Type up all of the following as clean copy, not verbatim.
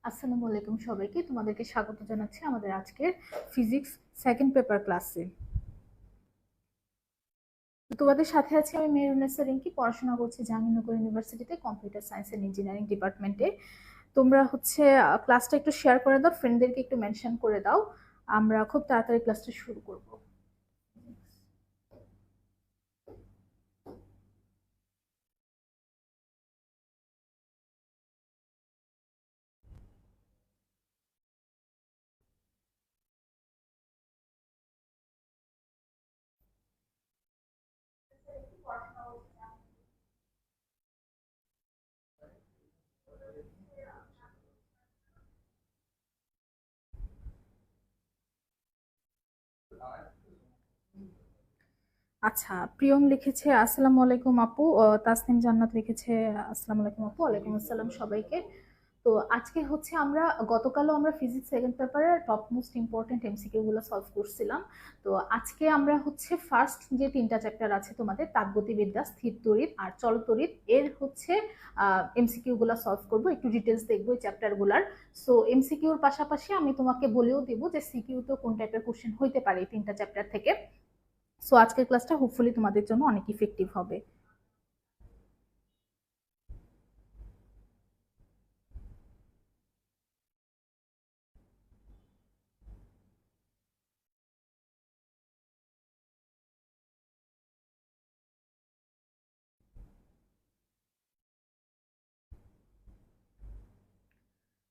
আসসালামু আলাইকুম সবাইকে, তোমাদেরকে স্বাগত জানাচ্ছি আমাদের আজকের ফিজিক্স সেকেন্ড পেপার ক্লাসে। তোমাদের সাথে আছি আমি মেহরুন্নেসা রিঙ্কি, পড়াশোনা করছি জাহাঙ্গীরনগর ইউনিভার্সিটিতে কম্পিউটার সায়েন্স এন্ড ইঞ্জিনিয়ারিং ডিপার্টমেন্টে। তোমরা ক্লাসটা একটু শেয়ার করে দাও, ফ্রেন্ডদেরকে একটু মেনশন করে দাও। আমরা খুব তাড়াতাড়ি ক্লাসটা শুরু করব। আচ্ছা, প্রিয়ম লিখেছে আসসালামু আলাইকুম আপু, তাসনিম জান্নাত লিখেছে আসসালামু আলাইকুম আপু। ওয়ালাইকুম আসসালাম সবাইকে। তো আজকে আমরা গতকালও আমরা ফিজিক্স সেকেন্ড পেপারের টপ মোস্ট ইম্পর্টেন্ট এমসিকিউ গুলো সলভ করছিলাম। তো আজকে আমরা ফার্স্ট যে তিনটা চ্যাপ্টার আছে তোমাদের, তাপগতিবিদ্যা, স্থির তড়িৎ আর চলতড়িৎ, এর এমসিকিউ গুলো সলভ করব, একটু ডিটেলস দেখবো এই চ্যাপ্টার গুলার। সো এমসিকিউর পাশাপাশি আমি তোমাকে বলেও দিব যে সিকিউ তো কোন টাইপের কোশ্চেন হইতে পারে এই তিনটা চ্যাপ্টার থেকে। সো আজকের ক্লাসটা হোপফুলি তোমাদের জন্য অনেক ইফেক্টিভ হবে।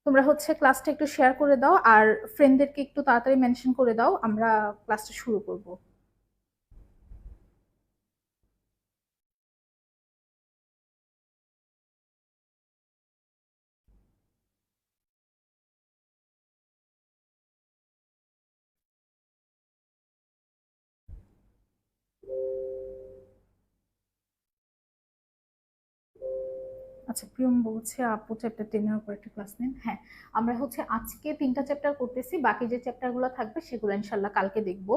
তোমরা ক্লাসটা একটু শেয়ার করে দাও আর ফ্রেন্ডদেরকে একটু তাড়াতাড়ি মেনশন করে দাও, আমরা ক্লাসটা শুরু করব। আচ্ছা, প্রিয়ম বলছে আপু চ্যাপ্টার 10 এর উপর একটা ক্লাস নেন। হ্যাঁ, আমরা আজকে তিনটা চ্যাপ্টার করতেছি, বাকি যে চ্যাপ্টার গুলো থাকবে সেগুলো ইনশাল্লাহ কালকে দেখবো।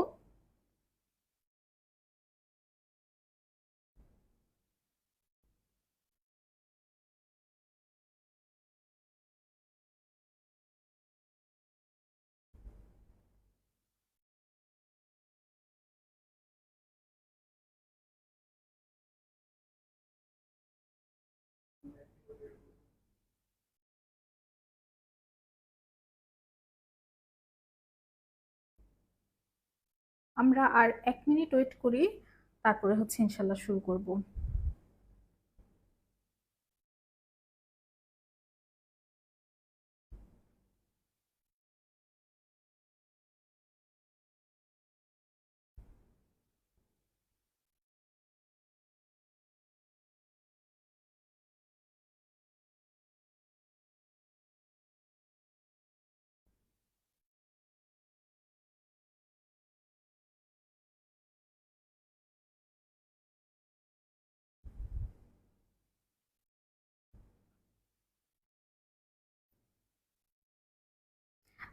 আমরা আর 1 মিনিট ওয়েট করি, তারপরে ইনশাল্লাহ শুরু করব।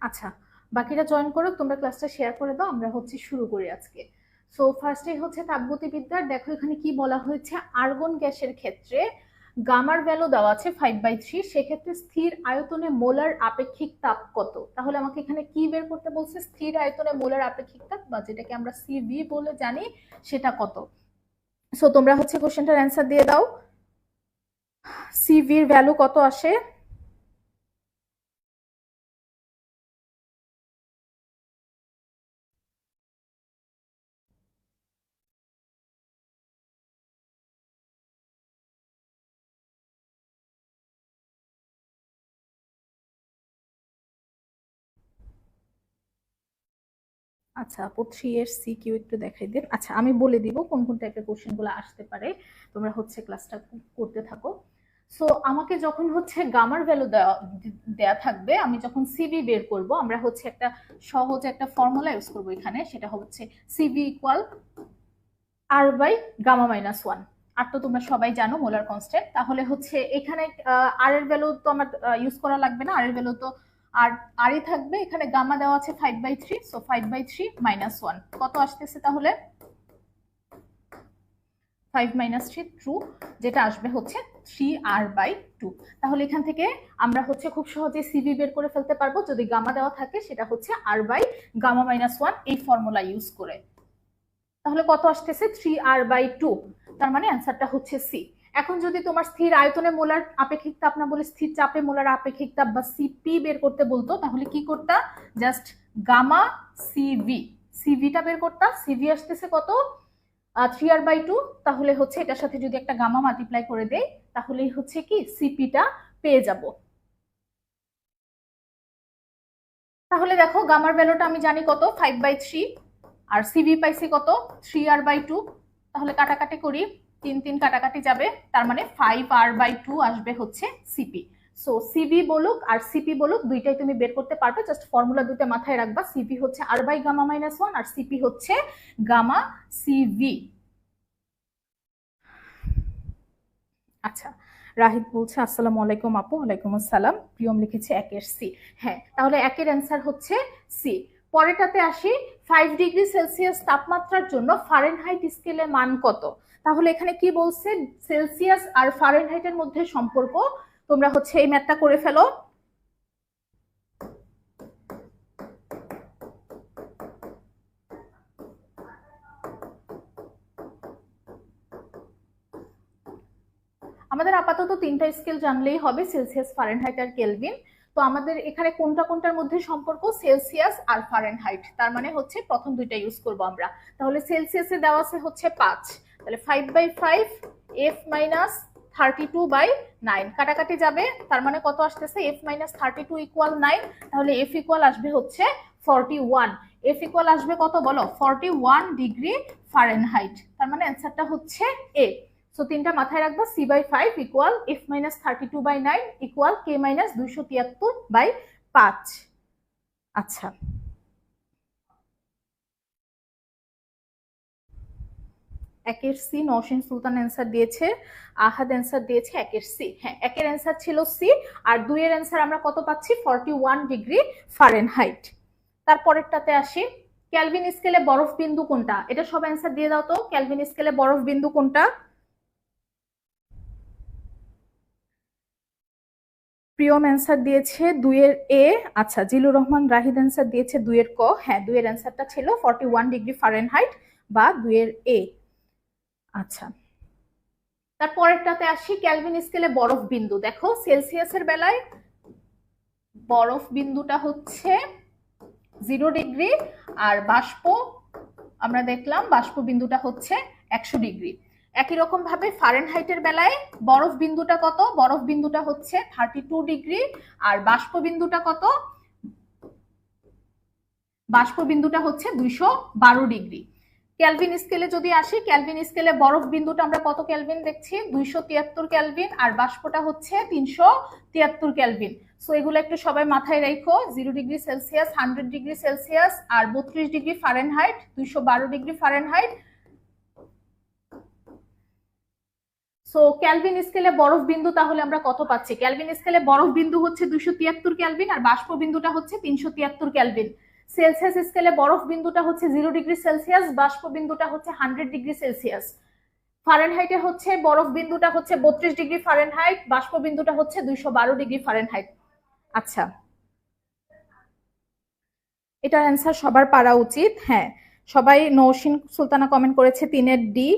আচ্ছা, বাকিরা জয়েন করো, তোমরা ক্লাসটা শেয়ার করে দাও, আমরা শুরু করি আজকে। সো ফার্স্টে তাপগতিবিদ্যার, দেখো এখানে কি বলা হয়েছে। আর্গন গ্যাসের ক্ষেত্রে গামার ভ্যালু দেওয়া আছে 5/3, সেক্ষেত্রে স্থির আয়তনে মোলার আপেক্ষিক তাপ কত? তাহলে আমাকে এখানে কি বের করতে বলছে? স্থির আয়তনে মোলার আপেক্ষিক তাপ, বা যেটাকে আমরা সিভি বলে জানি, সেটা কত? সো তোমরা কোশ্চেনটার অ্যান্সার দিয়ে দাও। সিভির ভ্যালু কত আসে? আচ্ছা আপু, 3 এর সিকিউ একটু দেখাই দেন। আচ্ছা, আমি বলে দিব কোন কোন টাইপের কোশ্চেন গুলো আসতে পারে, তোমরা ক্লাসটা করতে থাকো। সো আমাকে যখন গামার ভ্যালু দেয়া থাকবে, আমি যখন সিভি বের করব, আমরা একটা সহজ একটা ফর্মুলা ইউজ করব এখানে, সেটা CV equal R by gamma minus one. আর তো তোমরা সবাই জানো মোলার কনস্ট্যান্ট। তাহলে এখানে আর এর ভ্যালু তো আমার ইউজ করা লাগবে না, আর এর ভ্যালু তো আর আরই থাকবে। এখানে গামা দেওয়া আছে 5/3, সো 5/3 মাইনাস ওয়ান কত আসতেছে? তাহলে 5 মাইনাস 3 ট্রু, যেটা আসবে হচ্ছে 3r/2। তাহলে এখান থেকে আমরা হচ্ছে খুব সহজে সিভি বের করে ফেলতে পারবো যদি গামা দেওয়া থাকে, সেটা হচ্ছে r/γ-1 এই ফর্মুলা ইউজ করে। তাহলে কত আসতেছে 3r/2, তার মানে অ্যান্সারটা হচ্ছে সি। এখন যদি তোমার স্থির আয়তনে মোলার আপেক্ষিক তাপ না বলে স্থির চাপে মোলার আপেক্ষিক তাপ বা সিপি বের করতে বলতো, তাহলে কি করতা, জাস্ট গামা সিভি, সিভিটা বের করতা। সিভি আসতেছে কত, 3r/2, তাহলে হচ্ছে এটার সাথে যদি একটা গামা মাল্টিপ্লাই করে দেই তাহলেই হচ্ছে কি সিপিটা পেয়ে যাব। তাহলে দেখো গামার ভ্যালুটা আমি জানি কত 5/3, আর সিভি পাইছি কত 3r/2। তাহলে কাটাকাটি করি, 3 কাটাকাটি যাবে, তার মানে 5r/2 আসবে হচ্ছে সিপি। সো সিভি বলুক আর সিপি বলুক দুইটাই তুমি বের করতে পারবে, জাস্ট ফর্মুলা দুটো মাথায় রাখবা, সিভি হচ্ছে r/γ-1 আর সিপি হচ্ছে গামা সিভি। আচ্ছা, রাহিদ বলছে আসসালামু আলাইকুম আপু। ওয়ালাইকুম আসসালাম। প্রিয়ম লিখেছে 1-এর সি। হ্যাঁ, তাহলে 1-এর অ্যান্সার হচ্ছে সি। পরেরটাতে আসি, 5 ডিগ্রি সেলসিয়াস তাপমাত্রার জন্য ফারেনহাইট স্কেলে মান কত। তাহলে এখানে কি বলছে, সেলসিয়াস আর ফারেনহাইটের মধ্যে সম্পর্ক, তোমরা হচ্ছে এই ম্যাথটা করে ফেলো। আমাদের আপাতত 3টা স্কেল জানলেই হবে, সেলসিয়াস, ফারেনহাইট আর কেলভিন। তো আমাদের এখানে কোনটা কোনটার মধ্যে সম্পর্ক, সেলসিয়াস আর ফারেনহাইট, তার মানে হচ্ছে প্রথম দুইটা ইউজ করব আমরা। তাহলে সেলসিয়াসে দেওয়া আছে হচ্ছে 5, তাহলে 5/5 f-32/9 কাটাকাটি যাবে, তার মানে কত আসতেছে f-32 ইকুয়াল 9, তাহলে f ইকুয়াল আসবে হচ্ছে 41। f ইকুয়াল আসবে কত বলো, 41 ডিগ্রি ফারেনহাইট, তার মানে অ্যান্সারটা হচ্ছে এ। সো তিনটা মাথায় রাখবা, c/5 equal f-32/9 equal k-273/5। আচ্ছা, একের সি নওশিন সুলতান অ্যান্সার দিয়েছে, আহাদ অ্যান্সার দিয়েছে 1-এর সি। হ্যাঁ, 1-এর অ্যান্সার ছিল সি, আর 2-এর অ্যান্সার আমরা কত পাচ্ছি 41 ডিগ্রি ফারেনহাইট। তারপরেরটাতে আসি, ক্যালভিন স্কেলে বরফ বিন্দু কোনটা, এটা সব অ্যান্সার দিয়ে দাও তো, ক্যালভিন স্কেলে বরফ বিন্দু কোনটা। প্রিয়ম অ্যান্সার দিয়েছে 2-এর এ। আচ্ছা, জিলুর রহমান রাহিদ অ্যান্সার দিয়েছে 2-এর ক। হ্যাঁ, 2-এর অ্যান্সারটা ছিল 41 ডিগ্রি ফারেনহাইট বা 2-এর এ। আচ্ছা, তারপরেরটাতে আসি, ক্যালভিন স্কেলে বরফ বিন্দু, দেখো সেলসিয়াসের বেলায় বরফ বিন্দুটা হচ্ছে 0 ডিগ্রি, আর বাষ্প আমরা দেখলাম বাষ্প বিন্দুটা হচ্ছে 100 ডিগ্রি। একই রকম ভাবে ফারেনহাইটের বেলায় বরফ বিন্দুটা কত, বরফ বিন্দুটা হচ্ছে 32 ডিগ্রি, আর বাষ্প বিন্দুটা কত, বাষ্প বিন্দুটা হচ্ছে 212 ডিগ্রি। ক্যালভিন স্কেলে যদি আসি, ক্যালভিন স্কেলে বরফ বিন্দুটা আমরা কত ক্যালভিন দেখছি 273 ক্যালভিন, আর বাষ্পটা হচ্ছে 373 ক্যালভিন। সো এগুলো একটু সবাই মাথায় রাখো, 0 ডিগ্রি সেলসিয়াস, 100 ডিগ্রি সেলসিয়াস, আর 32 degree Fahrenheit, 212 degree Fahrenheit. So Kelvin স্কেলে বরফ বিন্দু তাহলে আমরা কত পাচ্ছি, ক্যালভিন স্কেলে বরফ বিন্দু হচ্ছে 273 ক্যালভিন, আর বাষ্প বিন্দুটা হচ্ছে 373 ক্যালভিন। সেলসিয়াস স্কেলে বরফ বিন্দুটা হচ্ছে 0 ডিগ্রি সেলসিয়াস, বাষ্প বিন্দুটা হচ্ছে 100 ডিগ্রি সেলসিয়াস। ফারেনহাইটে হচ্ছে বরফ বিন্দুটা হচ্ছে 32 ডিগ্রি ফারেনহাইট, বাষ্প বিন্দুটা হচ্ছে 212 ডিগ্রি ফারেনহাইট। আচ্ছা, এটার অ্যান্সার সবার পারা উচিত। হ্যাঁ, সবাই নওশিন সুলতানা কমেন্ট করেছে 3-এর ডি।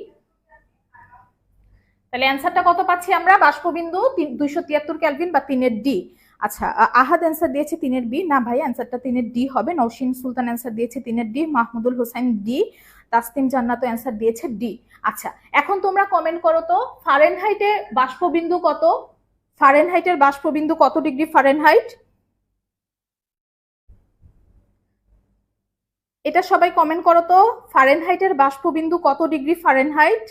তাহলে অ্যান্সারটা কত পাচ্ছি আমরা, বাষ্পবিন্দু 273 ক্যালভিন বা 3-এর ডি। আচ্ছা, আহাদ অ্যান্সার দিয়েছে 3-এর বি, না ভাই অ্যান্সারটা 3-এর ডি হবে। নওশিন সুলতান অ্যান্সার দিয়েছে 3-এর ডি, মাহমুদুল হোসেন ডি, তাসলিম জান্নাত অ্যান্সার দিয়েছে ডি। আচ্ছা, এখন তোমরা কমেন্ট করো তো, ফারেনহাইটে বাষ্পবিন্দু কত, ফারেনহাইটের বাষ্পবিন্দু কত ডিগ্রি ফারেনহাইট, এটা সবাই কমেন্ট করো তো, ফারেনহাইটের বাষ্পবিন্দু কত ডিগ্রি ফারেনহাইট।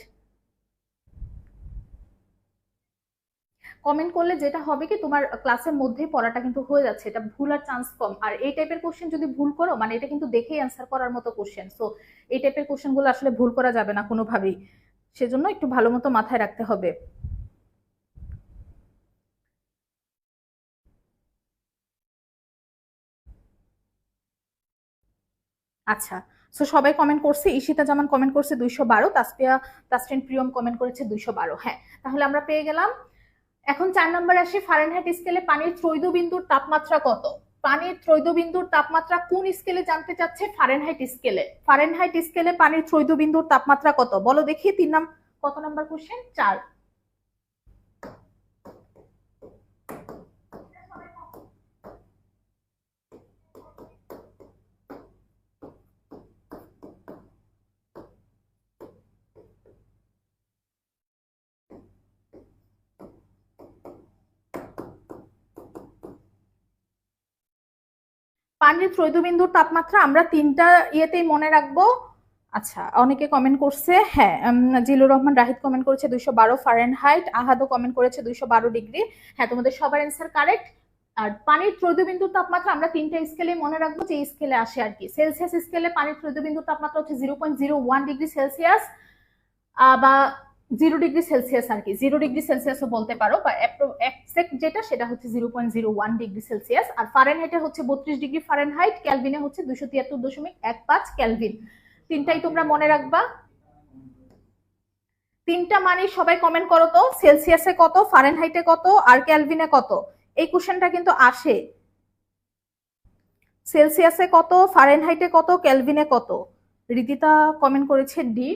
কমেন্ট করলে যেটা হবে কি, তোমার ক্লাসের মধ্যে পড়াটা কিন্তু হয়ে যাচ্ছে, এটা ভুল আর চান্স কম। আর এই টাইপের কোশ্চেন যদি ভুল করো, মানে এটা কিন্তু দেখেই অ্যান্সার করার মতো কোশ্চেন, সো এই টাইপের কোশ্চেন গুলো আসলে ভুল করা যাবে না কোনোভাবেই, সেজন্য একটু ভালো মতো মাথায় রাখতে হবে। আচ্ছা, সো সবাই কমেন্ট করছে, ঈশিতা জামান কমেন্ট করছে 212, তাসরিন প্রিয়ম কমেন্ট করেছে 212। হ্যাঁ, তাহলে আমরা পেয়ে গেলাম। এখন 4 নম্বরে আসি, ফারেনহাইট স্কেলে পানির ত্রৈধ বিন্দুর তাপমাত্রা কত? পানির ত্রৈধ বিন্দুর তাপমাত্রা কোন স্কেলে জানতে চাচ্ছে? ফারেনহাইট স্কেলে। ফারেনহাইট স্কেলে পানির ত্রৈধ বিন্দুর তাপমাত্রা কত বলো দেখি। কত নাম্বার কোশ্চেন? 4। পানির ত্রৈধ বিন্দুর তাপমাত্রা আমরা 3টা ইয়েতেই মনে রাখবো। আচ্ছা, অনেকে কমেন্ট করছে। হ্যাঁ, জিলুর রহমান রাহিদ কমেন্ট করেছে 212 ফারেনহাইট, আহাদও কমেন্ট করেছে 212 ডিগ্রি। হ্যাঁ, তোমাদের সবার অ্যান্সার কারেক্ট। আর পানির ত্রৈধ বিন্দুর তাপমাত্রা আমরা 3টা স্কেলে মনে রাখবো, যে স্কেলে আসে আর কি। সেলসিয়াস স্কেলে পানির ত্রৈধ বিন্দুর তাপমাত্রা হচ্ছে 0.01 ডিগ্রি সেলসিয়াস, বা 0 ডিগ্রি সেলসিয়াস আর কি। 0 ডিগ্রি সেলসিয়াসও বলতে পারো, বা এক্সাক্ট যেটা সেটা হচ্ছে 0.01 ডিগ্রি সেলসিয়াস। আর ফারেনহাইটে হচ্ছে 32 ডিগ্রি ফারেনহাইট, ক্যালভিনে হচ্ছে 273.15 ক্যালভিন। 3টাই তোমরা মনে রাখবা। 3টা মানে সবাই কমেন্ট করো তো, সেলসিয়াসে কত, ফারেনহাইটে কত, আর ক্যালভিনে কত। এই কোশ্চেনটা কিন্তু আসে। সেলসিয়াসে কত, ফারেনহাইটে কত, ক্যালভিনে কত। রিদিতা কমেন্ট করেছে ডি।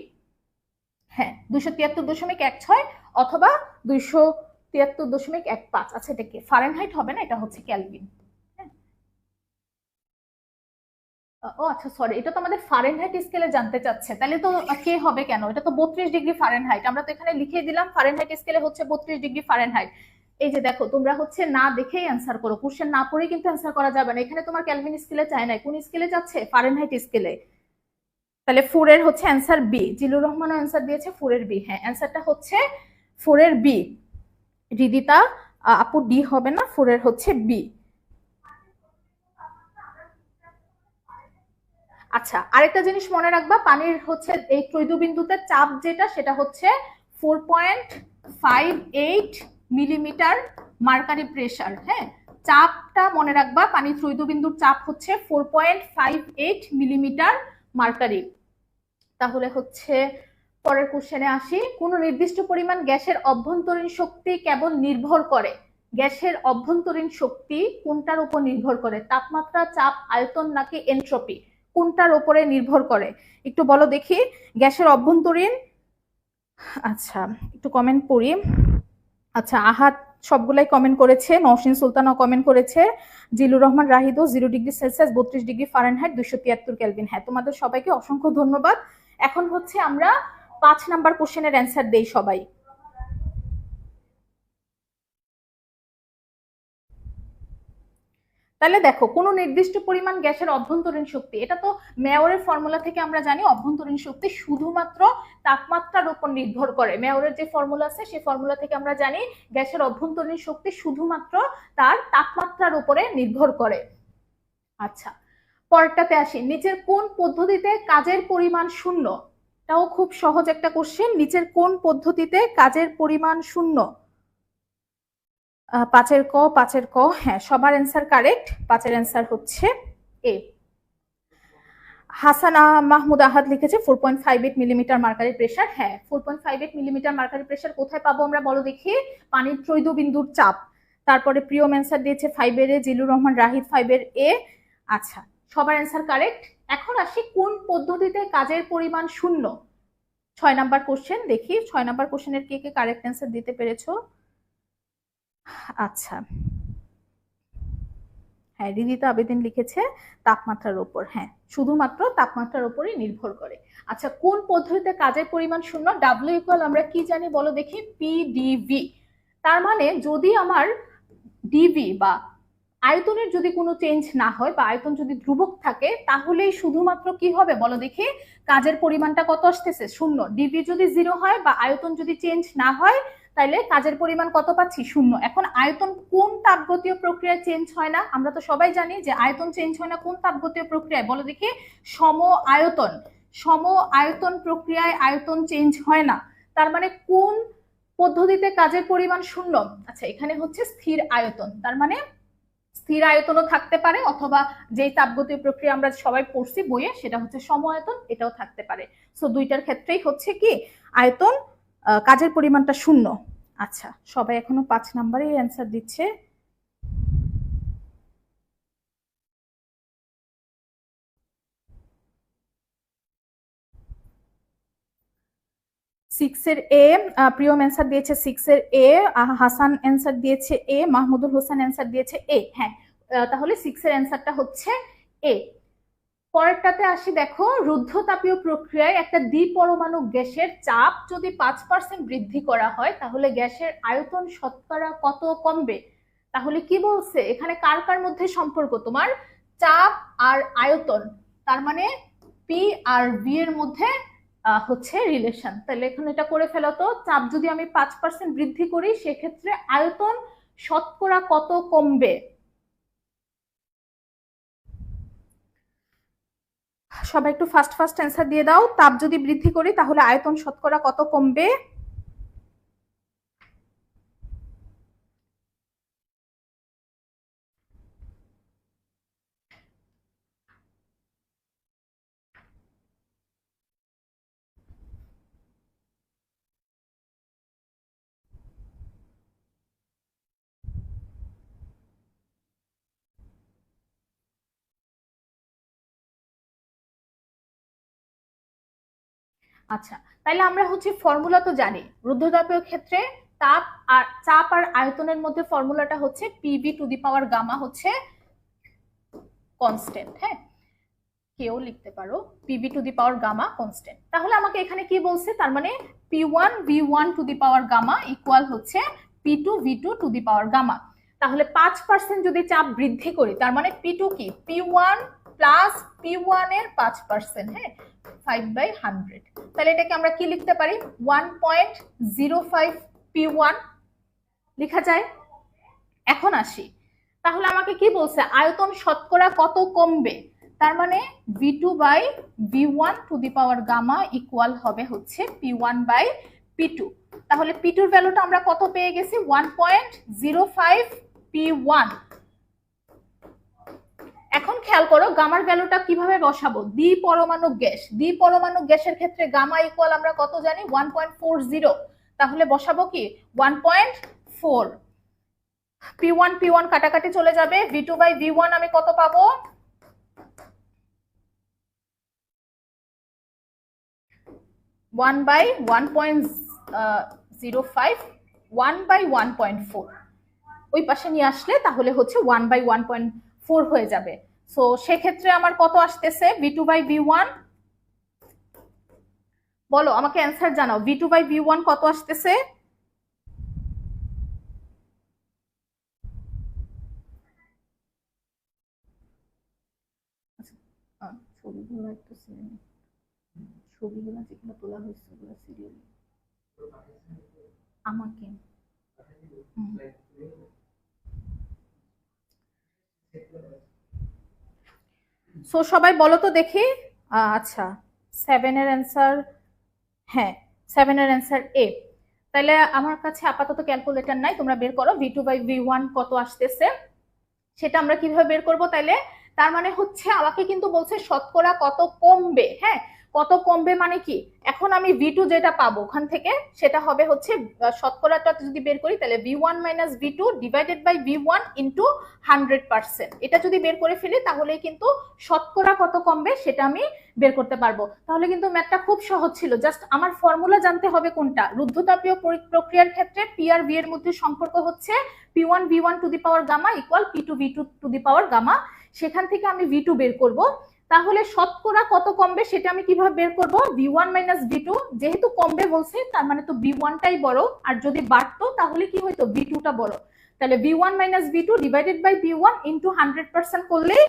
হ্যাঁ, 273.16 অথবা 273.15। আচ্ছা, এটা কি ফারেনহাইট হবে না, এটা হচ্ছে ক্যালভিন। ও আচ্ছা, সরি, এটা তো আমাদের ফারেনহাইট স্কেলে জানতে চাচ্ছে, তাহলে তো কে হবে কেন? এটা তো 32 ডিগ্রি ফারেনহাইট, আমরা তো এখানে লিখে দিলাম ফারেনহাইট স্কেলে হচ্ছে 32 ডিগ্রি ফারেনহাইট। এই যে দেখো, তোমরা হচ্ছে না দেখেই অ্যান্সার করো, কোশ্চেন না পড়েই কিন্তু অ্যান্সার করা যাবে না। এখানে তোমার ক্যালভিন স্কেলে চায় না, কোন স্কেলে যাচ্ছে? ফারেনহাইট স্কেলে। তাহলে 4 এর হচ্ছে অ্যান্সার বি। জিলুর রহমানও অ্যান্সার দিয়েছে 4 এর বি। হ্যাঁ, অ্যান্সারটা হচ্ছে 4 এর বি। রিদিতা আপু ডি হবে না, 4 এর হচ্ছে বি। আচ্ছা, আরেকটা জিনিস মনে রাখবা, পানির হচ্ছে এই ত্রৈধ বিন্দুতে চাপ যেটা, সেটা হচ্ছে 4.58 মিলিমিটার মার্কারি প্রেসার। হ্যাঁ, চাপটা মনে রাখবা, পানির ত্রৈধ বিন্দুর চাপ হচ্ছে 4.58 মিলিমিটার মার্কারি। তাহলে হচ্ছে পরের কোশ্চেনে আসি। কোন নির্দিষ্ট পরিমাণ গ্যাসের অভ্যন্তরীণ শক্তি কেবল নির্ভর করে? গ্যাসের অভ্যন্তরীণ শক্তি কোনটার উপর নির্ভর করে? তাপমাত্রা, চাপ, আয়তন নাকি এনট্রপি? কোনটার উপরে নির্ভর করে একটু বলো দেখি। গ্যাসের অভ্যন্তরীণ, আচ্ছা একটু কমেন্ট পড়ি। আচ্ছা, আহাদ সবগুলাই কমেন্ট করেছে, নওশিন সুলতানও কমেন্ট করেছে, জিলুর রহমান রাহিদও 0 degree Celsius 32 degree Fahrenheit 273 Kelvin. হ্যাঁ, তোমাদের সবাইকে অসংখ্য ধন্যবাদ। এখন হচ্ছে আমরা 5 নাম্বার কোশ্চেনের অ্যান্সার দেই সবাই। তাহলে দেখো, কোন নির্দিষ্ট পরিমাণ গ্যাসের অভ্যন্তরীণ শক্তি, এটা তো মেয়রের ফর্মুলা থেকে আমরা জানি অভ্যন্তরীণ শক্তি শুধুমাত্র তাপমাত্রার উপর নির্ভর করে। মেয়রের যে ফর্মুলা আছে সেই ফর্মুলা থেকে আমরা জানি গ্যাসের অভ্যন্তরীণ শক্তি শুধুমাত্র তার তাপমাত্রার উপরে নির্ভর করে। আচ্ছা, পরেরটাতে আসি। নিচের কোন পদ্ধতিতে কাজের পরিমাণ শূন্য? এটাও খুব সহজ একটা কোশ্চেন। নিচের কোন পদ্ধতিতে কাজের পরিমাণ শূন্য? 5 এর ক। হ্যাঁ, সবার অ্যান্সার কারেক্ট। 5 এর অ্যান্সার হচ্ছে এ। হাসানা মাহমুদ আহাদ লিখেছে 4.58 মিলিমিটার মার্কারি প্রেসার। হ্যাঁ, 4.58 মিলিমিটার মার্কারি প্রেসার কোথায় পাবো আমরা বলো দেখি? পানির ত্রৈধ বিন্দুর চাপ। তারপরে প্রিয়ম অ্যান্সার দিয়েছে 5 এর এ, জিলুর রহমান রাহিদ 5 এর এ। আচ্ছা, সবার অ্যান্সার কারেক্ট। এখন আসি কোন পদ্ধতিতে কাজের পরিমাণ শূন্য। 6 নাম্বার কোশ্চেন দেখি, 6 নাম্বার কোশ্চেনের কে কে কারেক্ট অ্যান্সার দিতে পেরেছো? আচ্ছা, হ্যাঁ, রিদিতা আবেদিন লিখেছে তাপমাত্রার উপর। হ্যাঁ, শুধুমাত্র তাপমাত্রার উপরই নির্ভর করে। আচ্ছা, কোন পদ্ধতিতে কাজের পরিমাণ শূন্য? ডাব্লিউ ইকুয়াল আমরা কি জানি বলো দেখি? পিডিভি। তার মানে যদি আমার ডিভি বা আয়তনের যদি কোনো চেঞ্জ না হয় বা আয়তন যদি ধ্রুবক থাকে, তাহলেই শুধুমাত্র কি হবে বলো দেখি? কাজের পরিমাণটা কত আসতেছে? শূন্য। ডিভি যদি 0 হয় বা আয়তন যদি চেঞ্জ না হয়, তাইলে কাজের পরিমাণ কত পাচ্ছি? শূন্য। এখন আয়তন কোন তাপগতীয় প্রক্রিয়ায় চেঞ্জ হয় না? আমরা তো সবাই জানি যে আয়তন চেঞ্জ হয় না কোন তাপগতীয় প্রক্রিয়ায় বলো দেখি? সম আয়তন। সম আয়তন প্রক্রিয়ায় আয়তন চেঞ্জ হয় না। তার মানে কোন পদ্ধতিতে কাজের পরিমাণ শূন্য? আচ্ছা, এখানে হচ্ছে স্থির আয়তন। তার মানে স্থির আয়তনও থাকতে পারে, অথবা যেই তাপগতীয় প্রক্রিয়া আমরা সবাই পড়ছি বইয়ে সেটা হচ্ছে সম আয়তন, এটাও থাকতে পারে। সো দুইটার ক্ষেত্রেই হচ্ছে কি আয়তন কাজের পরিমাণটা শূন্য। আচ্ছা, সবাই এখনো 5 নাম্বারে অ্যান্সার দিচ্ছে। সিক্সের এ, প্রিয়ম অ্যান্সার দিয়েছে 6 এর এ, হাসান অ্যান্সার দিয়েছে এ, মাহমুদুল হোসেন অ্যান্সার দিয়েছে এ। হ্যাঁ, তাহলে 6 এর অ্যান্সারটা হচ্ছে এ। পরেরটাতে আসি, দেখো রুদ্ধতাপীয় প্রক্রিয়ায় একটা দ্বিপরমাণু গ্যাসের চাপ যদি 5% বৃদ্ধি করা হয় তাহলে গ্যাসের আয়তন শতকরা কত কমবে। তাহলে কি বলছে এখানে, কার কার মধ্যে সম্পর্ক, তোমার চাপ আর আয়তন, তার মানে পি আর ভি এর মধ্যে হচ্ছে রিলেশন। তাহলে এখানে এটা করে ফেলো তো, চাপ যদি আমি 5% বৃদ্ধি করি সেক্ষেত্রে আয়তন শতকরা কত কমবে। সবাই একটু ফাস্ট ফাস্ট অ্যান্সার দিয়ে দাও, তাপ যদি বৃদ্ধি করি তাহলে আয়তন শতকরা কত কমবে। আচ্ছা, তাইলে আমরা হচ্ছে ফর্মুলা তো জানি, রুদ্ধতাপীয় ক্ষেত্রে চাপ আর আয়তনের মধ্যে ফর্মুলাটা হচ্ছে PV to the power gamma হচ্ছে কনস্ট্যান্ট। হ্যাঁ, কেউ লিখতে পারো PV to the power gamma constant. তাহলে আমাকে এখানে কি বলছে, তার মানে P1 V1 to the power gamma equal হচ্ছে P2 V2 to the power gamma. তাহলে 5% যদি চাপ বৃদ্ধি করি তার মানে P2 কি P1 প্লাস P1 এর 5%, হ্যাঁ 5/100। তাহলে এটাকে আমরা কি লিখতে পারি, 1.05 P1 লেখা যায়। এখন আসি, তাহলে আমাকে কি বলছে আয়তন শতকরা কত কমবে, তার মানে V2/V1 to the power gamma equal হবে হচ্ছে P1/P2। তাহলে P2 এর ভ্যালুটা আমরা কত পেয়ে গেছি, 1.05 P1। এখন খেয়াল করো গামার ভ্যালুটা কিভাবে বসাবো, দ্বিপরমাণু গ্যাসের ক্ষেত্রে গামা ইকুয়াল আমরা কত জানি 1.40। তাহলে বসাবো কি 1.4। P1 কাটাকাটি চলে যাবে, V2/V1 আমি কত পাবো, 1/1.05, 1/1.4 ওই পাশে নিয়ে আসলে তাহলে হচ্ছে 1/1.4 হয়ে যাবে। সো সেক্ষেত্রে আমার কত আসতেছে V2/V1, বলো আমাকে অ্যান্সার জানাও, V2/V1 কত আসতেছে। ছবিগুলো একটু ছবিগুলো যেগুলো তোলা হয়েছে ওগুলো সিরিয়াল আমাকে সো সবাই বলো তো দেখি। আচ্ছা, 7 এর অ্যান্সার, হ্যাঁ 7 এর অ্যান্সার এ। তাহলে আমার কাছে আপাতত ক্যালকুলেটর নাই, তোমরা বের করো V2/V1 কত আসতেছে, সেটা আমরা কিভাবে বের করব। তাইলে তার মানে হচ্ছে আমাকে কিন্তু বলছে শতকরা কত কমবে। হ্যাঁ, কত কমবে মানে কি, এখন আমি V2 যেটা পাবো ওখান থেকে সেটা হবে হচ্ছে শতকরাটা যদি বের করি তাহলে V1 - V2 divided by V1 into 100%। এটা যদি বের করে ফেলি তাহলে কিন্তু শতকরা কত কমবে সেটা আমি বের করতে পারবো। তাহলে কিন্তু ম্যাথটা খুব সহজ ছিল, জাস্ট আমার ফর্মুলা জানতে হবে কোনটা, রুদ্ধতাপীয় প্রক্রিয়ার ক্ষেত্রে P আর V এর মধ্যে সম্পর্ক হচ্ছে P1 V1 to the power gamma equal P2 V2 to the power gamma. সেখান থেকে আমি V2 বের করব। তাহলে শতকরা কত কমবে সেটা আমি কিভাবে বের করব, V1 - V2, যেহেতু কমবে বলছে তার মানে তো V1 টাই বড়, আর যদি বাড়তো তাহলে কি হইতো V2 টা বড়। তাহলে V1 - V2 divided by V1 into 100% করলেই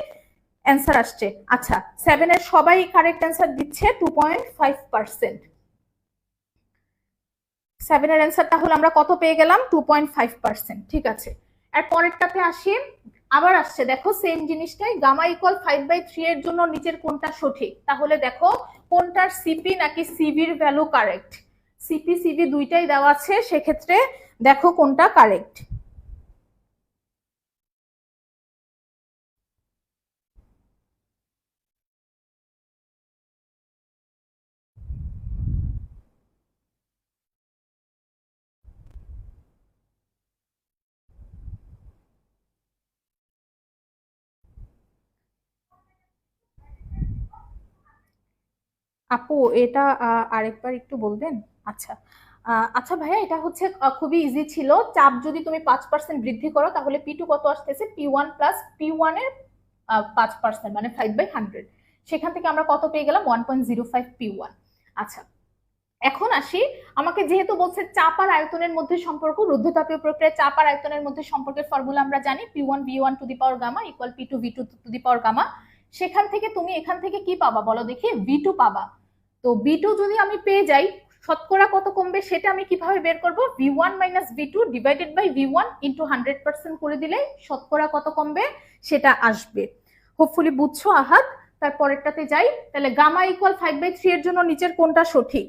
অ্যান্সার আসছে। আচ্ছা, 7 এর সবাই কারেক্ট অ্যান্সার দিচ্ছে 2.5%। 7 এর অ্যান্সারটা হলো আমরা কত পেয়ে গেলাম 2.5%। ঠিক আছে, আর পরেরটাতে আসি, আবার আসছে দেখো সেম জিনিসটাই, গামা ইকুয়াল 5/3 এর জন্য নিচের কোনটা সঠিক। তাহলে দেখো কোনটার সিপি নাকি সিভির ভ্যালু কারেক্ট, সিপি সিভি দুইটাই দেওয়া আছে, সেক্ষেত্রে দেখো কোনটা কারেক্ট। আপু এটা আরেকবার একটু বলবেন? আচ্ছা আচ্ছা ভাইয়া, এটা হচ্ছে খুবই ইজি ছিল। চাপ যদি তুমি 5% বৃদ্ধি করো তাহলে P2 কত আসতেছে? P1 প্লাস P1 এর 5%, মানে 5/100। সেখান থেকে আমরা কত পেয়ে গেলাম? 1.05 P1। আচ্ছা, এখন আসি। আমাকে যেহেতু বলছে চাপ আর আয়তনের মধ্যে সম্পর্ক, রুদ্ধতাপীয় প্রক্রিয়ায় চাপ আর আয়তনের মধ্যে সম্পর্কের ফর্মুলা আমরা জানি, P1 V1 to the power gamma equal P2 V2 to the power gamma. সেখান থেকে তুমি এখান থেকে কি পাবা বলো দেখি? V2 পাবা। তো V2 যদি আমি পেয়ে যাই, শতকরা কত কমবে সেটা আমি কিভাবে বের করব? V1 minus V2 divided by V1 into 100% করে দিলে শতকরা কত কমবে সেটা আসবে। হোপফুলি বুঝছো আহাদ? তারপরেরটাতে যাই। তাহলে গামা ইকুয়াল 5/3 এর জন্য নিচের কোনটা সঠিক?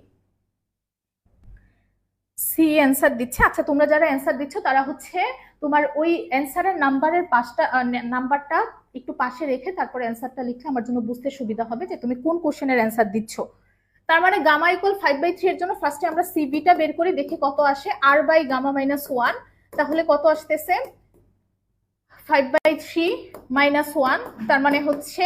সি অ্যান্সার দিচ্ছে। আচ্ছা, তোমরা যারা অ্যান্সার দিচ্ছ তারা হচ্ছে তোমার ওই অ্যান্সারের নাম্বারের নাম্বারটা একটু পাশে রেখে তারপর অ্যান্সারটা লিখলে আমার জন্য বুঝতে সুবিধা হবে যে তুমি কোন কোশ্চেনের অ্যান্সার দিচ্ছ। তার মানে গামা ইকুয়াল 5/3 এর জন্য ফার্স্টে আমরা সিবিটা বের করি, দেখি কত আসে। আর বাই গামা মাইনাস 1, তাহলে কত আসতেছে? 5/3 মাইনাস 1, তার মানে হচ্ছে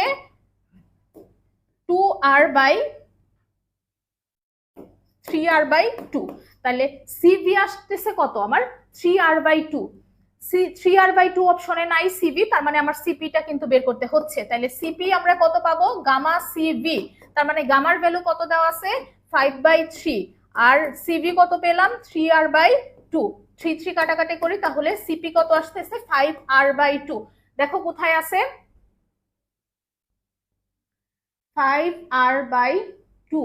2r/3r/2। তাহলে সিভি আসতেছে কত আমার? 3r/2। 3r/2 অপশনে নাই সিভি, তার মানে আমার সিপিটা কিন্তু বের করতে হচ্ছে। তাহলে সিপি আমরা কত পাবো? Gamma CV. তার মানে গামার ভ্যালু কত দেওয়া আছে? 5/3। আর সিভি কত পেলাম? 3r/2। 3 কাটাকাটি করি, তাহলে সিপি কত আসতেছে? 5r/2। দেখো কোথায় আছে? 5r/2।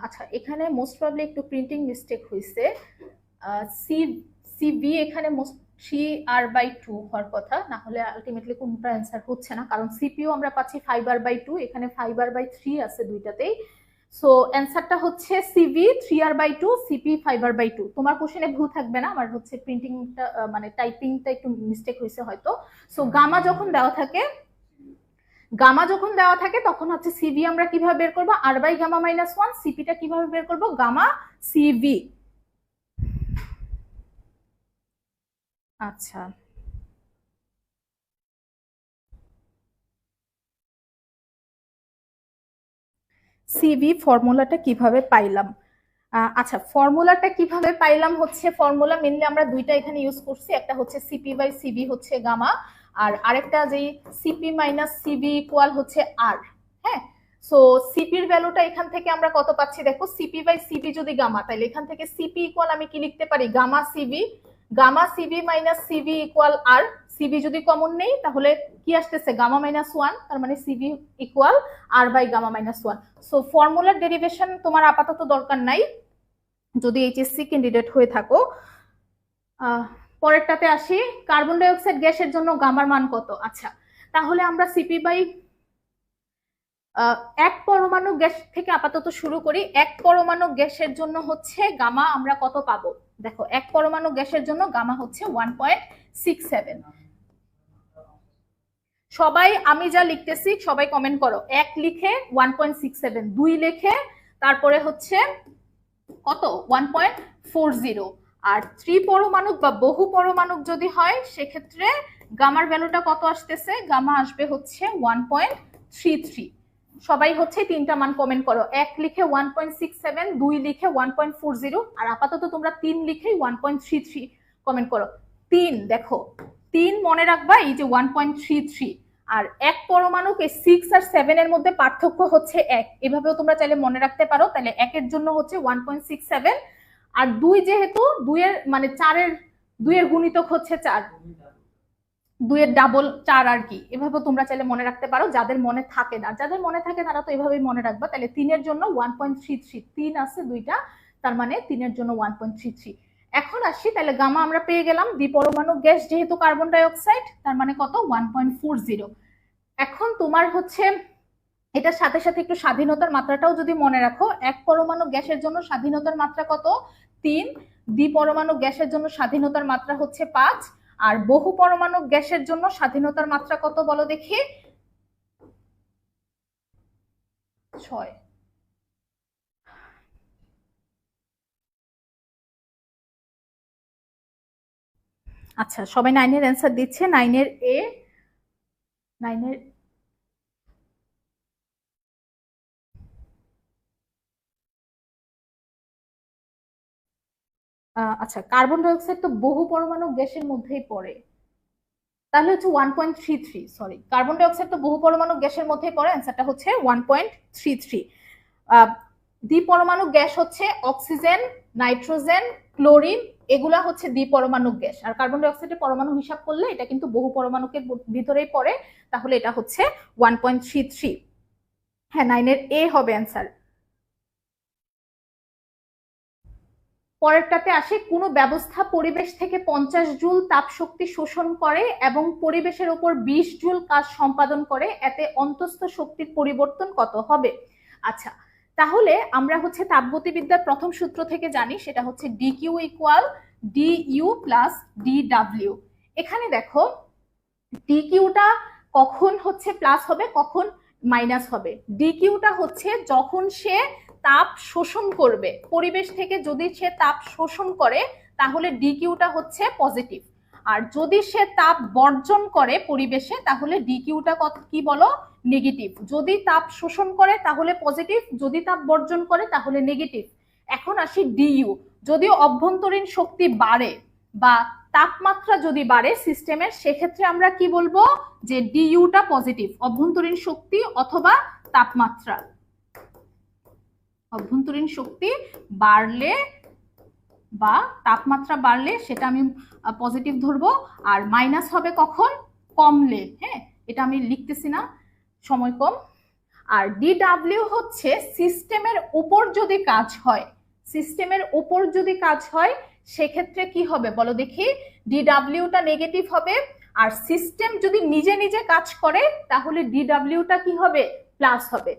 আচ্ছা, এখানে মোস্ট প্রবলি একটু প্রিন্টিং মিস্টেক হয়েছে। সিবি এখানে মোস্ট 3r/2 হওয়ার কথা, না হলে আলটিমেটলি কোনটা অ্যান্সার হচ্ছে না, কারণ সিপিও আমরা পাচ্ছি 5r/2, এখানে 5r/3 আছে দুইটাতেই। সো অ্যান্সারটা হচ্ছে সিভি 3r/2, সিপি 5r/2। তোমার কোশ্চেনে ভুল থাকবে না, আমার হচ্ছে প্রিন্টিংটা মানে টাইপিংটা একটু মিস্টেক হয়েছে হয়তো। সো গামা যখন দেওয়া থাকে তখন হচ্ছে সিভি আমরা কিভাবে বের করবো? r/γ-1। সিপিটা কিভাবে বের করবো? Gamma CV. আচ্ছা, সিভি ফর্মুলাটা কিভাবে পাইলাম? আচ্ছা, ফর্মুলাটা কিভাবে পাইলাম হচ্ছে, ফর্মুলা মেনলি আমরা দুইটা এখানে ইউজ করছি। একটা হচ্ছে সিপি বাই সিবি হচ্ছে গামা, আর আরেকটা যে সিপি মাইনাস সিবি ইকুয়াল হচ্ছে আর। হ্যাঁ, সো সিপির ভ্যালুটা এখান থেকে আমরা কত পাচ্ছি দেখো? সিপি বাই সিবি যদি গামা, তাহলে এখান থেকে সিপি ইকুয়াল আমি কি লিখতে পারি? Gamma CB. Gamma CB minus CB equal R. CB যদি কমন নেই তাহলে কি আসতেছে? গামা মাইনাস 1, তার মানে সিবি ইকুয়াল r/γ-1। সো ফর্মুলার ডেরিভেশন তোমার আপাতত দরকার নাই যদি এইচএসসি ক্যান্ডিডেট হয়ে থাকো। পরেরটাতে আসি। কার্বন ডাই অক্সাইড গ্যাসের জন্য গামার মান কত? আচ্ছা, তাহলে আমরা সিপি বাই এক পরমাণু গ্যাস থেকে আপাতত শুরু করি। এক পরমাণু গ্যাসের জন্য হচ্ছে গামা আমরা কত পাবো? দেখো, এক পরমাণু গ্যাসের জন্য গামা হচ্ছে 1.67। সবাই আমি যা লিখতেছি সবাই কমেন্ট করো। এক লিখে 1.67, দুই লিখে তারপরে হচ্ছে কত? 1.40। আর ত্রিপরমাণুক বা বহু পরমাণুক যদি হয় সেক্ষেত্রে গামার ভ্যালুটা কত আসতেছে? গামা আসবে হচ্ছে 1.33। সবাই হচ্ছে তিনটা মান কমেন্ট করো। এক লিখে 1.67, দুই লিখে 1.40, আর আপাতত তোমরা তিন লিখেই 1.33 কমেন্ট করো। তিন, দেখো তিন মনে রাখবা, এই যে 1.33। আর এক পরমাণুকে 6 আর 7 এর মধ্যে পার্থক্য হচ্ছে 1, এভাবেও তোমরা চাইলে মনে রাখতে পারো। তাহলে একের জন্য হচ্ছে 1.67, আর দুই যেহেতু দুইয়ের মানে চারের দুইয়ের গুণিতক হচ্ছে 4, দুইয়ের ডাবল 4 আর কি, এভাবে তোমরা চাইলে মনে রাখতে পারো। যাদের মনে থাকে না, যাদের মনে থাকে তারা তো এভাবেই মনে রাখবা। তাহলে তিনের জন্য 1.33, তিন আছে দুইটা, তার মানে তিনের জন্য 1.33। এখন আসি, তাহলে গামা আমরা পেয়ে গেলাম। দ্বিপরমাণু গ্যাস যেহেতু কার্বন ডাই অক্সাইড, তার মানে কত? 1.40। এখন তোমার হচ্ছে এটার সাথে সাথে একটু স্বাধীনতার মাত্রাটাও যদি মনে রাখো। এক পরমাণু গ্যাসের জন্য স্বাধীনতার মাত্রা কত? 3। দ্বিপরমাণু গ্যাসের জন্য স্বাধীনতার মাত্রা হচ্ছে 5। আর বহু পরমাণু গ্যাসের জন্য স্বাধীনতার মাত্রা কত বলো দেখি? 6। আচ্ছা, সবাই 9 এর অ্যান্সার দিচ্ছে। 9 এর এ, 9 এর আচ্ছা, কার্বন ডাইঅক্সাইড তো বহু পরমাণু গ্যাসের মধ্যেই পড়ে, তাহলে হচ্ছে 1.33। সরি, কার্বন ডাইঅক্সাইড তো বহু পরমাণু গ্যাসের মধ্যেই পড়ে, অ্যান্সারটা হচ্ছে 1.33। দ্বিপরমাণু গ্যাস হচ্ছে অক্সিজেন, নাইট্রোজেন, ক্লোরিন, এগুলা হচ্ছে দ্বিপরমাণু গ্যাস। আর কার্বন ডাইঅক্সাইডের পরমাণু হিসাব করলে এটা কিন্তু বহু পরমাণুকে ভিতরেই পড়ে, তাহলে এটা হচ্ছে 1.33। হ্যাঁ, 9-এর এ হবে অ্যান্সার। পরেরটাতে আসে, কোনো ব্যবস্থা পরিবেশ থেকে 50 জুল তাপ শক্তি শোষণ করে এবং পরিবেশের উপর 20 জুল কাজ সম্পাদন করে, এতে অন্তস্থ শক্তির পরিবর্তন কত হবে? আচ্ছা, তাহলে আমরা হচ্ছে তাপগতিবিদ্যার প্রথম সূত্র থেকে জানি, সেটা হচ্ছে DQ equal DU plus DW. এখানে দেখো ডিকিউটা কখন হচ্ছে প্লাস হবে, কখন মাইনাস হবে। ডিকিউটা হচ্ছে যখন সে তাপ শোষণ করবে পরিবেশ থেকে, যদি সে তাপ শোষণ করে তাহলে ডিকিউটা হচ্ছে পজিটিভ, আর যদি সে তাপ বর্জন করে পরিবেশে তাহলে ডিকিউটা কি বলো, নেগেটিভ। যদি তাপ শোষণ করে তাহলে পজিটিভ, যদি তাপ বর্জন করে তাহলে নেগেটিভ। এখন আসি ডিইউ, যদি অভ্যন্তরীণ শক্তি বাড়ে বা তাপমাত্রা যদি বাড়ে সিস্টেমের, সেক্ষেত্রে আমরা কি বলবো, যে ডিইউটা পজিটিভ, অভ্যন্তরীণ শক্তি অথবা তাপমাত্রা। অভ্যন্তরীণ শক্তি বাড়লে বা তাপমাত্রা বাড়লে সেটা আমি পজিটিভ ধরবো, আর মাইনাস হবে কখন, কমলে। হ্যাঁ, এটা আমি লিখতেছি না, সময় কম। আর ডিডাব্লিউ হচ্ছে সিস্টেমের উপর যদি কাজ হয়, সিস্টেমের উপর যদি কাজ হয় সেক্ষেত্রে কি হবে বলো দেখি, ডিডাব্লিউটা নেগেটিভ হবে। আর সিস্টেম যদি নিজে নিজে কাজ করে তাহলে ডিডাব্লিউটা কি হবে, প্লাস হবে।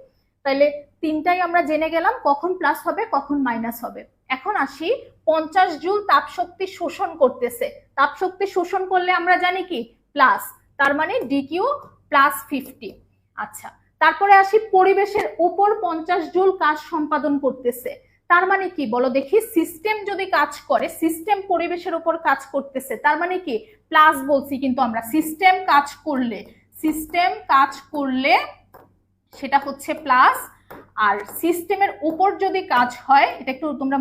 তাহলে তিনটাই আমরা জেনে গেলাম কখন প্লাস হবে কখন মাইনাস হবে। এখন আসি, 50 জুল তাপ শক্তি শোষণ করতেছে, তাপ শক্তি শোষণ করলে আমরা জানি কি প্লাস, তার মানে ডিকিউ প্লাস 50। আচ্ছা, তারপরে আসি, পরিবেশের উপর 50 জুল কাজ সম্পাদন করতেছে, তার মানে কি বলো দেখি, সিস্টেম যদি কাজ করে, সিস্টেম পরিবেশের উপর কাজ করতেছে, তার মানে কি প্লাস বলছি, কিন্তু আমরা সিস্টেম কাজ করলে, সিস্টেম কাজ করলে সেটা হচ্ছে প্লাস। আর সিস্টেমের উপর যদি কাজ হয়, এটা একটু তোমরা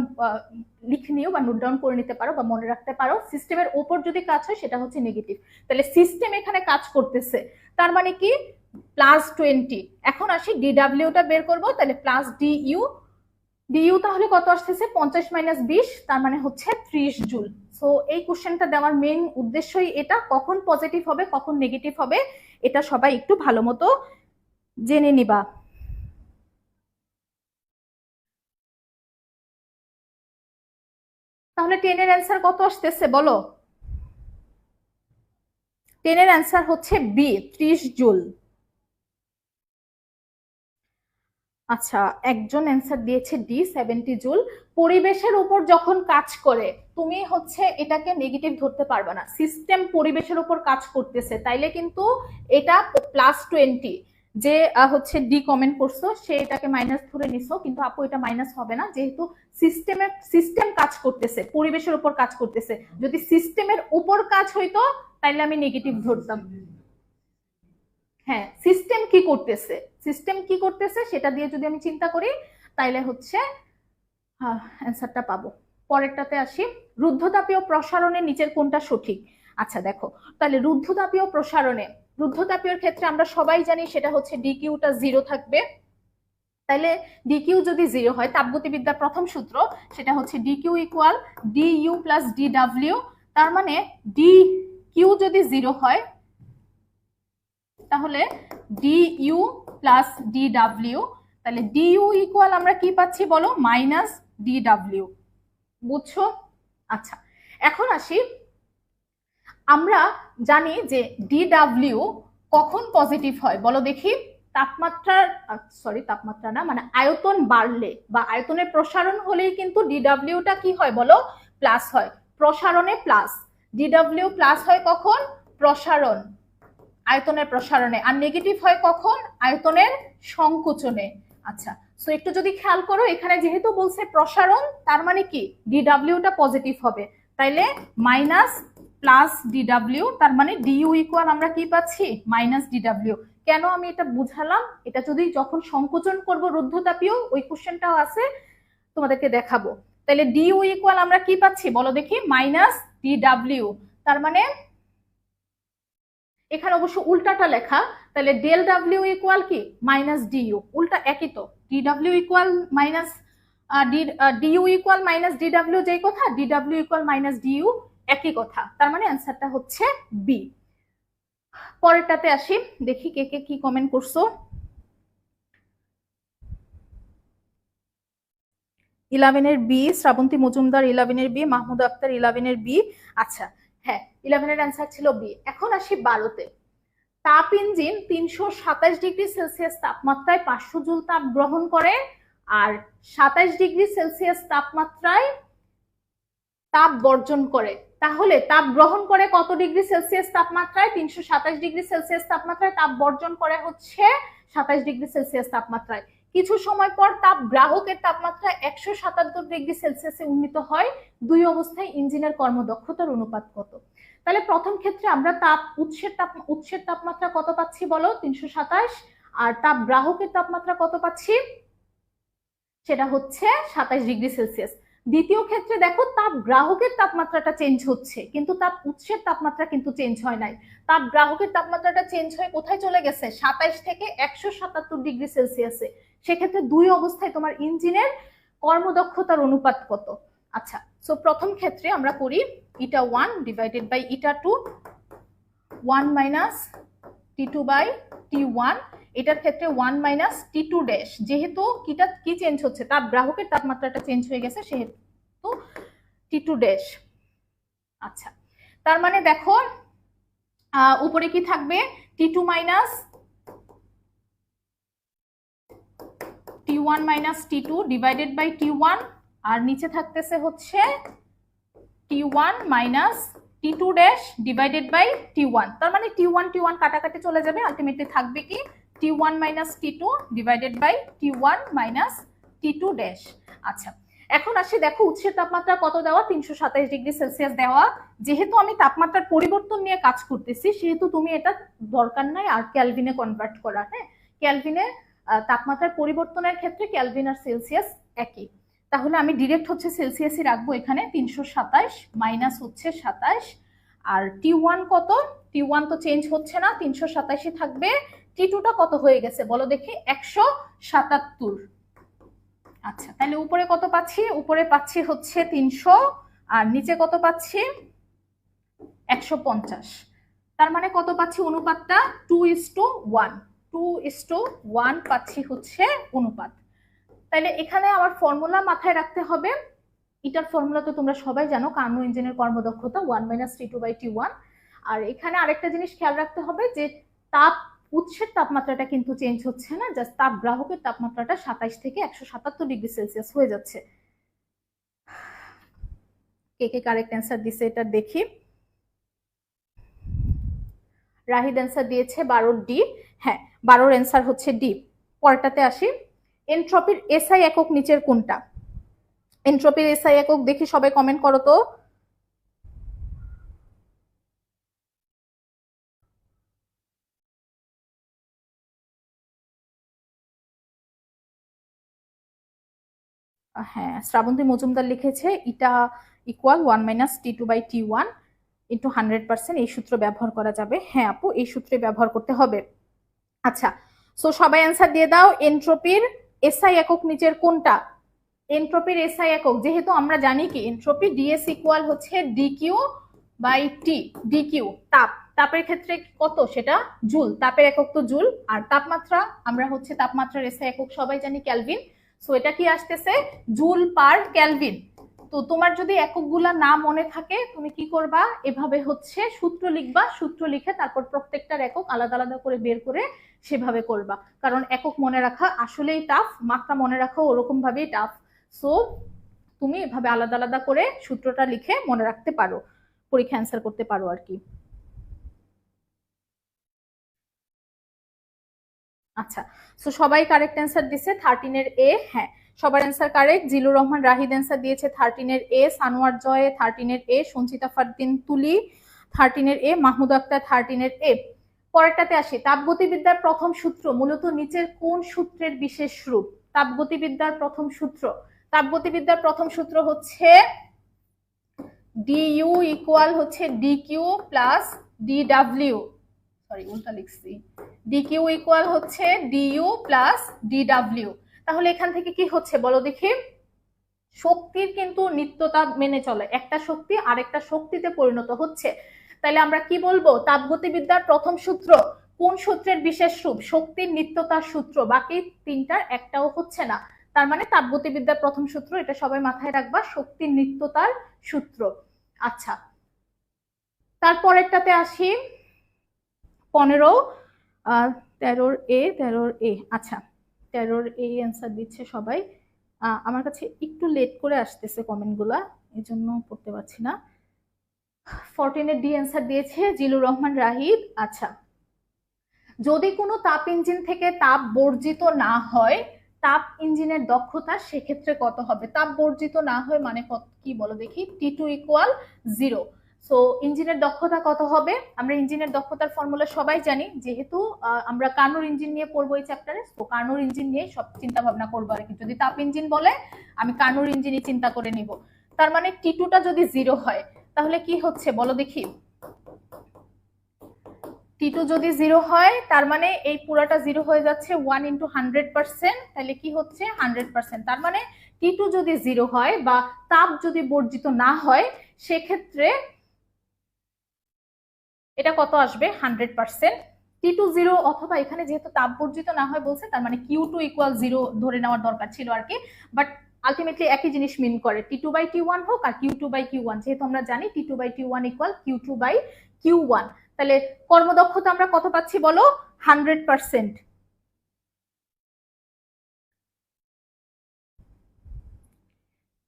লিখে নিও বা নোট ডাউন করে নিতে পারো বা মনে রাখতে পারো, সিস্টেমের উপর যদি কাজ হয় সেটা হচ্ছে নেগেটিভ। তাহলে সিস্টেম এখানে কাজ করতেছে, তার মানে কি প্লাস 20। এখন আসি ডিডাব্লিউটা বের করবো, তাহলে প্লাস ডিইউ, ডিইউ তাহলে কত আসতেছে, 50 মাইনাস 20, তার মানে হচ্ছে 30 জুল। সো এই কোশ্চেনটা দেওয়ার মেইন উদ্দেশ্যই এটা, কখন পজিটিভ হবে কখন নেগেটিভ হবে এটা সবাই একটু ভালো মতো জেনে নিবা। তাহলে 10-এর অ্যান্সার কত আসতেছে বলো, 10-এর অ্যান্সার হচ্ছে বি, 30 জুল। আচ্ছা, একজন অ্যান্সার দিয়েছে ডি, 70 জুল। পরিবেশের উপর যখন কাজ করে তুমি হচ্ছে এটাকে নেগেটিভ ধরতে পারবে না, সিস্টেম পরিবেশের উপর কাজ করতেছে, তাইলে কিন্তু এটা প্লাস 20। যে হচ্ছে ডি কমেন্ট করছো সে এটাকে মাইনাস ধরে নিছো, কিন্তু আপু এটা মাইনাস হবে না, যেহেতু সিস্টেম কাজ করতেছে, পরিবেশের উপর কাজ করতেছে। যদি সিস্টেমের উপর কাজ হইতো তাইলে আমি নেগেটিভ ধরতাম। হ্যাঁ, সিস্টেম কি করতেছে, সিস্টেম কি করতেছে সেটা দিয়ে যদি আমি চিন্তা করি তাইলে হচ্ছে অ্যান্সারটা পাবো। পরেরটাতে আসি, রুদ্ধতাপীয় প্রসারণে নিচের কোনটা সঠিক? আচ্ছা দেখো, তাহলে রুদ্ধতাপীয় প্রসারণে, রুদ্ধতাপীয় ক্ষেত্রে আমরা সবাই জানি সেটা হচ্ছে ডিকিউটা 0 থাকবে। তাহলে ডিকিউ যদি 0 হয়, তাপগতিবিদ্যার প্রথম সূত্র সেটা হচ্ছে DQ equal DU plus DW. তার মানে ডিকিউ যদি 0 হয় তাহলে ডিইউ প্লাস ডিডাব্লিউ, তাহলে ডিইউ ইকুয়াল আমরা কি পাচ্ছি বলো, মাইনাস ডিডাব্লিউ। বুঝছো? আচ্ছা, এখন আসি, আমরা জানি যে ডিডাব্লিউ কখন পজিটিভ হয় বলো দেখি, তাপমাত্রার, সরি তাপমাত্রা না, মানে আয়তন বাড়লে বা আয়তনের প্রসারণ হলেই কিন্তু ডিডাব্লিউটা কি হয় বলো, প্লাস হয়। প্রসারণে প্লাস, ডিডাব্লিউ প্লাস হয় কখন, প্রসারণ, আয়তনের প্রসারণে। আর নেগেটিভ হয় কখন, আয়তনের সংকোচনে। আচ্ছা, সো একটু যদি খেয়াল করো, এখানে যেহেতু বলছে প্রসারণ, তার মানে কি ডিডাব্লিউটা পজিটিভ হবে, তাইলে মাইনাস প্লাস ডিডাব্লিউ, তার মানে ডিইউ ইকুয়াল আমরা কি পাচ্ছি, মাইনাস ডিডাব্লিউ। কেন আমি এটা বুঝালাম, এটা যদি যখন সংকোচন করব রুদ্ধতাপীয়, ওই কোশ্চেনটাও আছে তোমাদেরকে দেখাবো। তাহলে ডিইউ ইকুয়াল আমরা কি পাচ্ছি বলো দেখি মাইনাস ডিডব্লিউ। তার মানে এখানে অবশ্য উল্টাটা লেখা, তাহলে ডেল ডাব্লিউ ইকুয়াল কি মাইনাস ডিইউ, উল্টা একই তো, DW equal minus DU equal minus DW যেই কথা, ডিডব্লিউ ইকুয়াল মাইনাস ডিইউ একই কথা। তার মানে অ্যান্সারটা হচ্ছে বি। পরেরটাতে আসি, দেখি কে কে কি কমেন্ট করছো। 11 B, Srabanti Majumdar 11 B, Mahmud Akhtar 11 B. আচ্ছা হ্যাঁ, 11 অ্যান্সার ছিল বি। এখন আসি 12তে। তাপ ইঞ্জিন 327 ডিগ্রি সেলসিয়াস তাপমাত্রায় 500 জুল তাপ গ্রহণ করে আর 27 ডিগ্রি সেলসিয়াস তাপমাত্রায় তাপ বর্জন করে। তাহলে তাপ গ্রহণ করে কত ডিগ্রি সেলসিয়াস তাপমাত্রায়? 327 ডিগ্রি সেলসিয়াস তাপমাত্রায়। তাপ বর্জন করে হচ্ছে 27 ডিগ্রি সেলসিয়াস তাপমাত্রায়। কিছু সময় পর তাপ গ্রাহকের তাপমাত্রা 177 ডিগ্রি সেলসিয়াসে উন্নীত হয়। দুই অবস্থায় ইঞ্জিনের কর্মদক্ষতার অনুপাত কত? তাহলে প্রথম ক্ষেত্রে আমরা তাপ উৎসের তাপমাত্রা কত পাচ্ছি বলো? 327। আর তাপ গ্রাহকের তাপমাত্রা কত পাচ্ছি? সেটা হচ্ছে 27 ডিগ্রি সেলসিয়াস। দ্বিতীয় ক্ষেত্রে দেখো তাপ গ্রাহকের তাপমাত্রাটা চেঞ্জ হচ্ছে, কিন্তু তাপ উৎসের তাপমাত্রা কিন্তু চেঞ্জ হয় নাই। তাপ গ্রাহকের তাপমাত্রাটা চেঞ্জ হয়ে কোথায় চলে গেছে? 27 থেকে 177 ডিগ্রি সেলসিয়াসে। সেক্ষেত্রে দুই অবস্থায় তোমার ইঞ্জিনের কর্মদক্ষতার অনুপাত কত? আচ্ছা, সো প্রথম ক্ষেত্রে আমরা করি eta 1 divided by eta 2, 1 minus T2 by T1। এটার ক্ষেত্রে 1 মাইনাস T2 ড্যাশ, যেহেতু কিটা কি চেঞ্জ হচ্ছে, তাপ গ্রাহকের তাপমাত্রাটা চেঞ্জ হয়ে গেছে সেহেতু T2 ড্যাশ। আচ্ছা, তার মানে দেখো উপরে কি থাকবে? T2 minus T1 minus T2 divided by T1, আর নিচে থাকতেছে হচ্ছে T1 minus T2 dash divided by T1। তার মানে T1 কাটাকাটি চলে যাবে, আলটিমেটলি থাকবে কি T1 minus T2 divided by T1 minus T2 dash. আচ্ছা, এখন আসি দেখো উৎসের তাপমাত্রা কত দেওয়া? 327 ডিগ্রি সেলসিয়াস দেওয়া। যেহেতু আমি তাপমাত্রার পরিবর্তন নিয়ে কাজ করতেছি সেহেতু তুমি এটা দরকার নাই আর ক্যালভিনে কনভার্ট করা। হ্যাঁ, ক্যালভিনে তাপমাত্রার পরিবর্তনের ক্ষেত্রে ক্যালভিন আর সেলসিয়াস একই। তাহলে আমি ডিরেক্ট হচ্ছে সেলসিয়াসই রাখবো এখানে। 327 মাইনাস হচ্ছে 27, আর T1 কত? T1 তো চেঞ্জ হচ্ছে না, 327ই থাকবে। T2টা কত হয়ে গেছে বলো দেখি? 177। আচ্ছা, তাহলে উপরে কত পাচ্ছি? উপরে পাচ্ছি হচ্ছে 300, আর নিচে কত পাচ্ছি? 150। তার মানে কত পাচ্ছি অনুপাতটা? 2:1। 2:1 পাচ্ছি হচ্ছে অনুপাত। তাহলে এখানে আমার ফর্মুলা মাথায় রাখতে হবে। এটার ফর্মুলা তো তোমরা সবাই জানো, কার্নো ইঞ্জিনের কর্মদক্ষতা 1 মাইনাস T2 বাই T1। আর এখানে আরেকটা জিনিস খেয়াল রাখতে হবে যে তাপ উৎসের তাপমাত্রাটা কিন্তু চেঞ্জ হচ্ছে না, জাস্ট তাপ গ্রাহকের তাপমাত্রাটা 27 থেকে 177 ডিগ্রি সেলসিয়াস হয়ে যাচ্ছে। কে কে কারেক্ট অ্যান্সার দিছে এটা দেখি। রাহিদ অ্যান্সার দিয়েছে 12 ডি। হ্যাঁ, 12 অ্যান্সার হচ্ছে ডি। পরেরটাতে আসি, এনট্রপির এসআই একক নিচের কোনটা? এনট্রপির এসআই একক দেখি, সবাই কমেন্ট করো তো। হ্যাঁ, শ্রাবন্তী মজুমদার লিখেছে eta equal 1 minus T2 by T1 into 100%। এই সূত্র ব্যবহার করা যাবে। হ্যাঁ আপু, এই সূত্রে ব্যবহার করতে হবে। আচ্ছা, সো সবাই অ্যান্সার দিয়ে দাও। এনট্রপির এসআই একক নিচের কোনটা? এনট্রপির এসআই একক, যেহেতু আমরা জানি কি এনট্রপি ডিএস ইকুয়াল হচ্ছে ডিকিউ বাই টি। ডিকিউ তাপ, তাপের ক্ষেত্রে কত? সেটা জুল, তাপের একক তো জুল। আর তাপমাত্রা, আমরা হচ্ছে তাপমাত্রার এসআই একক সবাই জানি ক্যালভিন। সো এটা কি আসতেছে? Joule per Calvin. তো তোমার যদি এককগুলা না মনে থাকে তুমি কি করবা? এভাবে হচ্ছে সূত্র লিখবা, সূত্র লিখে তারপর প্রত্যেকটার একক আলাদা আলাদা করে বের করে সেভাবে করবা। কারণ একক মনে রাখা আসলেই টাফ, মাত্রা মনে রাখা ওরকম ভাবেই টাফ। সো তুমি এভাবে আলাদা আলাদা করে সূত্রটা লিখে মনে রাখতে পারো, পরীক্ষা অ্যান্সার করতে পারো আর কি। আচ্ছা, সো সবাই কারেক্ট অ্যান্সার দিছে 13 এর এ। হ্যাঁ, সবার answer correct. Zillur Rahman Rahid answer দিয়েছে 13 এর এ, সানোয়ার জয় 13 এর এ, সঞ্চিতা ফারদিন তুলি 13 এর এ, মাহমুদ আক্তার 13 এর এ। পরেরটাতে আসি, তাপগতিবিদ্যার প্রথম সূত্র মূলত নিচের কোন সূত্রের বিশেষ রূপ? তাপগতিবিদ্যার প্রথম সূত্র, তাপগতিবিদ্যার প্রথম সূত্র হচ্ছে ডিইউ ইকুয়াল হচ্ছে ডিকিউ প্লাস ডিডাব্লিউ, সরি উল্টা লিখছি, ডিকিউ ইকুয়াল হচ্ছে ডিইউ প্লাস ডিডাব্লিউ। তাহলে এখান থেকে কি হচ্ছে বলো দেখি, শক্তির কিন্তু নিত্যতা মেনে চলে, একটা শক্তি আরেকটা শক্তিতে পরিণত হচ্ছে। তাহলে আমরা কি বলবো, তাপগতিবিদ্যার প্রথম সূত্র কোন সূত্রের বিশেষ রূপ, শক্তির নিত্যতার সূত্র, বাকি তিনটার একটাও হচ্ছে না। তার মানে তাপগতিবিদ্যার প্রথম সূত্র, এটা সবাই মাথায় রাখবা, শক্তির নিত্যতার সূত্র। আচ্ছা, তারপরেরটাতে আসি 15 13 এ। আচ্ছা 13 এ অ্যান্সার দিচ্ছে সবাই। আমার কাছে একটু লেট করে আসতেছে কমেন্টগুলা, এই জন্য পড়তে পারছি না। 14 ডি অ্যান্সার দিয়েছে জিলুর রহমান রাহিদ। আচ্ছা, যদি কোনো তাপ ইঞ্জিন থেকে তাপ বর্জিত না হয়, তাপ ইঞ্জিনের দক্ষতা সেক্ষেত্রে কত হবে? তাপ বর্জিত না হয় মানে কত, কি বলো দেখি, T2 ইকুয়াল 0। সো ইঞ্জিনের দক্ষতা কত হবে? আমরা ইঞ্জিনের দক্ষতার ফর্মুলা সবাই জানি, যেহেতু আমরা কার্নোর ইঞ্জিন নিয়ে পড়বো এই চ্যাপ্টারে, তো কার্নোর ইঞ্জিন নিয়ে সব চিন্তা ভাবনা করবো আর কি। যদি তাপ ইঞ্জিন বলে আমি কার্নোর ইঞ্জিনই চিন্তা করে নিব। তার মানে T2টা যদি 0 হয় তাহলে কি হচ্ছে বলো দেখি, T2 যদি 0 হয় তার মানে এই পুরাটা 0 হয়ে যাচ্ছে 1 ইন্টু 100%, তাহলে কি হচ্ছে 100%। তার মানে T2 যদি 0 হয় বা তাপ যদি বর্জিত না হয়, সেক্ষেত্রে এটা কত আসবে, 100%। T2 0, অথবা এখানে যেহেতু তাপ বর্জিত না হয় বলছে, তার মানে Q2 ইকুয়াল 0 ধরে নেওয়ার দরকার ছিল আর কি, বাট আলটিমেটলি একই জিনিস মিন করে, T2 বাই T1 হোক আর Q2 বাই Q1, যেহেতু আমরা জানি T2 by T1 equal Q2 by Q1। তাহলে কর্মদক্ষতা আমরা কত পাচ্ছি বলো, 100%।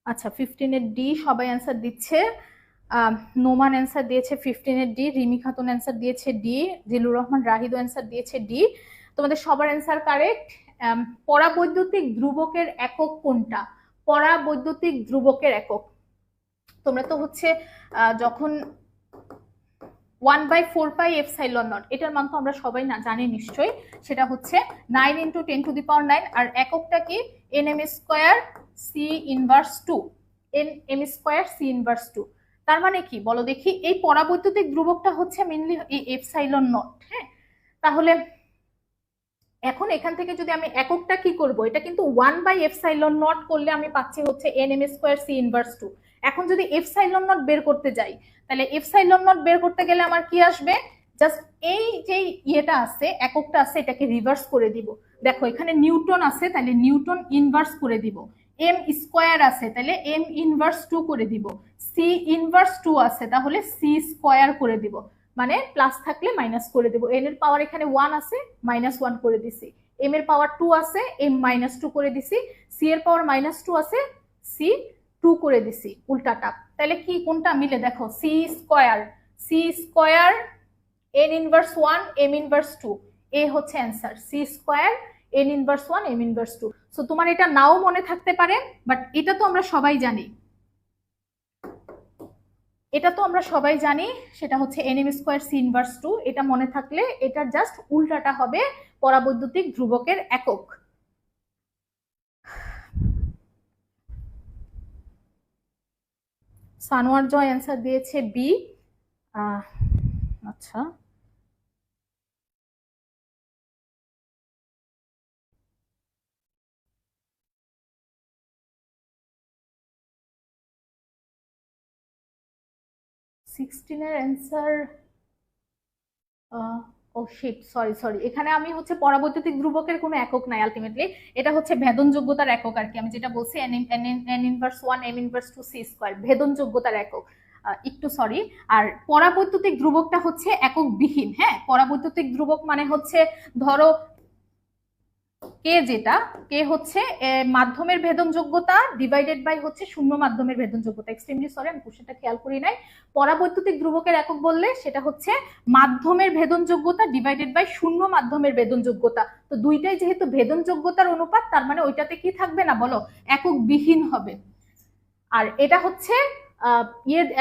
আচ্ছা 15 এর ডি সবাই অ্যান্সার দিচ্ছে। নোমান অ্যান্সার দিয়েছে 15 এর ডি, রিমি খাতুন অ্যান্সার দিয়েছে ডি, জিলুর রহমান রাহিদ অ্যান্সার দিয়েছে ডি। তোমাদের সবার অ্যান্সার কারেক্ট। পরাবৈদ্যুতিক ধ্রুবকের একক কোনটা? পরাবৈদ্যুতিক ধ্রুবকের একক, তোমরা তো হচ্ছে যখন 1/4πε0, এটার মান তো আমরা সবাই না জানি নিশ্চয়ই, সেটা হচ্ছে 9 × 10⁹, আর এককটা কি, nm² c inverse 2, nm² c inverse 2। তার মানে কি বলো দেখি, এই পরাবৈদ্যুতিক ধ্রুবকটা হচ্ছে মেইনলি এই ε0। হ্যাঁ, তাহলে এখন এখান থেকে যদি আমি এককটা কি করব, এটা কিন্তু 1/ε0 করলে আমি পাচ্ছি হচ্ছে nm² c ইনভার্স 2। এখন যদি ε0 বের করতে যাই, তাহলে ε0 বের করতে গেলে আমার কি আসবে, জাস্ট এই যে ইয়েটা আছে, এককটা আছে, এটাকে রিভার্স করে দিব। দেখো এখানে নিউটন আছে, তাহলে নিউটন ইনভার্স করে দিব। m স্কয়ার আছে, তাহলে m ইনভার্স 2 করে দিব। c ইনভার্স 2 আছে, তাহলে c স্কয়ার করে দিব। মানে প্লাস থাকলে মাইনাস করে দেব। n এর পাওয়ার এখানে 1 আছে, -1 করে দিছি। m এর পাওয়ার 2 আছে, m -2 করে দিছি। c এর পাওয়ার -2 আছে, c 2 করে দিছি, উল্টাটা। তাহলে কি কোনটা মিলে দেখো, c square n inverse 1 m inverse 2, এ হচ্ছে answer, c square n inverse 1 m inverse 2। So তোমার এটা নাও মনে থাকতে পারে, বাট এটা তো আমরা সবাই জানি, সেটা হচ্ছে nm² c ইনভার্স 2। এটা মনে থাকলে এটার জাস্ট উল্টাটা হবে পরাবৈদ্যুতিক ধ্রুবকের একক। সানোয়ার জয় অ্যান্সার দিয়েছে বি। আচ্ছা সিক্সটিনের অ্যান্সার, ও শিট, সরি, এখানে আমি হচ্ছে পরাবৈদ্যুতিক ধ্রুবকের কোনো একক নাই আলটিমেটলি, এটা হচ্ছে ভেদন যোগ্যতার একক আর কি। আমি যেটা বলছি n inverse 1 m inverse 2 c square, ভেদন যোগ্যতার একক, একটু সরি। আর পরাবৈদ্যুতিক ধ্রুবকটা হচ্ছে একক বিহীন। হ্যাঁ, পরাবৈদ্যুতিক ধ্রুবক মানে হচ্ছে ধরো কে হচ্ছে মাধ্যমের ভেদন যোগ্যতা ডিভাইডেড বাই হচ্ছে শূন্য মাধ্যমের ভেদন যোগ্যতা। এক্সট্রিমলি সরি, আমি কোশ্চেনটা খেয়াল করি নাই। পরাবৈদ্যুতিক ধ্রুবকের একক বললে সেটা হচ্ছে মাধ্যমের ভেদন যোগ্যতা ডিভাইডেড বাই শূন্য মাধ্যমের ভেদন যোগ্যতা। তো দুইটাই যেহেতু ভেদন যোগ্যতার অনুপাত, তার মানে ওইটাতে কি থাকবে না বলো, একক বিহীন হবে। আর এটা হচ্ছে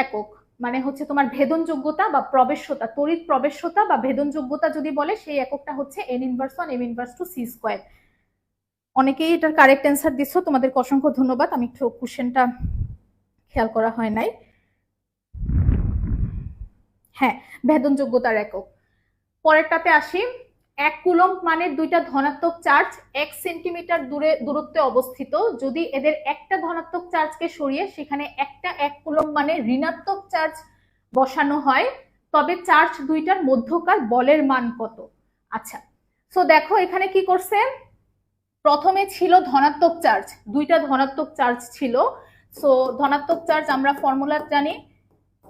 একক, মানে হচ্ছে তোমার ভেদন যোগ্যতা বা প্রবেশ্যতা, তড়িৎ প্রবেশ্যতা বা ভেদন যোগ্যতা যদি বলে, সেই এককটা হচ্ছে n inverse 1 m inverse 2 c square. অনেকেই এটার কারেক্ট অ্যান্সার দিচ্ছ, তোমাদেরকে অসংখ্য ধন্যবাদ। আমি একটু কোশ্চেনটা খেয়াল করা হয় নাই। হ্যাঁ, ভেদনযোগ্যতার একক। পরেরটাতে আসি। 1 কুলম্ব মানে দুইটা ধনাত্মক চার্জ 1 সেন্টিমিটার দূরত্বে অবস্থিত। যদি এদের একটা ধনাত্মক চার্জকে সরিয়ে সেখানে একটা 1 কুলম্ব মানে ঋণাত্মক চার্জ বসানো হয়, তবে চার্জ দুইটার মধ্যকার বলের মান কত? আচ্ছা, সো দেখো এখানে কি করছে, প্রথমে ছিল ধনাত্মক চার্জ, দুইটা ধনাত্মক চার্জ ছিল। সো ধনাত্মক চার্জ আমরা ফর্মুলা জানি,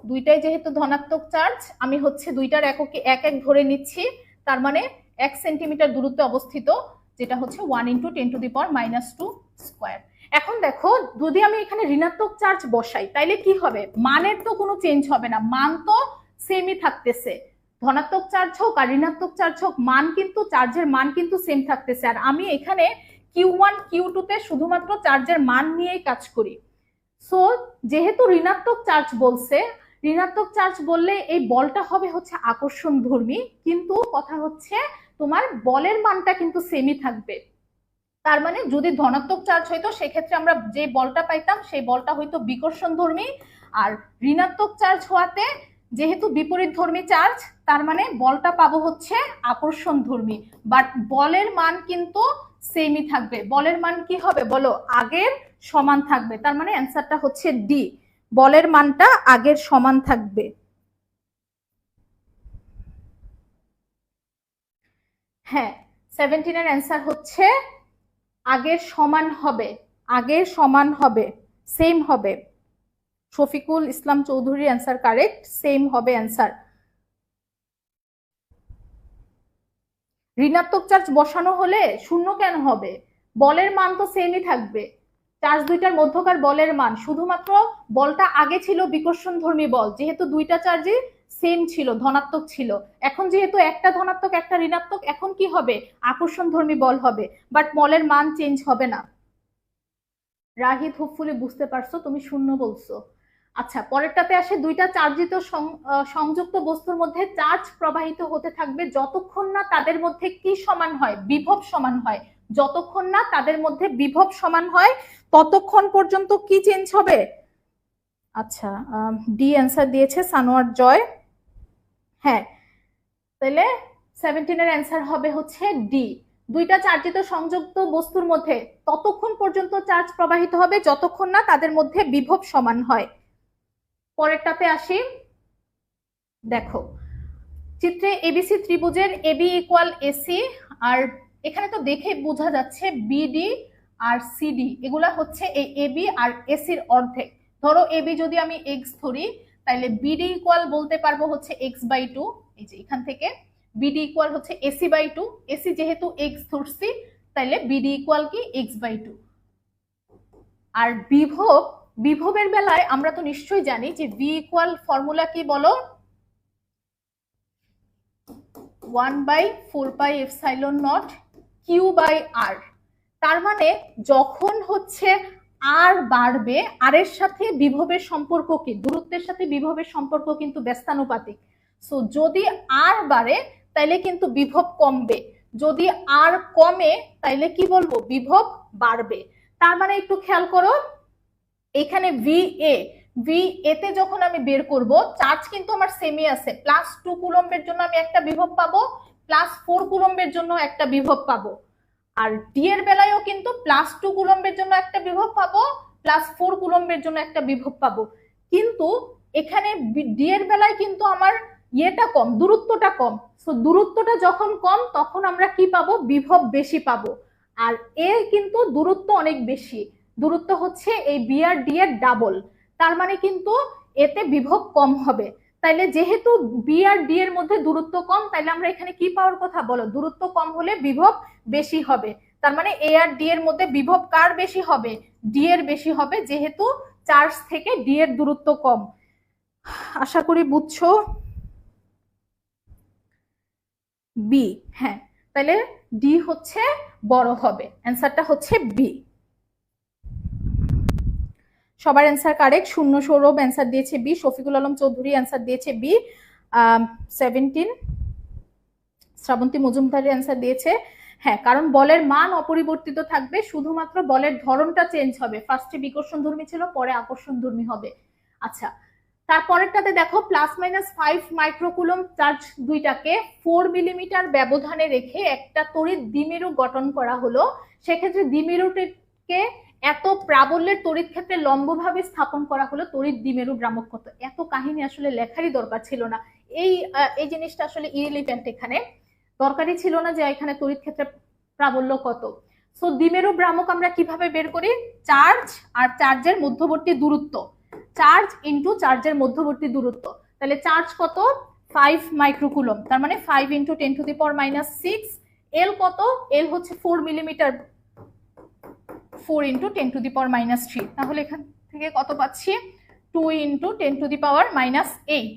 দুইটাই যেহেতু ধনাত্মক চার্জ, আমি হচ্ছে দুইটার এককে এক এক ধরে নিচ্ছি। তার মানে 1 সেন্টিমিটার দূরত্বে অবস্থিত, যেটা হচ্ছে 1 × 10⁻² স্কয়ার। এখন দেখো যদি আমি এখানে ঋণাত্মক চার্জ বসাই তাইলে কি হবে, মানের তো কোনো চেঞ্জ হবে না, মান তো সেমই থাকতেছে। ধনাত্মক চার্জ হোক আর ঋণাত্মক চার্জ হোক, মান কিন্তু চার্জের মান কিন্তু সেম থাকতেছে। আর আমি এখানে Q1 Q2 তে শুধুমাত্র চার্জের মান নিয়েই কাজ করি। সো যেহেতু ঋণাত্মক চার্জ বলছে, ঋণাত্মক চার্জ বললে এই বলটা হবে হচ্ছে আকর্ষণধর্মী, কিন্তু কথা হচ্ছে তোমার বলের মানটা কিন্তু সেমই থাকবে। তার মানে যদি ধনাত্মক চার্জ হইতো সেক্ষেত্রে আমরা যে বলটা পাইতাম সেই বলটা হইতো বিকর্ষণধর্মী, আর ঋণাত্মক চার্জ হওয়াতে যেহেতু বিপরীতধর্মী চার্জ, তার মানে বলটা পাবো হচ্ছে আকর্ষণধর্মী। বাট বলের মান কিন্তু সেমই থাকবে। বলের মান কি হবে বলো, আগের সমান থাকবে। তার মানে অ্যান্সারটা হচ্ছে ডি, বলের মানটা আগের সমান থাকবে। হ্যাঁ, 17 এর অ্যান্সার হচ্ছে আগের সমান হবে, আগের সমান হবে, সেম হবে। Shafiqul Islam Chowdhury answer correct, same হবে অ্যান্সার। ঋণাত্মক চার্জ বসানো হলে শূন্য কেন হবে, বলের মান তো সেমই থাকবে। চার্জ দুইটার মধ্যকার বলের মান, শুধুমাত্র বলটা আগে ছিল বিকর্ষণধর্মী বল, যেহেতু দুইটা চার্জই সেম ছিল, ধনাত্মক ছিল। এখন যেহেতু একটা ধনাত্মক একটা ঋণাত্মক, এখন কি হবে, আকর্ষণধর্মী বল হবে, বাট বলের মান চেঞ্জ হবে না। রাহিদ হোপফুলি বুঝতে পারছো, তুমি শূন্য বলছো। আচ্ছা, পরেরটাতে আসে, দুইটা চার্জিত সংযুক্ত বস্তুর মধ্যে চার্জ প্রবাহিত হতে থাকবে যতক্ষণ না তাদের মধ্যে কি সমান হয়, বিভব সমান হয়। যতক্ষণ না তাদের মধ্যে বিভব সমান হয় ততক্ষণ পর্যন্ত কি চেঞ্জ হবে? আচ্ছা, ডি অ্যান্সার দিয়েছে সানোয়ার জয়। হ্যাঁ, তাহলে 17 এর অ্যান্সার হবে হচ্ছে ডি, দুইটা চার্জিত সংযুক্ত বস্তুর মধ্যে ততক্ষণ পর্যন্ত চার্জ প্রবাহিত হবে যতক্ষণ না তাদের মধ্যে বিভব সমান হয়। পরেরটাতে আসি। দেখো চিত্রে এবিসি ত্রিভুজের এবি ইকুয়াল এসি, আর এখানে তো দেখে বোঝা যাচ্ছে বিডি আর সিডি এগুলা হচ্ছে এই এবি আর এসির অর্ধেক। ধরো এবি যদি আমি এক্স ধরি, তাহলে বিডি ইকুয়াল বলতে পারবো হচ্ছে x/2। এই যে এখান থেকে বিডি ইকুয়াল হচ্ছে AC/2, এসি যেহেতু এক্স ধরছি তাহলে বিডি ইকুয়াল কি x/2। আর বিভবের বেলায় আমরা তো নিশ্চয়ই জানি যে ভি ইকুয়াল ফর্মুলা কি বলো, 1/4πε0 Q/r। তার মানে যখন হচ্ছে আর বাড়বে, আর এর সাথে বিভবের সম্পর্ক কি, দূরত্বের সাথে বিভবের সম্পর্ক কিন্তু ব্যস্তানুপাতিক। সো যদি আর বাড়ে তাইলে কিন্তু বিভব কমবে, যদি আর কমে তাইলে কি বলবো, বিভব বাড়বে। তার মানে একটু খেয়াল করো, এখানে ভি এতে যখন আমি বের করব, চার্জ কিন্তু আমার সেমি আছে, +2 কুলম্বের জন্য আমি একটা বিভব পাবো, +4 কুলম্বের জন্য একটা বিভব পাবো। আর ডি এর বেলায়ও কিন্তু +2 কুলম্বের জন্য একটা বিভব পাবো, +4 কুলম্বের জন্য একটা বিভব পাবো। কিন্তু এখানে ডি এর বেলায় কিন্তু আমার ইয়েটা কম, দূরত্বটা কম। সো দূরত্বটা যখন কম তখন আমরা কি পাবো, বিভব বেশি পাবো। আর এ কিন্তু দূরত্ব অনেক বেশি, দূরত্ব হচ্ছে এই বি আর ডি এর ডাবল, তার মানে কিন্তু এতে বিভব কম হবে। তাইলে যেহেতু বি আর ডি এর মধ্যে দূরত্ব কম, তাইলে আমরা এখানে কি পাওয়ার কথা বলো, দূরত্ব কম হলে বিভব বেশি হবে। তার মানে এ আর ডি এর মধ্যে বিভব কার বেশি হবে, ডি এর বেশি হবে, যেহেতু চার্জ থেকে ডি এর দূরত্ব কম। আশা করি বুঝছো। বি, হ্যাঁ, তাহলে ডি হচ্ছে বড় হবে, অ্যান্সারটা হচ্ছে বি। সবার অ্যান্সার কারেক্ট। শূন্য সৌরভ অ্যান্সার দিয়েছে বি, শফিকুল আলম চৌধুরী অ্যান্সার দিয়েছে বি, 17 শ্রাবন্তী মজুমদারের অ্যান্সার দিয়েছে হ্যাঁ, কারণ বলের মান অপরিবর্তিত থাকবে, শুধুমাত্র বলের ধরনটা চেঞ্জ হবে। ফার্স্টে বিকর্ষণধর্মী ছিল, পরে আকর্ষণধর্মী হবে। আচ্ছা, তারপরেরটাতে দেখো +-5 মাইক্রোকুলম চার্জ দুইটাকে 4 মিলিমিটার ব্যবধানে রেখে একটা তড়িৎ দ্বিমেরু গঠন করা হলো। সেক্ষেত্রে দ্বিমেরুটিকে এত প্রাবল্যের তড়িৎ ক্ষেত্রে লম্বভাবে স্থাপন করা হলো, তড়িৎ দ্বিমেরু ভ্রামক কত। এত কাহিনী আসলে লেখারই দরকার ছিল না, এই জিনিসটা আসলে ইরিলিভেন্ট, এখানে দরকারই ছিল না যে এখানে তড়িৎ ক্ষেত্রে প্রাবল্য কত। সো দ্বিমেরু ভ্রামক আমরা কিভাবে বের করি? চার্জ আর চার্জের মধ্যবর্তী দূরত্ব, চার্জ ইন্টু চার্জের মধ্যবর্তী দূরত্ব। তাহলে চার্জ কত? 5 মাইক্রোকুলম, তার মানে 5 × 10⁻⁶। এল কত? এল হচ্ছে 4 মিলিমিটার, 4 × 10⁻⁻3। তাহলে এখান থেকে কত পাচ্ছি? 2 × 10⁻⁸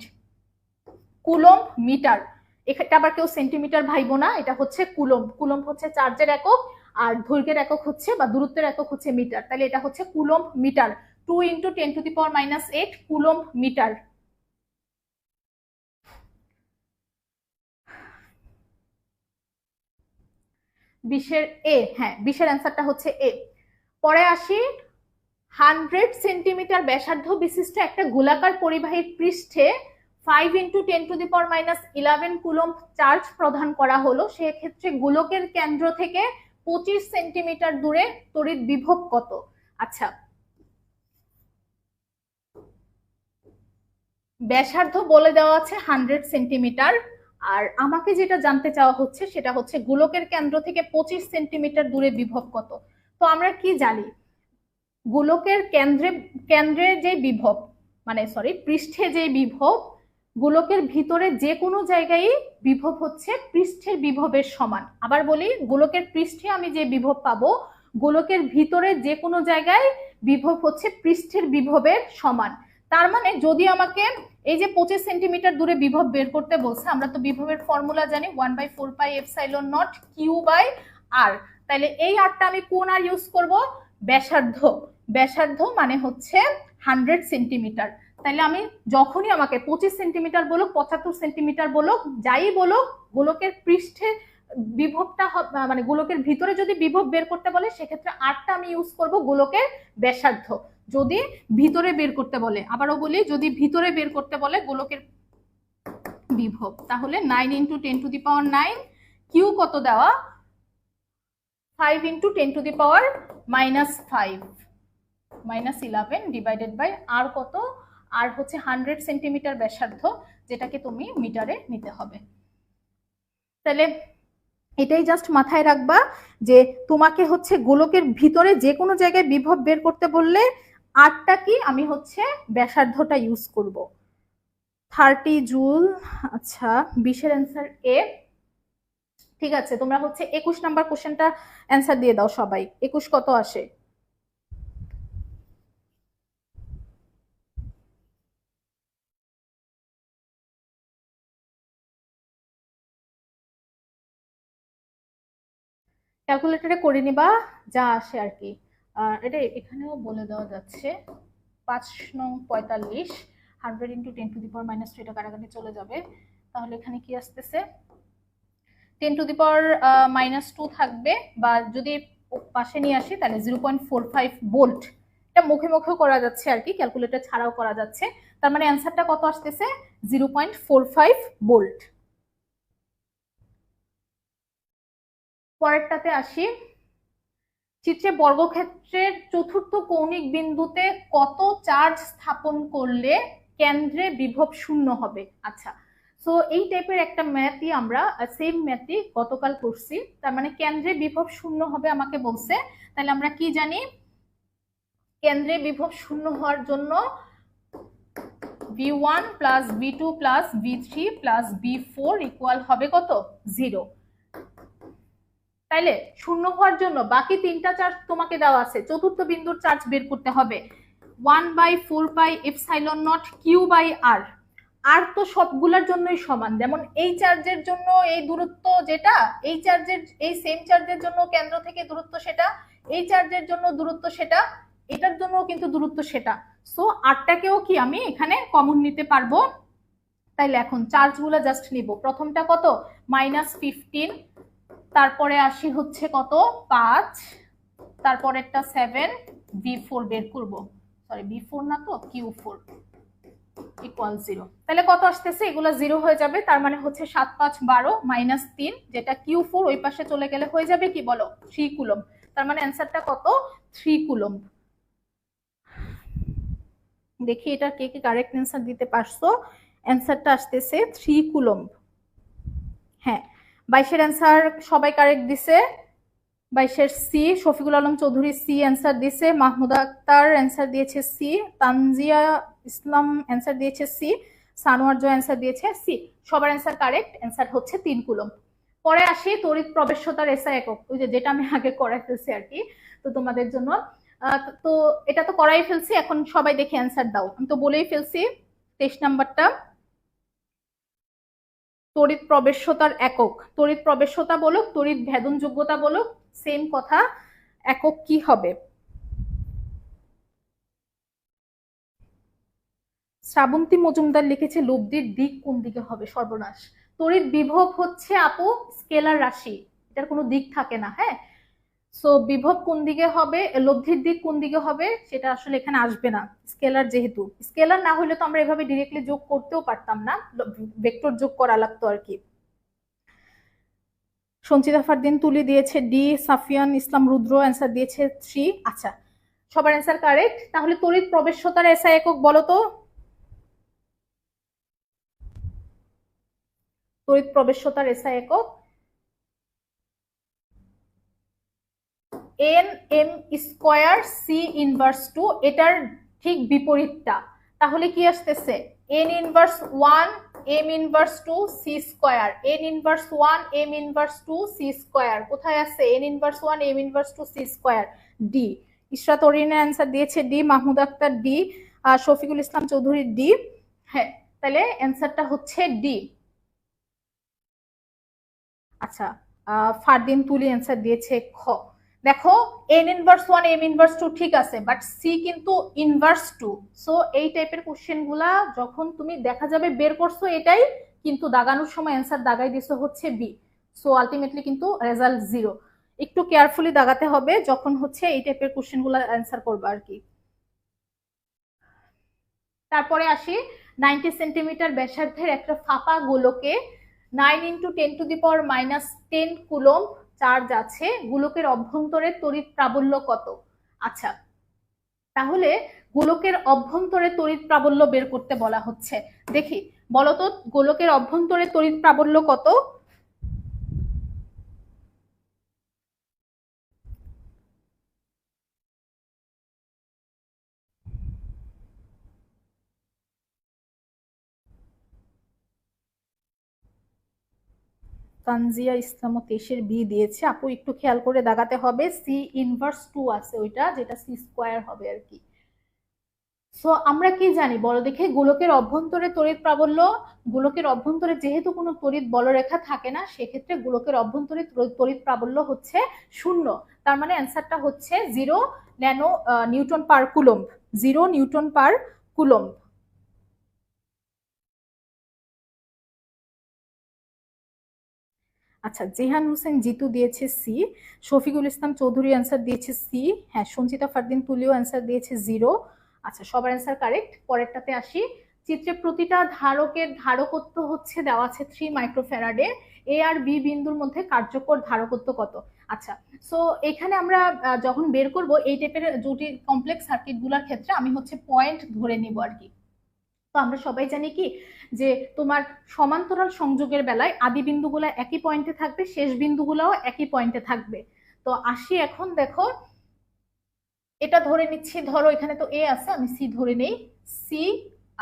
কুলম মিটার। এটা আবার কেউ সেন্টিমিটার ভাইবো না, এটা হচ্ছে কুলম। কুলম হচ্ছে চার্জের একক, আর দৈর্ঘ্যের একক হচ্ছে বা দূরত্বের একক হচ্ছে মিটার। তাহলে এটা হচ্ছে কুলম মিটার। 2 × 10⁻⁸ coulomb metre. বিশের এ, হ্যাঁ বিশের অ্যান্সারটা হচ্ছে এ। পরে আসি, 100 সেন্টিমিটার ব্যাসার্ধ বিশিষ্ট একটা গোলাকার পরিবাহী পৃষ্ঠে 5 × 10⁻11 কুলম চার্জ প্রদান করা হলো। সেক্ষেত্রে গোলকের কেন্দ্র থেকে 25 সেন্টিমিটার দূরে তড়িৎ বিভব কত? আচ্ছা, ব্যাসার্ধ বলে দেওয়া আছে 100 সেন্টিমিটার, আর আমাকে যেটা জানতে চাওয়া হচ্ছে সেটা হচ্ছে গোলকের কেন্দ্র থেকে 25 সেন্টিমিটার দূরে বিভব কত। তো আমরা কি জানি, গোলকের কেন্দ্রে যে বিভব, মানে সরি পৃষ্ঠে যে বিভব, গোলকের ভিতরে যে কোনো জায়গায় বিভব হচ্ছে পৃষ্ঠের বিভবের সমান। আবার বলি, গোলকের পৃষ্ঠে আমি যে বিভব পাবো, গোলকের ভিতরে যে কোনো জায়গায় বিভব হচ্ছে পৃষ্ঠের বিভবের সমান। তার মানে যদি আমাকে এই যে 25 সেন্টিমিটার দূরে বিভব বের করতে বলছে, আমরা তো বিভবের ফর্মুলা জানি 1/4πε0 Q/r। তাহলে এই আরটা আমি কোন আর ইউজ করব? ব্যাসার্ধ। ব্যাসার্ধ মানে হচ্ছে 100 সেন্টিমিটার। তাহলে আমি যখনই আমাকে 25 সেন্টিমিটার বলুক, 75 সেন্টিমিটার বলুক, যাই বলুক, গোলকের পৃষ্ঠে বিভবটা মানে গোলকের ভিতরে যদি বিভব বের করতে বলে, সেক্ষেত্রে আরটা আমি ইউজ করব গোলকের ব্যাসার্ধ। যদি ভিতরে বের করতে বলে, আবারও বলি, যদি ভিতরে বের করতে বলে গোলকের বিভব, তাহলে 9 × 10⁻9। কিউ কত দেওয়া? 5 × 10⁻⁻5 -11 ডিভাইডেড বাই আর কত? আর হচ্ছে 100 সেন্টিমিটার ব্যাসার্ধ, যেটাকে তুমি মিটারে নিতে হবে। তাহলে এটাই জাস্ট মাথায় রাখবা যে তোমাকে হচ্ছে গোলকের ভিতরে যে কোনো জায়গায় বিভব বের করতে বললে আরটা কি, আমি হচ্ছে ব্যাসার্ধটা ইউজ করব। 30 জুল। আচ্ছা, 20-এর অ্যান্সার এ। ঠিক আছে, তোমরা হচ্ছে 21 নাম্বার কোশ্চেনটা অ্যান্সার দিয়ে দাও সবাই। 21 কত আসে? ক্যালকুলেটরে করে নিবা যা আসে আর কি। এটা এখানেও বলে দেওয়া যাচ্ছে, 5 নং 45, 100 × 10⁻⁻2, এটা কাটাকাটি চলে যাবে। তাহলে এখানে কি আসতেছে? 10⁻⁻2 থাকবে, বা যদি পাশে নিয়ে আসি তাহলে 0.45 ভোল্ট। এটা মুখে মুখেও করা যাচ্ছে আর কি, ক্যালকুলেটর ছাড়াও করা যাচ্ছে। তার মানে অ্যান্সারটা কত আসতেছে? 0.45 ভোল্ট। পরেরটাতে আসি, চিত্রে বর্গক্ষেত্রের চতুর্থ কৌণিক বিন্দুতে কত চার্জ স্থাপন করলে কেন্দ্রে বিভব 0 হবে? আচ্ছা, সো এই টাইপের একটা ম্যাথই আমরা সেম ম্যাথই গতকাল করছি। তার মানে কেন্দ্রে বিভব 0 হবে আমাকে বলছে। তাহলে আমরা কি জানি, কেন্দ্রে বিভব 0 হওয়ার জন্য v1 + v2 + v3 + v4 equal হবে কত? 0। তাইলে 0 হওয়ার জন্য বাকি তিনটা চার্জ তোমাকে দেওয়া আছে, চতুর্থ বিন্দুর চার্জ বের করতে হবে। 1/4πε0 Q/r। আর তো সবগুলোর জন্যই সমান, যেমন এই চার্জের জন্য এই দূরত্ব যেটা, এই চার্জের এই সেম চার্জের জন্য কেন্দ্র থেকে দূরত্ব সেটা, এই চার্জের জন্য দূরত্ব সেটা, এটার জন্য কিন্তু দূরত্ব সেটা। সো আরটাকেও কি আমি এখানে কমন নিতে পারবো। তাইলে এখন চার্জগুলো জাস্ট নিব। প্রথমটা কত? -15 তারপরে আসি হচ্ছে কত 5, তারপরে একটা 7, B4 বের করব, সরি B4 না তো Q4 ইকুয়াল 0। তাহলে কত আসতেছে, এগুলো 0 হয়ে যাবে, তার মানে হচ্ছে 7 5 12 -3, যেটা Q4 ওই পাশে চলে গেলে হয়ে যাবে কি বলো 3 কুলম্ব। তার মানে অ্যান্সারটা কত 3 কুলম্ব। দেখি এটা কে কে কারেক্ট অ্যান্সার দিতে পারছো। অ্যান্সারটা আসতেছে 3 কুলম্ব। হ্যাঁ, 22-এর অ্যান্সার সবাই কারেক্ট দিছে। 22-এর C, Shafiqul Alam Chowdhury C answer দিয়েছে, মাহমুদা আক্তার অ্যান্সার দিয়েছে সি, তানজিয়া ইসলাম অ্যান্সার দিয়েছে সি, সানোয়ার জয় অ্যান্সার দিয়েছে সি। সবার অ্যান্সার কারেক্ট, অ্যান্সার হচ্ছে 3 কুলম্ব। পরে আসি তড়িৎ প্রবেশ্যতার এসআই একক, ওই যেটা আমি আগে করাই ফেলছি আর কি, তো তোমাদের জন্য। তো এটা তো করাই ফেলছি, এখন সবাই দেখে অ্যান্সার দাও। আমি তো বলেই ফেলছি 23 নাম্বারটা তড়িৎ প্রবেশ্যতার একক, তড়িৎ প্রবেশ্যতা বলো, তড়িৎ ভেদন যোগ্যতা বলো, সেম কথা, একক কি হবে। শ্রাবন্তী মজুমদার লিখেছে লব্ধির দিক কোন দিকে হবে, সর্বনাশ। তড়িৎ বিভব হচ্ছে আপু স্কেলার রাশি, এটার কোনো দিক থাকে না। হ্যাঁ, সো বিভব কোন দিকে হবে, লব্ধির দিক কোন দিকে হবে সেটা আসলে এখানে আসবে না, স্কেলার যেহেতু। স্কেলার না হলে তো আমরা এভাবে ডিরেক্টলি যোগ করতেও পারতাম না, ভেক্টর যোগ করা লাগতো আর কি। সঞ্চিতা ফারদিন তুলি দিয়েছে ডি, সাফিয়ান ইসলাম রুদ্র অ্যান্সার দিয়েছে 3। আচ্ছা, সবার অ্যান্সার কারেক্ট। তাহলে তড়িৎ প্রবেশ্যতার এসআই একক বলো তো। তড়িৎ প্রবেশ্যতার এসআই একক N M square C inverse two, এটার ঠিক বিপরীতটা। তাহলে কি আসতেছে N inverse 1 M inverse two C square, N inverse 1 M inverse two C square, কোথায় আছে N inverse 1 M inverse two C square, D. Ishrat অরিনের অ্যান্সার দিয়েছে ডি, মাহমুদ আক্তার ডি, আর শফিকুল ইসলাম চৌধুরী ডি। হ্যাঁ, তাহলে অ্যান্সারটা হচ্ছে ডি। আচ্ছা, ফারদিন তুলি অ্যান্সার দিয়েছে খ। দেখো এন ইনভার্স 1 এম ইনভার্স 2 ঠিক আছে, বাট সি কিন্তু ইনভার্স 2। সো এই টাইপের কোশ্চেন গুলা যখন তুমি দেখা যাবে বের করছো এটাই, কিন্তু দাগানোর সময় অ্যান্সার দাগাই দিছো হচ্ছে বি। সো আলটিমেটলি কিন্তু রেজাল্ট 0। একটু কেয়ারফুলি দাগাতে হবে যখন হচ্ছে এই টাইপের কোশ্চেন গুলা অ্যান্সার করবা আর কি। তারপরে আসি 90 সেন্টিমিটার ব্যাসার্ধের একটা ফাঁপা গোলকে 9 × 10⁻10 কুলম্ব চার্জ আছে, গোলকের অভ্যন্তরে তড়িৎ প্রাবল্য কত। আচ্ছা, তাহলে গোলকের অভ্যন্তরে তড়িৎ প্রাবল্য বের করতে বলা হচ্ছে। দেখি বলতো গোলকের অভ্যন্তরে তড়িৎ প্রাবল্য কত। তানজিয়া ইসলাম 23-এর বি দিয়েছে আপু, একটু খেয়াল করে দাগাতে হবে, সি ইনভার্স 2 আছে ওইটা, যেটা সি স্কোয়ার হবে আর কি। সো আমরা কি জানি বলো দেখে, গোলকের অভ্যন্তরে তড়িৎ প্রাবল্য, গোলকের অভ্যন্তরে যেহেতু কোনো তড়িৎ বলরেখা থাকে না, সেক্ষেত্রে গোলকের অভ্যন্তরে তড়িৎ প্রাবল্য হচ্ছে 0। তার মানে অ্যান্সারটা হচ্ছে 0 ন্যানো নিউটন পার কুলম্ব, 0 নিউটন পার কুলম্ব। আচ্ছা, জেহান হোসেন জিতু দিয়েছে সি, শফিকুল ইসলাম চৌধুরী অ্যান্সার দিয়েছে সি। হ্যাঁ, সঞ্চিতা ফারদিন তুলিও অ্যান্সার দিয়েছে 0। আচ্ছা, সবার অ্যান্সার কারেক্ট। পরেরটাতে আসি, চিত্রে প্রতিটা ধারকের ধারকত্ব হচ্ছে দেওয়া আছে 3 মাইক্রোফ্যারাডে, এ আর বি বিন্দুর মধ্যে কার্যকর ধারকত্ব কত। আচ্ছা, সো এখানে আমরা যখন বের করব এই টাইপের জটিল কমপ্লেক্স সার্কিট গুলার ক্ষেত্রে আমি হচ্ছে পয়েন্ট ধরে নিব আর কি। তো আমরা সবাই জানি কি যে তোমার সমান্তরাল সংযোগের বেলায় আদি বিন্দুগুলো একই পয়েন্টে থাকবে, শেষ বিন্দুগুলোও একই পয়েন্টে থাকবে। তো আসি এখন দেখো, এটা ধরে নিচ্ছি, ধরো এখানে তো এ আছে, আমি সি ধরে নেই, সি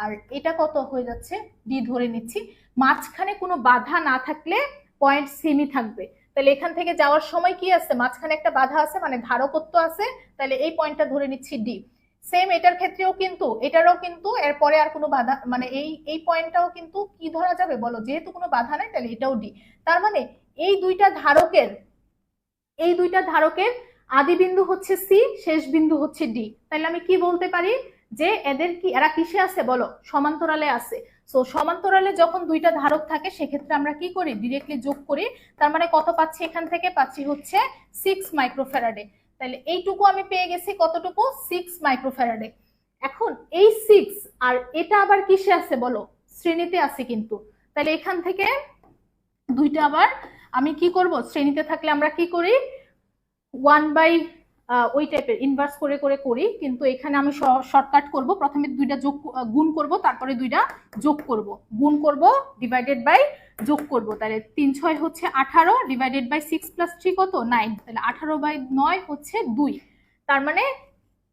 আর এটা কত হয়ে যাচ্ছে ডি ধরে নিচ্ছি। মাঝখানে কোনো বাধা না থাকলে পয়েন্ট সেমই থাকবে, তাহলে এখান থেকে যাওয়ার সময় কি আছে, মাঝখানে একটা বাধা আছে মানে ধারকত্ব আছে, তাহলে এই পয়েন্টটা ধরে নিচ্ছি ডি। সেম এটার ক্ষেত্রেও কিন্তু, এটারও কিন্তু এরপরে আর কোনো বাধা মানে এই পয়েন্টটাও কিন্তু কি ধরা যাবে বলো, যেহেতু কোনো বাধা নাই তাহলে এটাও ডি। তার মানে এই দুইটা ধারকের, আদি বিন্দু হচ্ছে সি, শেষ বিন্দু হচ্ছে ডি। তাহলে আমি কি বলতে পারি, যে এদের কি এরা কিসে আছে বলো, সমান্তরালে আছে। সো সমান্তরালে যখন দুইটা ধারক থাকে সেক্ষেত্রে আমরা কি করি, ডিরেক্টলি যোগ করি। তার মানে কত পাচ্ছি এখান থেকে, পাচ্ছি হচ্ছে 6 মাইক্রোফ্যারাডে। তাহলে এইটুকু আমি পেয়ে গেছি, কতটুকু, 6 মাইক্রোফ্যারাডে। এখন এই 6 আর এটা আবার কিসে আছে বলো, শ্রেণীতে আছে কিন্তু। তাহলে এখান থেকে দুইটা আবার আমি কি করব, শ্রেণীতে থাকলে আমরা কি করি, 1 বাই ওই টাইপের ইনভার্স করে করে করি, কিন্তু এখানে আমি শর্টকাট করব, প্রথমে দুইটা যোগ গুণ করব, তারপরে দুইটা যোগ করব, গুণ করব ডিভাইডেড বাই যোগ করব। তাহলে 3 6 হচ্ছে 18, ডিভাইডেড বাই 6 + 3 কত, 9। তাহলে 18/9 হচ্ছে 2। তার মানে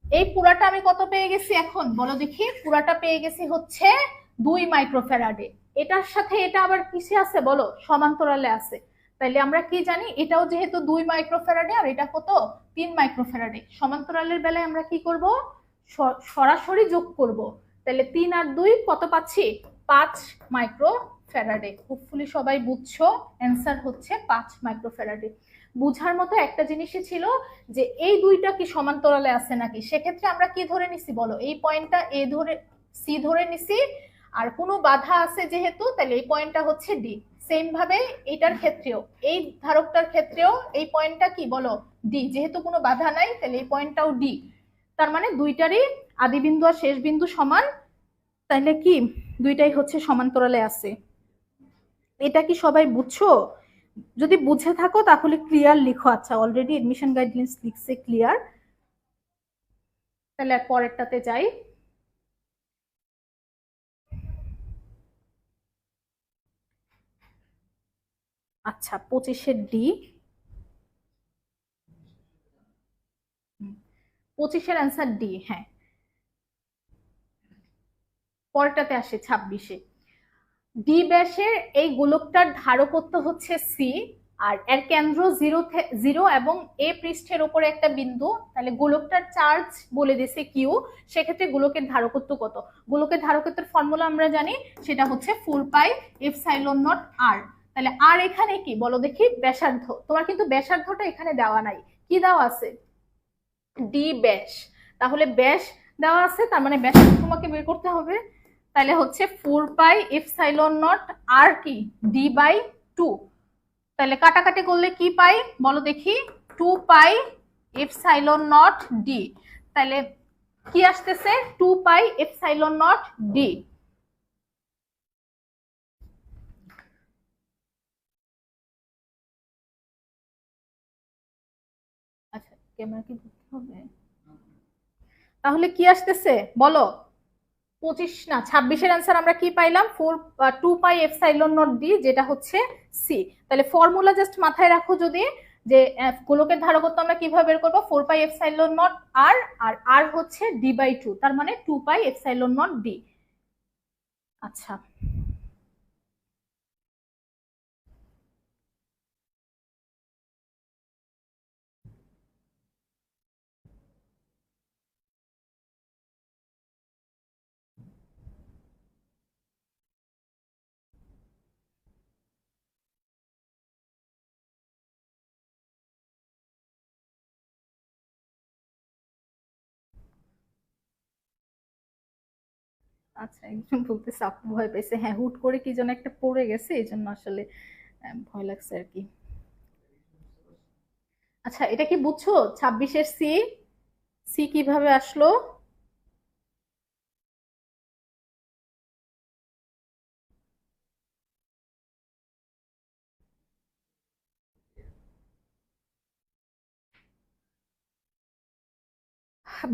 এই পুরাটা আমি কত পেয়ে গেছি এখন বলো দেখি, পুরাটা পেয়ে গেছি হচ্ছে 2 মাইক্রোফ্যারাডে। এটার সাথে এটা আবার কিসে আছে বলো, সমান্তরালে আছে। তাইলে আমরা কি জানি, এটাও যেহেতু 2 মাইক্রোফ্যারাডে আর এটা কত, 3 মাইক্রোফ্যারাডে। সমান্তরালের বেলায় আমরা কি করব, সরাসরি যোগ করব। তাহলে 3 আর 2 কত পাচ্ছি, 5 মাইক্রোফ্যারাডে। হোপফুলি সবাই বুঝছো, অ্যান্সার হচ্ছে 5 মাইক্রোফ্যারাডে। বুঝার মতো একটা জিনিসই ছিল যে এই দুইটা কি সমান্তরালে আছে নাকি। সেক্ষেত্রে আমরা কি ধরে নিছি বলো, এই পয়েন্টটা এ ধরে, সি ধরে নিছি, আর কোনো বাধা আছে যেহেতু, তাহলে এই পয়েন্টটা হচ্ছে ডি। সেম ভাবে এটার ক্ষেত্রেও, এই ধারকটার ক্ষেত্রেও এই পয়েন্টটা কি বলো, ডি, যেহেতু কোনো বাধা নাই তাহলে এই পয়েন্টটাও ডি। তার মানে দুইটারই আদি বিন্দু আর শেষ বিন্দু সমান, তাহলে কি দুইটাই হচ্ছে সমান্তরালে আছে। এটা কি সবাই বুঝছো? যদি বুঝে থাকো তাহলে ক্লিয়ার লিখো। আচ্ছা, অলরেডি এডমিশন গাইডলাইন্স লিখছে ক্লিয়ার। তাহলে আর পরেরটাতে যাই। আচ্ছা, 25-এর ডি, 25-এর অ্যান্সার ডি। হ্যাঁ, পরেরটাতে আসে 26-এ। ডি ব্যাসের এই গোলকটার ধারকত্ব হচ্ছে সি, আর এর কেন্দ্র 0 এবং এ পৃষ্ঠের উপরে একটা বিন্দু। তাহলে গোলকটার চার্জ বলে দিছে কিউ, সেক্ষেত্রে গোলকের ধারকত্ব কত। গোলকের ধারকত্বের ফর্মুলা আমরা জানি, সেটা হচ্ছে 4πε0 আর। তাহলে আর এখানে কি বলো দেখি, ব্যাসার্ধ। তোমার কিন্তু ব্যাসার্ধটা এখানে দেওয়া নাই, কি দেওয়া আছে, ডি ব্যাস। তাহলে ব্যাস দেওয়া আছে, তার মানে ব্যাসার্ধ তোমাকে বের করতে হবে। তাহলে হচ্ছে 4πε0 আর কি, d/2। তাহলে কাটাকাটি করলে কি পাই বলো দেখি, 2πε0d। তাহলে কি আসতেছে, 2πε0d। আচ্ছা, ক্যামেরা কি ধরতে হবে, তাহলে কি আসতেছে বলো, 25 না 26-এর অ্যান্সার আমরা কি পাইলাম, 2πε0d, যেটা হচ্ছে সি। তাহলে ফর্মুলা জাস্ট মাথায় রাখো, যদি যে গোলকের ধারকত্ব আমরা কিভাবে বের করবো, 4πε0 আর, আর আর হচ্ছে d/2, তার মানে 2πε0d। আচ্ছা, আচ্ছা, একজন বলতেছে আপু ভয় পেয়েছে। হ্যাঁ, হুট করে কি যেন একটা পড়ে গেছে, এই জন্য আসলে ভয় লাগছে আর কি। আচ্ছা, এটা কি বুঝছো, 26-এর সি, সি কিভাবে আসলো?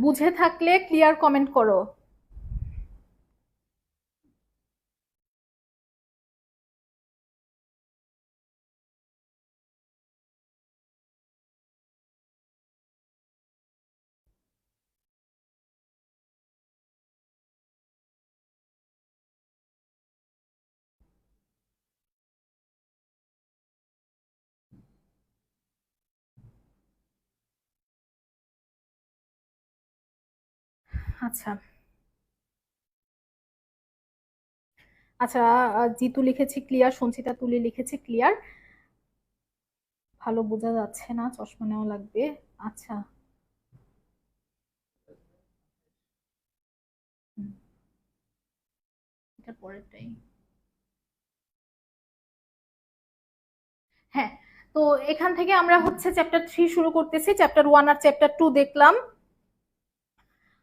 বুঝে থাকলে ক্লিয়ার কমেন্ট করো। আচ্ছা, আচ্ছা, জিতু লিখেছি ক্লিয়ার, সঞ্চিতা তুলি লিখেছি ক্লিয়ার। ভালো বোঝা যাচ্ছে না, চশমা নেওয়া লাগবে। আচ্ছা, এটা পরেরটাই। হ্যাঁ, তো এখান থেকে আমরা হচ্ছে চ্যাপ্টার 3 শুরু করতেছি। চ্যাপ্টার 1 আর চ্যাপ্টার 2 দেখলাম।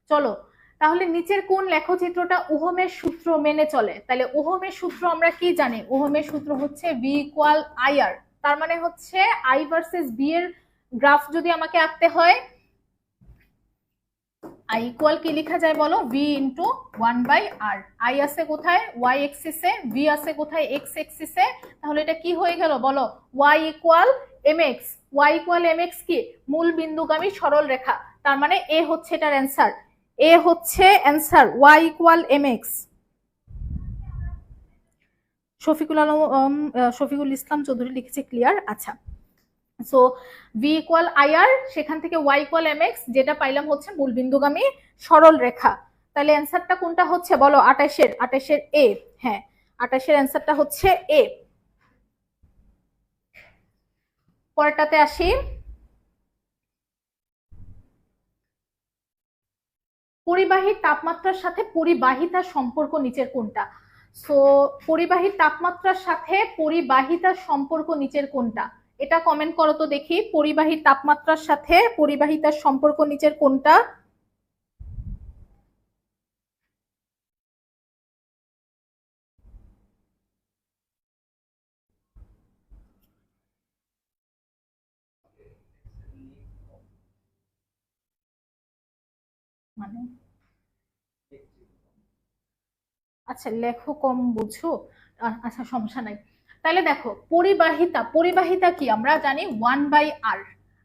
চলো তাহলে নিচের কোন লেখচিত্রটা ওহমের সূত্র মেনে চলে? তাহলে ওহমের সূত্র আমরা কি জানি? ওহমের সূত্র হচ্ছে ভি ইকুয়াল আই আর। তার মানে হচ্ছে আই ভার্সেস বি এর গ্রাফ যদি আমাকে আঁকতে হয়, আই ইকুয়াল কি লেখা যায় বলো? V into 1/r। আই আছে কোথায়? ওয়াই এক্সিসে, ভি আছে কোথায়? এক্স এক্সিসে। তাহলে এটা কি হয়ে গেল বলো? Y equal M X. Y equal M X কি? মূল বিন্দুগামী সরল রেখা। তার মানে এ হচ্ছে এটার অ্যান্সার। এ হচ্ছে answer, Y equal M X. Shafiqul Islam Chowdhury লিখেছে ক্লিয়ার। আচ্ছা, so V equal I R, সেখান থেকে ওয়াই ইকুয়াল এম এক্স, যেটা পাইলাম হচ্ছে মূল বিন্দুগামী সরল রেখা। তাহলে অ্যান্সারটা কোনটা হচ্ছে বলো? 28-এর এ। হ্যাঁ, 28-এর অ্যান্সারটা হচ্ছে এ। পরেরটাতে আসি। পরিবাহীর তাপমাত্রার সাথে পরিবাহিতার সম্পর্ক নিচের কোনটা? সো পরিবাহীর তাপমাত্রার সাথে পরিবাহিতার সম্পর্ক নিচের কোনটা? এটা কমেন্ট করো তো দেখি। পরিবাহীর তাপমাত্রার সাথে পরিবাহিতার সম্পর্ক নিচের কোনটা? মানে আচ্ছা, লেখো কম বুঝো। আচ্ছা, সমস্যা নাই। তাহলে দেখো, পরিবাহিতা কি আমরা জানি 1/r।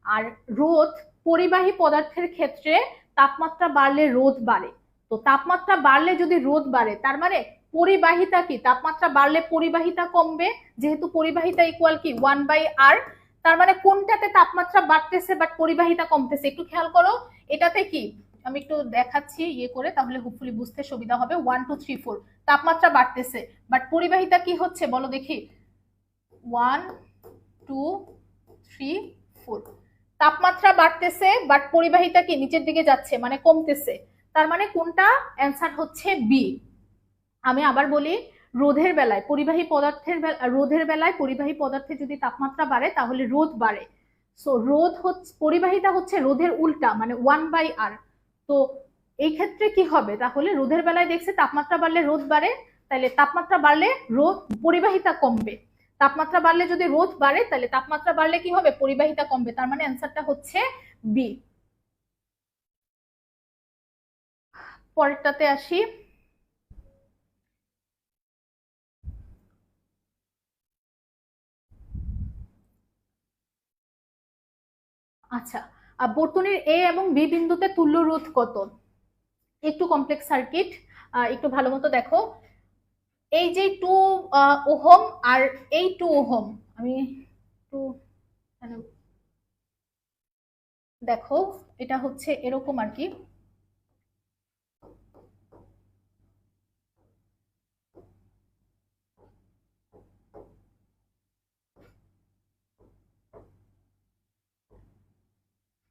আর রোধ, পরিবাহী পদার্থের ক্ষেত্রে তাপমাত্রা বাড়লে রোধ বাড়ে। তো তাপমাত্রা বাড়লে যদি রোধ বাড়ে, তার মানে পরিবাহিতা কি? তাপমাত্রা বাড়লে পরিবাহিতা কমবে, যেহেতু পরিবাহিতা ইকুয়াল কি 1/r। তার মানে কোনটাতে তাপমাত্রা বাড়তেছে বাট পরিবাহিতা কমতেছে? একটু খেয়াল করো। এটাতে কি, আমি একটু দেখাচ্ছি ইয়ে করে, তাহলে হোপফুলি বুঝতে সুবিধা হবে। 1 2 3 4 তাপমাত্রা বাড়তেছে বাট পরিবাহিতা কি হচ্ছে বলো দেখি? 1 2 3 4 তাপমাত্রা বাড়তেছে বাট পরিবাহিতা কি নিচের দিকে যাচ্ছে, মানে কমতেছে। তার মানে কোনটা? অ্যান্সার হচ্ছে বি। আমি আবার বলি, রোধের বেলায় পরিবাহী পদার্থের রোধের বেলায় পরিবাহী পদার্থের যদি তাপমাত্রা বাড়ে তাহলে রোধ বাড়ে। সো রোধ হচ্ছে, পরিবাহিতা হচ্ছে রোধের উল্টা, মানে 1/r। তো এই ক্ষেত্রে কি হবে? তাহলে রোধের বেলায় দেখছে তাপমাত্রা বাড়লে রোধ বাড়ে, তাহলে তাপমাত্রা বাড়লে রোধ পরিবাহিতা কমবে। তাপমাত্রা বাড়লে যদি রোধ বাড়ে, তাহলে তাপমাত্রা বাড়লে কি হবে? পরিবাহিতা কমবে। তার মানে অ্যান্সারটা হচ্ছে বি। পরেরটাতে আসি। আচ্ছা, বর্তনীর এ এবং বি বিন্দুতে তুল্য রোধ কত? একটু কমপ্লেক্স সার্কিট, একটু ভালো মতো দেখো। এই যে 2 ওহম আর এই 2 ওহম, আমি একটু দেখো, এটা হচ্ছে এরকম আর কি।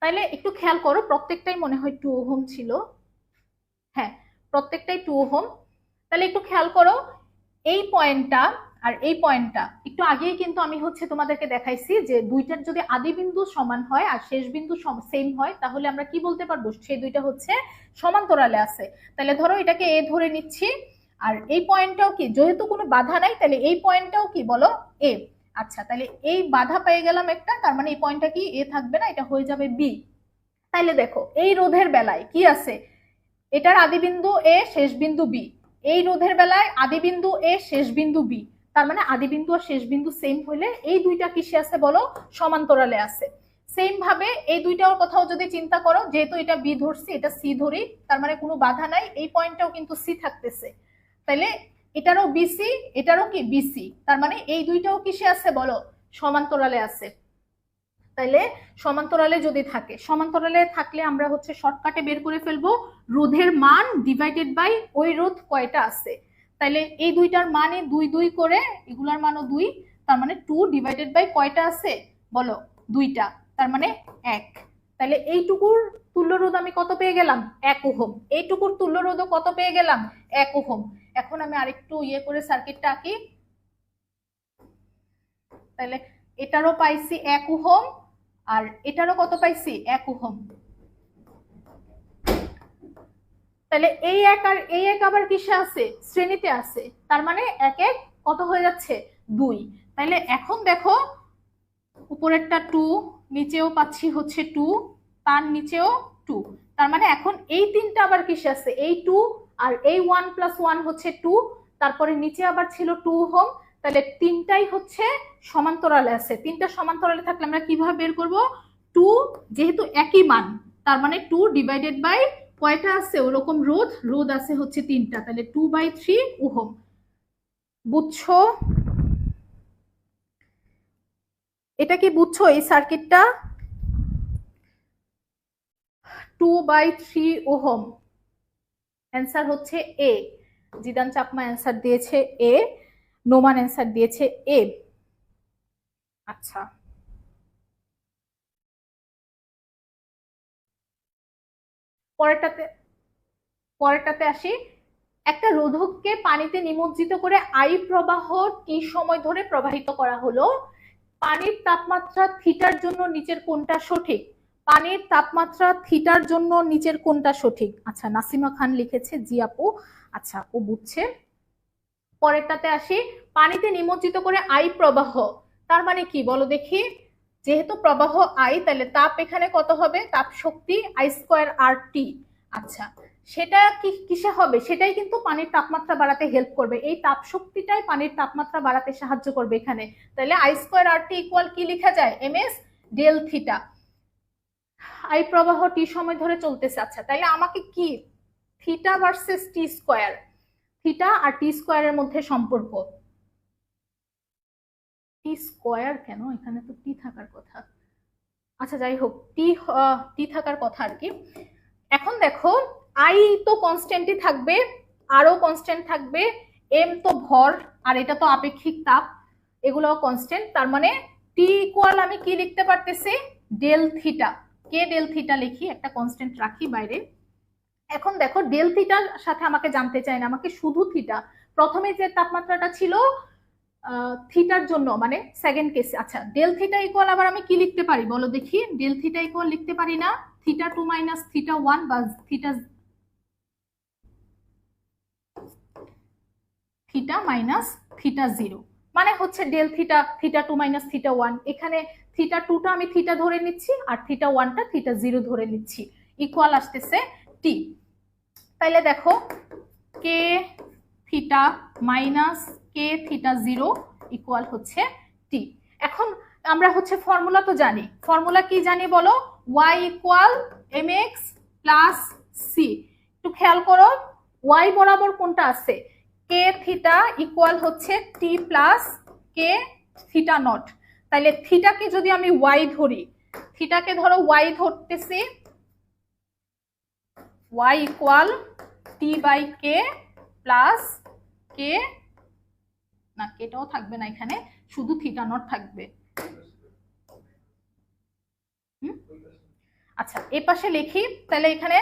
তাইলে একটু খেয়াল করো, প্রত্যেকটাই মনে হয় 2 ওহম ছিল। হ্যাঁ, প্রত্যেকটাই 2 ওহম। তাহলে একটু খেয়াল করো, এই পয়েন্টটা আর এই পয়েন্টটা একটু আগেই কিন্তু আমি হচ্ছে তোমাদেরকে দেখাইছি যে দুইটার যদি আদি বিন্দু সমান হয় আর শেষ বিন্দু সেম হয়, তাহলে আমরা কি বলতে পারবো? সেই দুইটা হচ্ছে সমান্তরালে আছে। তাহলে ধরো এটাকে এ ধরে নিচ্ছি, আর এই পয়েন্টটাও কি, যেহেতু কোনো বাধা নাই, তাহলে এই পয়েন্টটাও কি বলো? এ। আচ্ছা, তাহলে এই বাধা পেয়ে গেলাম একটা, তার মানে এই পয়েন্টটা কি এ থাকবে না, এটা হয়ে যাবে বি। তাইলে দেখো, এই রোধের বেলায় কি আছে? এটার আদি বিন্দু এ, শেষ বিন্দু বি। এই রোধের বেলায় আদি বিন্দু এ, শেষ বিন্দু বি। তার মানে আদি বিন্দু আর শেষ বিন্দু সেম হলে এই দুইটা কিসে আছে বলো? সমান্তরালে আছে। সেম ভাবে এই দুইটার কথাও যদি চিন্তা করো, যেহেতু এটা বি ধরছি, এটা সি ধরি, তার মানে কোনো বাধা নাই, এই পয়েন্টটাও কিন্তু সি থাকতেছে। তাইলে এটারও বিসি, এটারও কি বিসি। তার মানে এই দুইটাও কিসে আছে বলো? সমান্তরালে আছে। তাইলে সমান্তরালে যদি থাকে, সমান্তরালে থাকলে আমরা হচ্ছে শর্টকাটে বের করে ফেলবো রোধের মান ডিভাইডেড বাই ওই রোধ কয়টা আছে। তাইলে এই দুইটার মানে 2 2 করে, এগুলার মানও 2, তার মানে 2 ডিভাইডেড বাই কয়টা আছে বলো? 2টা, তার মানে 1। তাহলে এইটুকুর তুল্য রোধ আমি কত পেয়ে গেলাম, 1 ওহম। এইটুকুর তুল্য রোধ কত পেয়ে গেলাম, 1 ওহম। এখন আমি আরেকটু ইয়ে করে সার্কিটটা আঁকি। তাহলে এটারও পাইছি 1 ওহম, আর এটারও কত পাইছি, 1 ওহম। তাহলে এই এক আর এই এক আবার কিসে আছে, শ্রেণীতে আছে, তার মানে 1 1 কত হয়ে যাচ্ছে, 2। তাহলে এখন দেখো উপরেরটা 2, নিচেও পাচ্ছি হচ্ছে 2, তার নিচেও 2, তার মানে এখন এই তিনটা আবার কিসে আছে, এই 2 আর এই 1 + 1 হচ্ছে 2, তারপরে নিচে আবার ছিল 2 ওহম। তাহলে তিনটাই হচ্ছে সমান্তরালে আছে। তিনটা সমান্তরালে থাকলে আমরা কিভাবে বের করব, 2 যেহেতু একই মান, তার মানে 2 ডিভাইডেড বাই কয়টা আছে ওরকম রোধ, রোধ আছে হচ্ছে 3টা, তাহলে 2/3 ওহম। বুঝছো, এটা কি বুঝছো এই সার্কিটটা, 2/3 ওহম। অ্যান্সার হচ্ছে এ। জিদান চাকমা অ্যান্সার দিয়েছে এ, নোমান অ্যান্সার দিয়েছে এ। আচ্ছা, পরেরটাতে পরেরটাতে আসি। একটা রোধককে পানিতে নিমজ্জিত করে আই প্রবাহ টি সময় ধরে প্রবাহিত করা হলো। পানির তাপমাত্রা থিটার জন্য নিচের কোনটা সঠিক, পানির তাপমাত্রা থিটার জন্য নিচের কোনটা সঠিক। আচ্ছা, নাসিমা খান লিখেছে, জি আপু, আচ্ছা ও বুঝছে। পরেরটাতে আসি, পানিতে নিমজ্জিত করে আই প্রবাহ, তার মানে কি বলো দেখি, যেহেতু প্রবাহ আই, তাহলে তাপ এখানে কত হবে, তাপ শক্তি I² RT। আচ্ছা, সেটা কি কিসে হবে, সেটাই কিন্তু পানির তাপমাত্রা বাড়াতে হেল্প করবে, এই তাপ শক্তিটাই পানির তাপমাত্রা বাড়াতে সাহায্য করবে এখানে। তাহলে I² RT ইকুয়াল কি লেখা যায়, MS ডেল থিটা। আই প্রবাহ টি সময় ধরে চলতেছে। আচ্ছা, তাহলে আমাকে কি থিটা ভার্সেস T², থিটা আর T² এর মধ্যে সম্পর্ক, T² কেন, এখানে তো টি থাকার কথা। আচ্ছা যাই হোক, টি থাকার কথা আর কি। এখন দেখো আই তো কনস্ট্যান্টই থাকবে, আরও কনস্ট্যান্ট থাকবে, এম তো ভর, আর এটা তো আপেক্ষিক তাপ, এগুলো কনস্ট্যান্ট। তার মানে টি ইকুয়াল আমি কি লিখতে পারতেছি, ডেল থিটা। কে ডেল থিটা লিখি, একটা কনস্ট্যান্ট রাখি বাইরে। এখন দেখো ডেল থিটার সাথে আমাকে জানতে চাই না, আমাকে শুধু থিটা। প্রথমে যে তাপমাত্রাটা ছিল থিটার জন্য, মানে সেকেন্ড কেসে। আচ্ছা, ডেল থিটা ইকুয়াল আবার আমি কি লিখতে পারি বলো দেখি, ডেল থিটা ইকুয়াল লিখতে পারি না θ2 - θ1 বা থিটা θ0, মানে হচ্ছে ডেল থিটা θ2 - θ1। এখানে θ2টা আমি থিটা ধরে নিচ্ছি, আর θ1টা θ0 ধরে নিচ্ছি, ইকুয়াল আসতেছে টি। তাইলে দেখো কে থিটা মাইনাস কে θ0 ইকুয়াল হচ্ছে টি। এখন আমরা হচ্ছে ফর্মুলা তো জানি, ফর্মুলা কি জানি বলো, y equal mx plus C. একটু খেয়াল করো y বরাবর কোনটা আছে, কে থিটা ইকুয়াল হচ্ছে টি প্লাস কে থিটা নট। তাহলে থিটাকে যদি আমি y ধরি, থিটাকে ধরো y ধরতেছি, y equal T by K plus K, না কেটাও থাকবে না এখানে, শুধু থিটা নট থাকবে। আচ্ছা, এই পাশে লিখি, তাহলে এখানে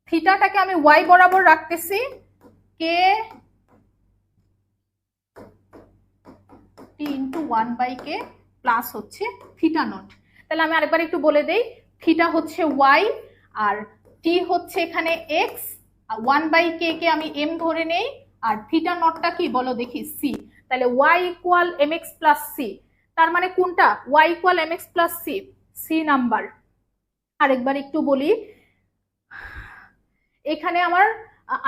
থিটাটাকে আমি y বরাবর রাখতেছি, কে টি ইন্টু 1/k প্লাস হচ্ছে থিটা নট। তাহলে আমি আরেকবার একটু বলে দেই, থিটা হচ্ছে y, আর টি হচ্ছে এখানে x, আর 1/k কে আমি m ধরে নেই, আর থিটা নটটা কি বলো দেখি, c। তাহলে y equal mx plus c, তার মানে কোনটা, y equal mx plus c, c number. আরেকবার একটু বলি, এখানে আমার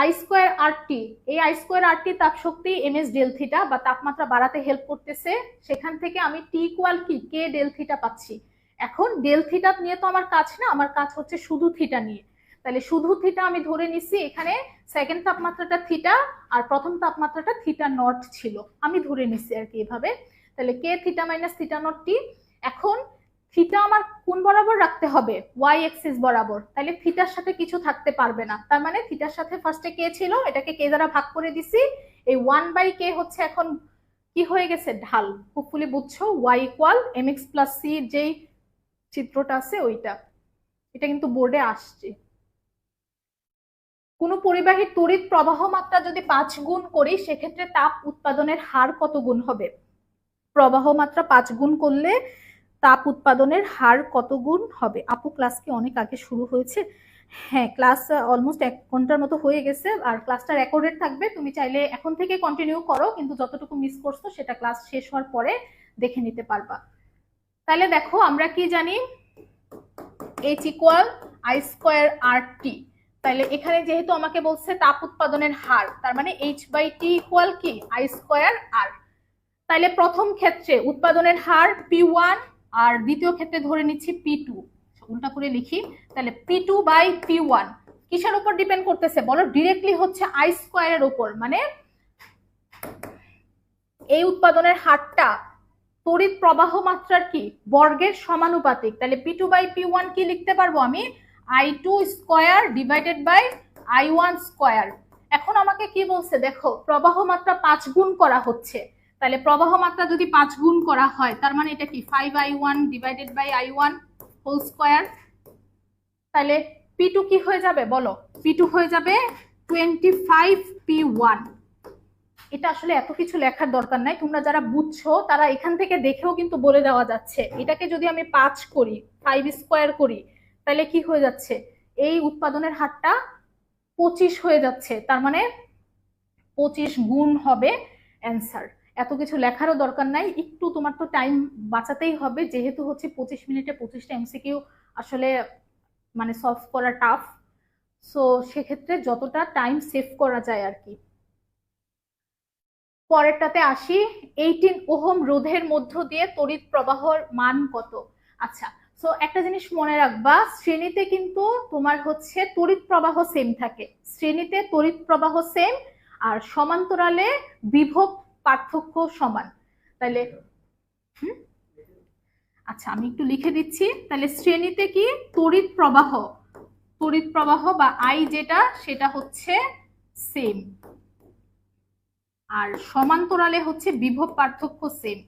I² RT, এই I² RT তাপ শক্তি ms ডেল থিটা বা তাপমাত্রা বাড়াতে হেল্প করতেছে, সেখান থেকে আমি টি ইকুয়াল কি কে ডেল থিটা পাচ্ছি। এখন ডেল থিটা নিয়ে তো আমার কাজ না, আমার কাজ হচ্ছে শুধু থিটা নিয়ে। তাহলে শুধু থিটা আমি ধরে নিচ্ছি, এখানে সেকেন্ড তাপমাত্রাটা থিটা আর প্রথম তাপমাত্রাটা থিটা নট ছিল, আমি ধরে নিচ্ছি আর কি এভাবে। তাহলে কে থিটা মাইনাস থিটা নট টি। এখন থিটা আমার কোন বরাবর রাখতে হবে, ওয়াই এক্সিস বরাবর, তাহলে থিটার সাথে কিছু থাকতে পারবে না, তার মানে থিটার সাথে ফার্স্টে কে ছিল, এটাকে কে দ্বারা ভাগ করে দিছি, এই 1/k হচ্ছে এখন কি হয়ে গেছে, ঢাল। হোপফুলি বুঝছো, Y equal mx plus C যেই চিত্রটা আছে ওইটা, এটা কিন্তু বোর্ডে আসছে। কোন পরিবাহীর তড়িৎ প্রবাহ মাত্রা যদি 5 গুণ করি সেক্ষেত্রে তাপ উৎপাদনের হার কত গুণ হবে? প্রবাহ মাত্রা 5 গুণ করলে তাপ উৎপাদনের হার কত গুণ হবে? আপু ক্লাস কি অনেক আগে শুরু হয়েছে? হ্যাঁ, ক্লাস অলমোস্ট 1 ঘন্টার মতো হয়ে গেছে, আর ক্লাসটা রেকর্ডেড থাকবে, তুমি চাইলে এখন থেকে কন্টিনিউ করো, কিন্তু যতটুকু মিস করছো সেটা ক্লাস শেষ হওয়ার পরে দেখে নিতে পারবা। তাহলে দেখো আমরা কি জানি, H equal I square RT। তাহলে এখানে যেহেতু আমাকে বলছে তাপ উৎপাদনের হার, তার মানে H/T ইকুয়াল কি I স্কয়ার R। তাহলে প্রথম ক্ষেত্রে উৎপাদনের হার P1, আর দ্বিতীয় ক্ষেত্রে ধরে নিচ্ছি P2, উল্টা করে লিখি। তাহলে P2/P1 কিসের উপর ডিপেন্ড করতেছে বলো? ডিরেক্টলি হচ্ছে I স্কয়ারের উপর, মানে এই উৎপাদনের হারটা তড়িৎ প্রবাহ মাত্রার কি বর্গের সমানুপাতিক। তাহলে P2/P1 কি লিখতে পারবো আমি? I2 square divided by I1 square. এখন আমাকে কি বলছে দেখো, প্রবাহ মাত্রা 5 গুণ করা হচ্ছে, তাহলে প্রবাহ মাত্রা যদি 5 গুণ করা হয় তার মানে এটা কি 5I1 divided by I1 whole square. তাহলে P2 কি হয়ে যাবে বলো? P2 হয়ে যাবে 25P1। এটা আসলে এত কিছু লেখার দরকার নাই, তোমরা যারা বুঝছো তারা এখান থেকে দেখেও কিন্তু বলে দেওয়া যাচ্ছে। এটাকে যদি আমি 5 করি, 5 স্কয়ার করি, তাহলে কি হয়ে যাচ্ছে? এই উৎপাদনের হারটা 25 হয়ে যাচ্ছে, তার মানে 25 গুণ হবে অ্যান্সার। এত কিছু লেখারও দরকার নাই, একটু তোমার তো টাইম বাঁচাতেই হবে, যেহেতু হচ্ছে 25 মিনিটে 25টা এমসিকিউ আসলে মানে সলভ করা টাফ। সো সেক্ষেত্রে যতটা টাইম সেভ করা যায় আর কি। পরেরটাতে আসি, 18 ওহম রোধের মধ্য দিয়ে তড়িৎ প্রবাহের মান কত? আচ্ছা, সো একটা জিনিস মনে রাখবা, শ্রেণীতে কিন্তু তোমার হচ্ছে তড়িৎ প্রবাহ সেম থাকে, শ্রেণীতে তড়িৎ প্রবাহ সেম, আর সমান্তরালে বিভব পার্থক্য সমান। তাহলে আচ্ছা আমি একটু লিখে দিচ্ছি। তাহলে শ্রেণীতে কি তড়িৎ প্রবাহ বা আই যেটা সেটা হচ্ছে সেম, আর সমান্তরালে হচ্ছে বিভব পার্থক্য সেম।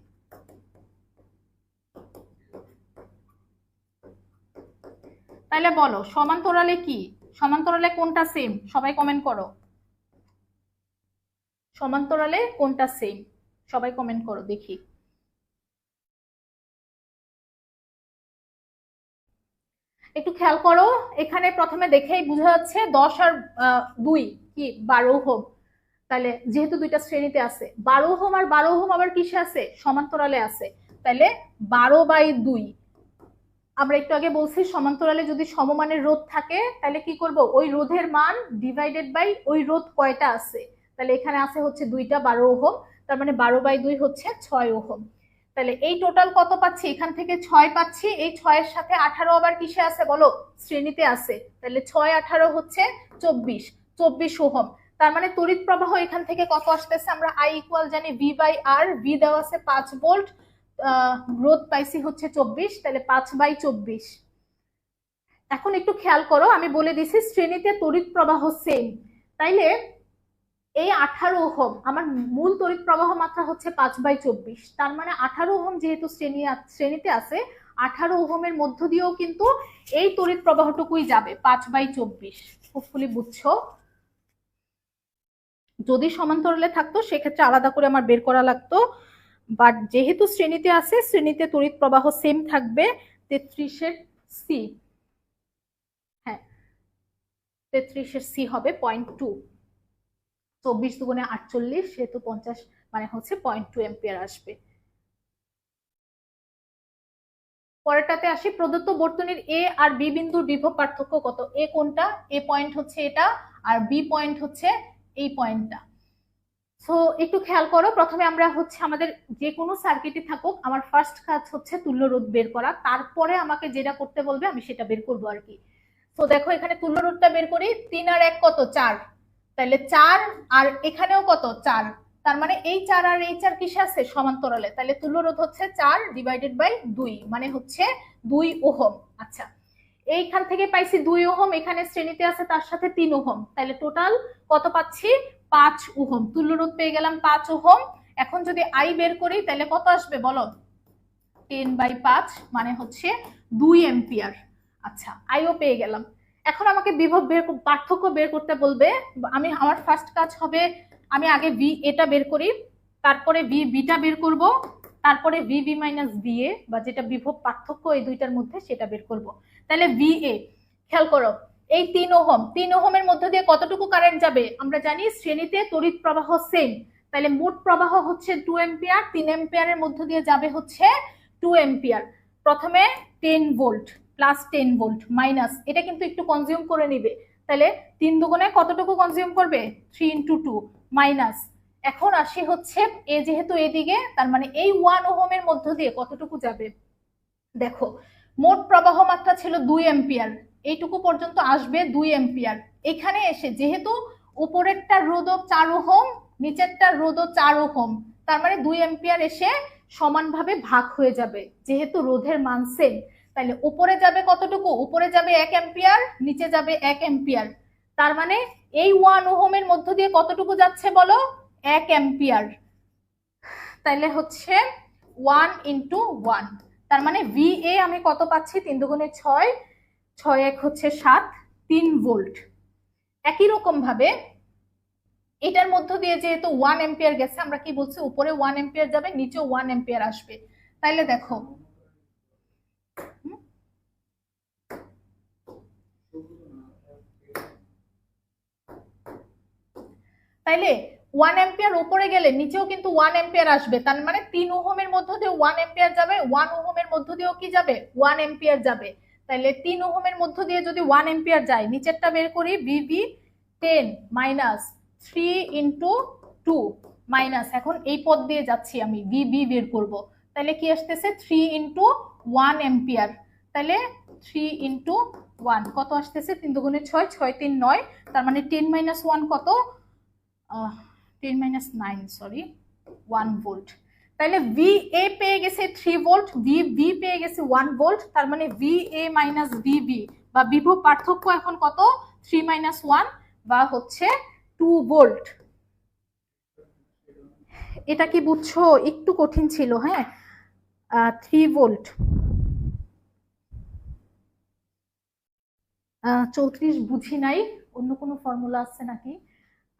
তাহলে বলো সমান্তরালে কি, সমান্তরালে কোনটা সেম? সবাই কমেন্ট করো, সমান্তরালে কোনটা সেম? সবাই কমেন্ট করো দেখি। একটু খেয়াল করো, এখানে প্রথমে দেখেই বোঝা যাচ্ছে 10 আর 2 কি 12 ওহম। তাহলে যেহেতু দুইটা শ্রেণীতে আছে, 12 ওহম আর 12 ওহম আবার কিসে আছে? সমান্তরালে আছে। তাহলে 12/2। আমরা একটু আগে বলছি সমান্তরালে যদি সমমানের রোধ থাকে তাহলে কি করব? ওই রোধের মান ডিভাইডেড বাই ওই রোধ কয়টা আছে। তাহলে এখানে আছে হচ্ছে 2টা 12 ওহম, তার মানে 12/2 হচ্ছে 6 ওহম। তাহলে এই টোটাল কত পাচ্ছি? এখান থেকে 6 পাচ্ছি, এই 6 এর সাথে 18 আবার কিসে আছে বলো? শ্রেণীতে আছে। তাহলে 6 18 হচ্ছে 24 ওহম। তার মানে তড়িৎ প্রবাহ এখান থেকে কত আসতেছে? আমরা I ইকুয়াল জানি V/R, V দেওয়া আছে 5 ভোল্ট, রোধ পাইছি হচ্ছে 24, তাহলে 5/24। এখন একটু খেয়াল করো, আমি বলে দিছি শ্রেণীতে তড়িৎ প্রবাহ সেম, তাইলে এই 18 ওহম আমার মূল তড়িৎ প্রবাহ মাত্রা হচ্ছে 5/24, তার মানে 18 ওহম যেহেতু শ্রেণীতে আছে, 18 ওহমের মধ্য দিয়েও কিন্তু এই তড়িৎ প্রবাহটুকুই যাবে 5/24। হোপফুলি বুঝছো। যদি সমান্তরালে থাকতো সেক্ষেত্রে আলাদা করে আমার বের করা লাগতো, বাট যেহেতু শ্রেণীতে আছে শ্রেণীতে তড়িৎ প্রবাহ সেম থাকবে। 33-এর সি, হ্যাঁ 33-এর সি হবে 0.2, 24 দুগুণে 48, সেহেতু 50 মানে হচ্ছে 0.2 এম্পিয়ার আসবে। পরেরটাতে আসি, প্রদত্ত বর্তনীর এ আর বি বিন্দুর বিভব পার্থক্য কত? এ কোনটা? এ পয়েন্ট হচ্ছে এটা, আর বি পয়েন্ট হচ্ছে এই পয়েন্টটা। সো একটু খেয়াল করো, প্রথমে আমরা হচ্ছে আমাদের যে কোনো সার্কিটে থাকুক, আমার ফার্স্ট কাজ হচ্ছে তুল্য রোধ বের করা, তারপরে আমাকে যেটা করতে বলবে আমি সেটা বের করবো আর কি। তো দেখো এখানে তুল্য রোধটা বের করি, 3 আর 1 কত? 4, তাহলে 4, আর এখানেও কত? 4, তার মানে এই 4 আর এই 4 কিসে আছে? সমান্তরালে। তাহলে তুল্য রোধ হচ্ছে 4/2, মানে হচ্ছে 2 ওহম। আচ্ছা, এইখান থেকে পাইছি 2 ওহম, এখানে শ্রেণীতে আছে তার সাথে 3 ওহম, তাহলে টোটাল কত পাচ্ছি? 5 ওহম। তুল্য রোধ পেয়ে গেলাম 5 ওহম। এখন যদি আই বের করি তাহলে কত আসবে বলো? 10/5 মানে হচ্ছে 2 এম্পিয়ার। আচ্ছা, আইও পেয়ে গেলাম। এখন আমাকে বিভব পার্থক্য বের করতে বলবে। আমি আমার ফার্স্ট কাজ হবে, আমি আগে ভি এটা বের করি, তারপরে ভি বিটা বের করব, তারপরে V B minus V A বা যেটা বিভব পার্থক্য এই দুইটার মধ্যে সেটা বের করব। তাহলে ভি এ, খেয়াল করো, এই 3 ওহমের মধ্যে দিয়ে কতটুকু কারেন্ট যাবে? আমরা জানি শ্রেণীতে তড়িৎ প্রবাহ সেম, তাহলে মোট প্রবাহ হচ্ছে 2 এম্পিয়ার। 3 এম্পিয়ারের মধ্য দিয়ে যাবে হচ্ছে 2 এম্পিয়ার। প্রথমে 10 ভোল্ট প্লাস 10 ভোল্ট মাইনাস, এটা কিন্তু একটু কনজিউম করে নিবে। তাহলে 3 দুগুণে কতটুকু কনজিউম করবে? 3 ইন্টু 2 মাইনাস। এখন আসি হচ্ছে এ যেহেতু এদিকে, তার মানে এই 1 ওহমের মধ্য দিয়ে কতটুকু যাবে? দেখো, মোট প্রবাহ মাত্রা ছিল 2 এম্পিয়ার, এইটুকু পর্যন্ত আসবে 2 এম্পিয়ার। এখানে এসে যেহেতু উপরেরটা রোধও 4 ওহম, নিচেরটা রোধও 4 ওহম, তার মানে 2 এম্পিয়ার এসে সমানভাবে ভাগ হয়ে যাবে যেহেতু রোধের মান সেম। তাহলে উপরে যাবে কতটুকু? উপরে যাবে 1 এম্পিয়ার, নিচে যাবে 1 এম্পিয়ার। তার মানে এই 1 ওহমের মধ্য দিয়ে কতটুকু যাচ্ছে বলো? 1 এম্পিয়ার। তাহলে হচ্ছে 1 ইন্টু 1, তার মানে ভি এ আমি কত পাচ্ছি? 3 দুগুণে 6, 6 এক হচ্ছে 7, 3 ভোল্ট। একই রকম ভাবে এটার মধ্য দিয়ে যেহেতু 1 এম্পিয়ার গেছে, আমরা কি বলছি? উপরে 1 এম্পিয়ার যাবে, নিচেও 1 এম্পিয়ার আসবে। তাইলে দেখো, তাইলে 1 এম্পিয়ার উপরে গেলে নিচেও কিন্তু 1 এম্পিয়ার আসবে। তার মানে 3 ওহমের মধ্য দিয়ে 1 এম্পিয়ার যাবে, 1 ওহমের মধ্য দিয়েও কি যাবে? 1 এম্পিয়ার যাবে। তাইলে 3 ওহমের মধ্য দিয়ে যদি 1 এম্পিয়ার যায়, নিচেরটা বের করি, ভিভি 10 মাইনাস 3 ইন্টু 2 মাইনাস, এখন এই পদ দিয়ে যাচ্ছি আমি, ভিবি বের করব। তাহলে কি আসতেছে? 3 ইন্টু 1 এম্পিয়ার। তাহলে 3 ইন্টু 1 কত আসতেছে? 3 দুগুণে 6, 6 3 9, তার মানে 10 মাইনাস 1 কত? 10 মাইনাস 9, সরি, 1 ভোল্ট। তাহলে ভি এ পেয়ে গেছে 3 ভোল্ট, ভি বি পেয়ে গেছে 1 ভোল্ট, তার মানে V A minus V B বা বিভব পার্থক্য এখন কত? 3 মাইনাস 1 বা হচ্ছে 2 ভোল্ট। এটা কি বুঝছো? একটু কঠিন ছিল, হ্যাঁ। 3 ভোল্ট। 34 বুঝি নাই, অন্য কোনো ফর্মুলা আছে নাকি?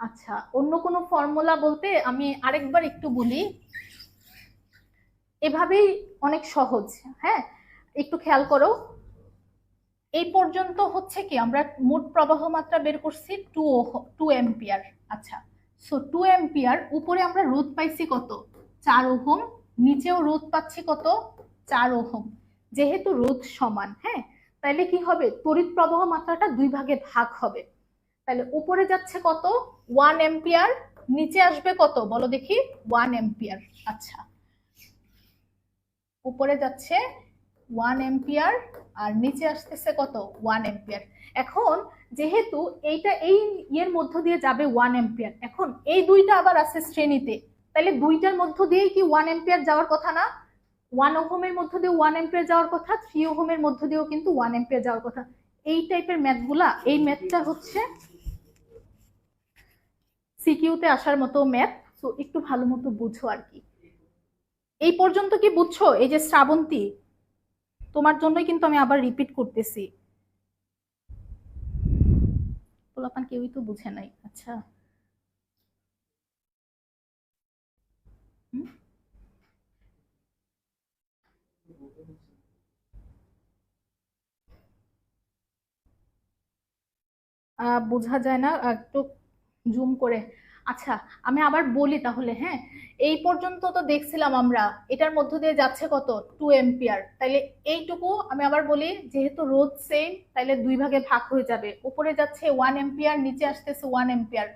আচ্ছা, অন্য কোনো ফর্মুলা বলতে আমি আরেকবার একটু বলি, এভাবেই অনেক সহজ। হ্যাঁ, একটু খেয়াল করো, এই পর্যন্ত হচ্ছে কি আমরা মোট প্রবাহ মাত্রা বের করছি 2 এম্পিয়ার। আচ্ছা, সো 2 এম্পিয়ার, উপরে আমরা রোধ পাইছি কত? 4 ওহম, নিচেও রোধ পাচ্ছি কত? 4 ওহম। যেহেতু রোধ সমান, হ্যাঁ, তাইলে কি হবে? তড়িৎ প্রবাহ মাত্রাটা 2 ভাগে ভাগ হবে। তাহলে উপরে যাচ্ছে কত? 1 এম্পিয়ার, নিচে আসবে কত বলো দেখি? 1 এম্পিয়ার। আচ্ছা, উপরে যাচ্ছে 1 এম্পিয়ার আর নিচে আসতেছে কত? 1 এম্পিয়ার। এখন যেহেতু এইটা এই এর মধ্য দিয়ে যাবে 1 এম্পিয়ার, এখন এই দুইটা আবার আছে শ্রেণীতে, তাহলে দুইটার মধ্য দিয়ে কি 1 এম্পিয়ার যাওয়ার কথা না? 1 ওহমের মধ্য দিয়ে 1 এম্পিয়ার যাওয়ার কথা, 3 ওহমের মধ্য দিয়েও কিন্তু 1 এম্পিয়ার যাওয়ার কথা। এই টাইপের ম্যাথগুলা, এই ম্যাথটা হচ্ছে সিকিউতে আসার মতো ম্যাথ, তো একটু ভালো মতো বুঝো আর কি। এই পর্যন্ত কি বুঝছো? এই যে শ্রাবন্তী, তোমার জন্যই কিন্তু আমি আবার রিপিট করতেছি, পোলাপান কেউই তো বুঝে নাই। আচ্ছা, বোঝা যায় না, একটু জুম করে। আচ্ছা, আমি আবার বলি তাহলে, হ্যাঁ। এই পর্যন্ত তো দেখছিলাম আমরা এটার মধ্য দিয়ে যাচ্ছে কত? 2 এম্পিয়ার। তাইলে এইটুকু আমি আবার বলি, যেহেতু রোধ সেম, তাইলে 2 ভাগে ভাগ হয়ে যাবে। উপরে যাচ্ছে 1 এম্পিয়ার, নিচে আসতেছে 1 এম্পিয়ার।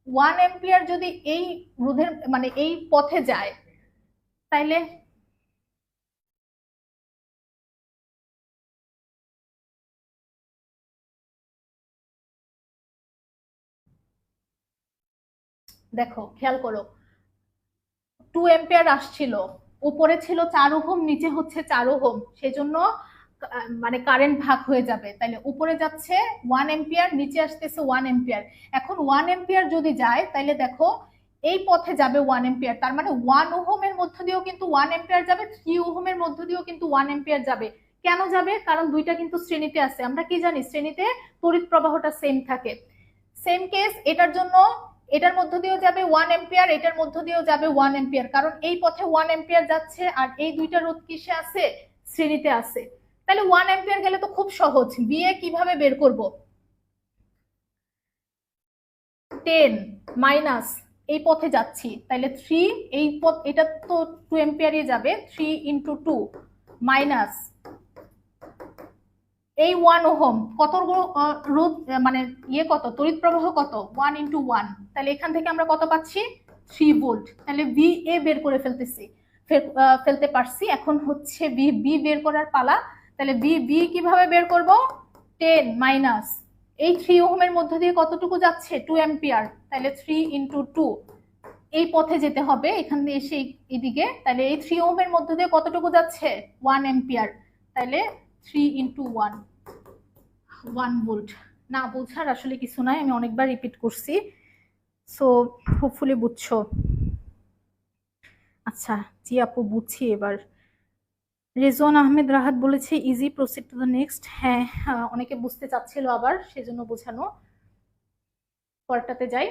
1 এম্পিয়ার যদি এই রোধের মানে এই পথে যায়, তাইলে দেখো, খেয়াল করো, 2 এম্পিয়ার আসছিল, উপরে ছিল 4 ওহম, নিচে হচ্ছে 4 ওহম, সেজন্য মানে কারেন্ট ভাগ হয়ে যাবে। তাহলে উপরে যাচ্ছে 1 এম্পিয়ার, নিচে আসতেছে 1 এম্পিয়ার। এখন 1 এম্পিয়ার যদি যায়, তাহলে দেখো এই পথে যাবে 1 এম্পিয়ার, তার মানে 1 ওহমের মধ্য দিয়েও কিন্তু 1 এম্পিয়ার যাবে, 3 ওহমের মধ্য দিয়েও কিন্তু 1 এম্পিয়ার যাবে। কেন যাবে? কারণ দুইটা কিন্তু শ্রেণীতে আছে। আমরা কি জানি? শ্রেণীতে তড়িৎ প্রবাহটা সেম থাকে। সেম কেস এটার জন্য, এটার মধ্য দিয়েও যাবে 1 এম্পিয়ার, এটার মধ্য দিয়েও যাবে 1 এম্পিয়ার, কারণ এই পথে 1 এম্পিয়ার যাচ্ছে আর এই দুইটা রোধ কিসে আছে? শ্রেণীতে আছে। তাহলে 1 এম্পিয়ার গেলে তো খুব সহজ, বিএ কিভাবে বের করব? 10 মাইনাস এই পথে যাচ্ছি, তাহলে 3, এই পথ এটা তো 2 এম্পিয়ারই যাবে, 3 ইন্টু 2 মাইনাস এই 1 ওহম কত রোধ, মানে কত তড়িৎ প্রবাহ কত? 1 ইন্টু 1, তাহলে এখান থেকে আমরা কত পাচ্ছি? 3 ভোল্ট। তাহলে ভি এ বের করে ফেলতে পারছি। এখন হচ্ছে বি বের করার পালা। তাহলে বি কিভাবে বের করব? 10 মাইনাস এই 3 ওহমের মধ্য দিয়ে কতটুকু যাচ্ছে? 2 এম্পিয়ার, তাহলে 3 ইন্টু 2 এই পথে যেতে হবে, এখান দিয়ে এসে এদিকে, তাহলে এই 3 ওহমের মধ্য দিয়ে কতটুকু যাচ্ছে? 1 এম্পিয়ার, তাহলে 3 ইন্টু 1 ভোল্ট। না বোঝার আসলে কিছু নাই, আমি অনেকবার রিপিট করছি, সো হোপফুলি বুঝছো। আচ্ছা জি আপু বুঝছি এবার। রেজওয়ান আহমেদ রাহাত বলেছে easy, proceed to the next. হ্যাঁ, অনেকে বুঝতে চাচ্ছিল আবার, সেজন্য বোঝানো। পরেরটাতে যাই।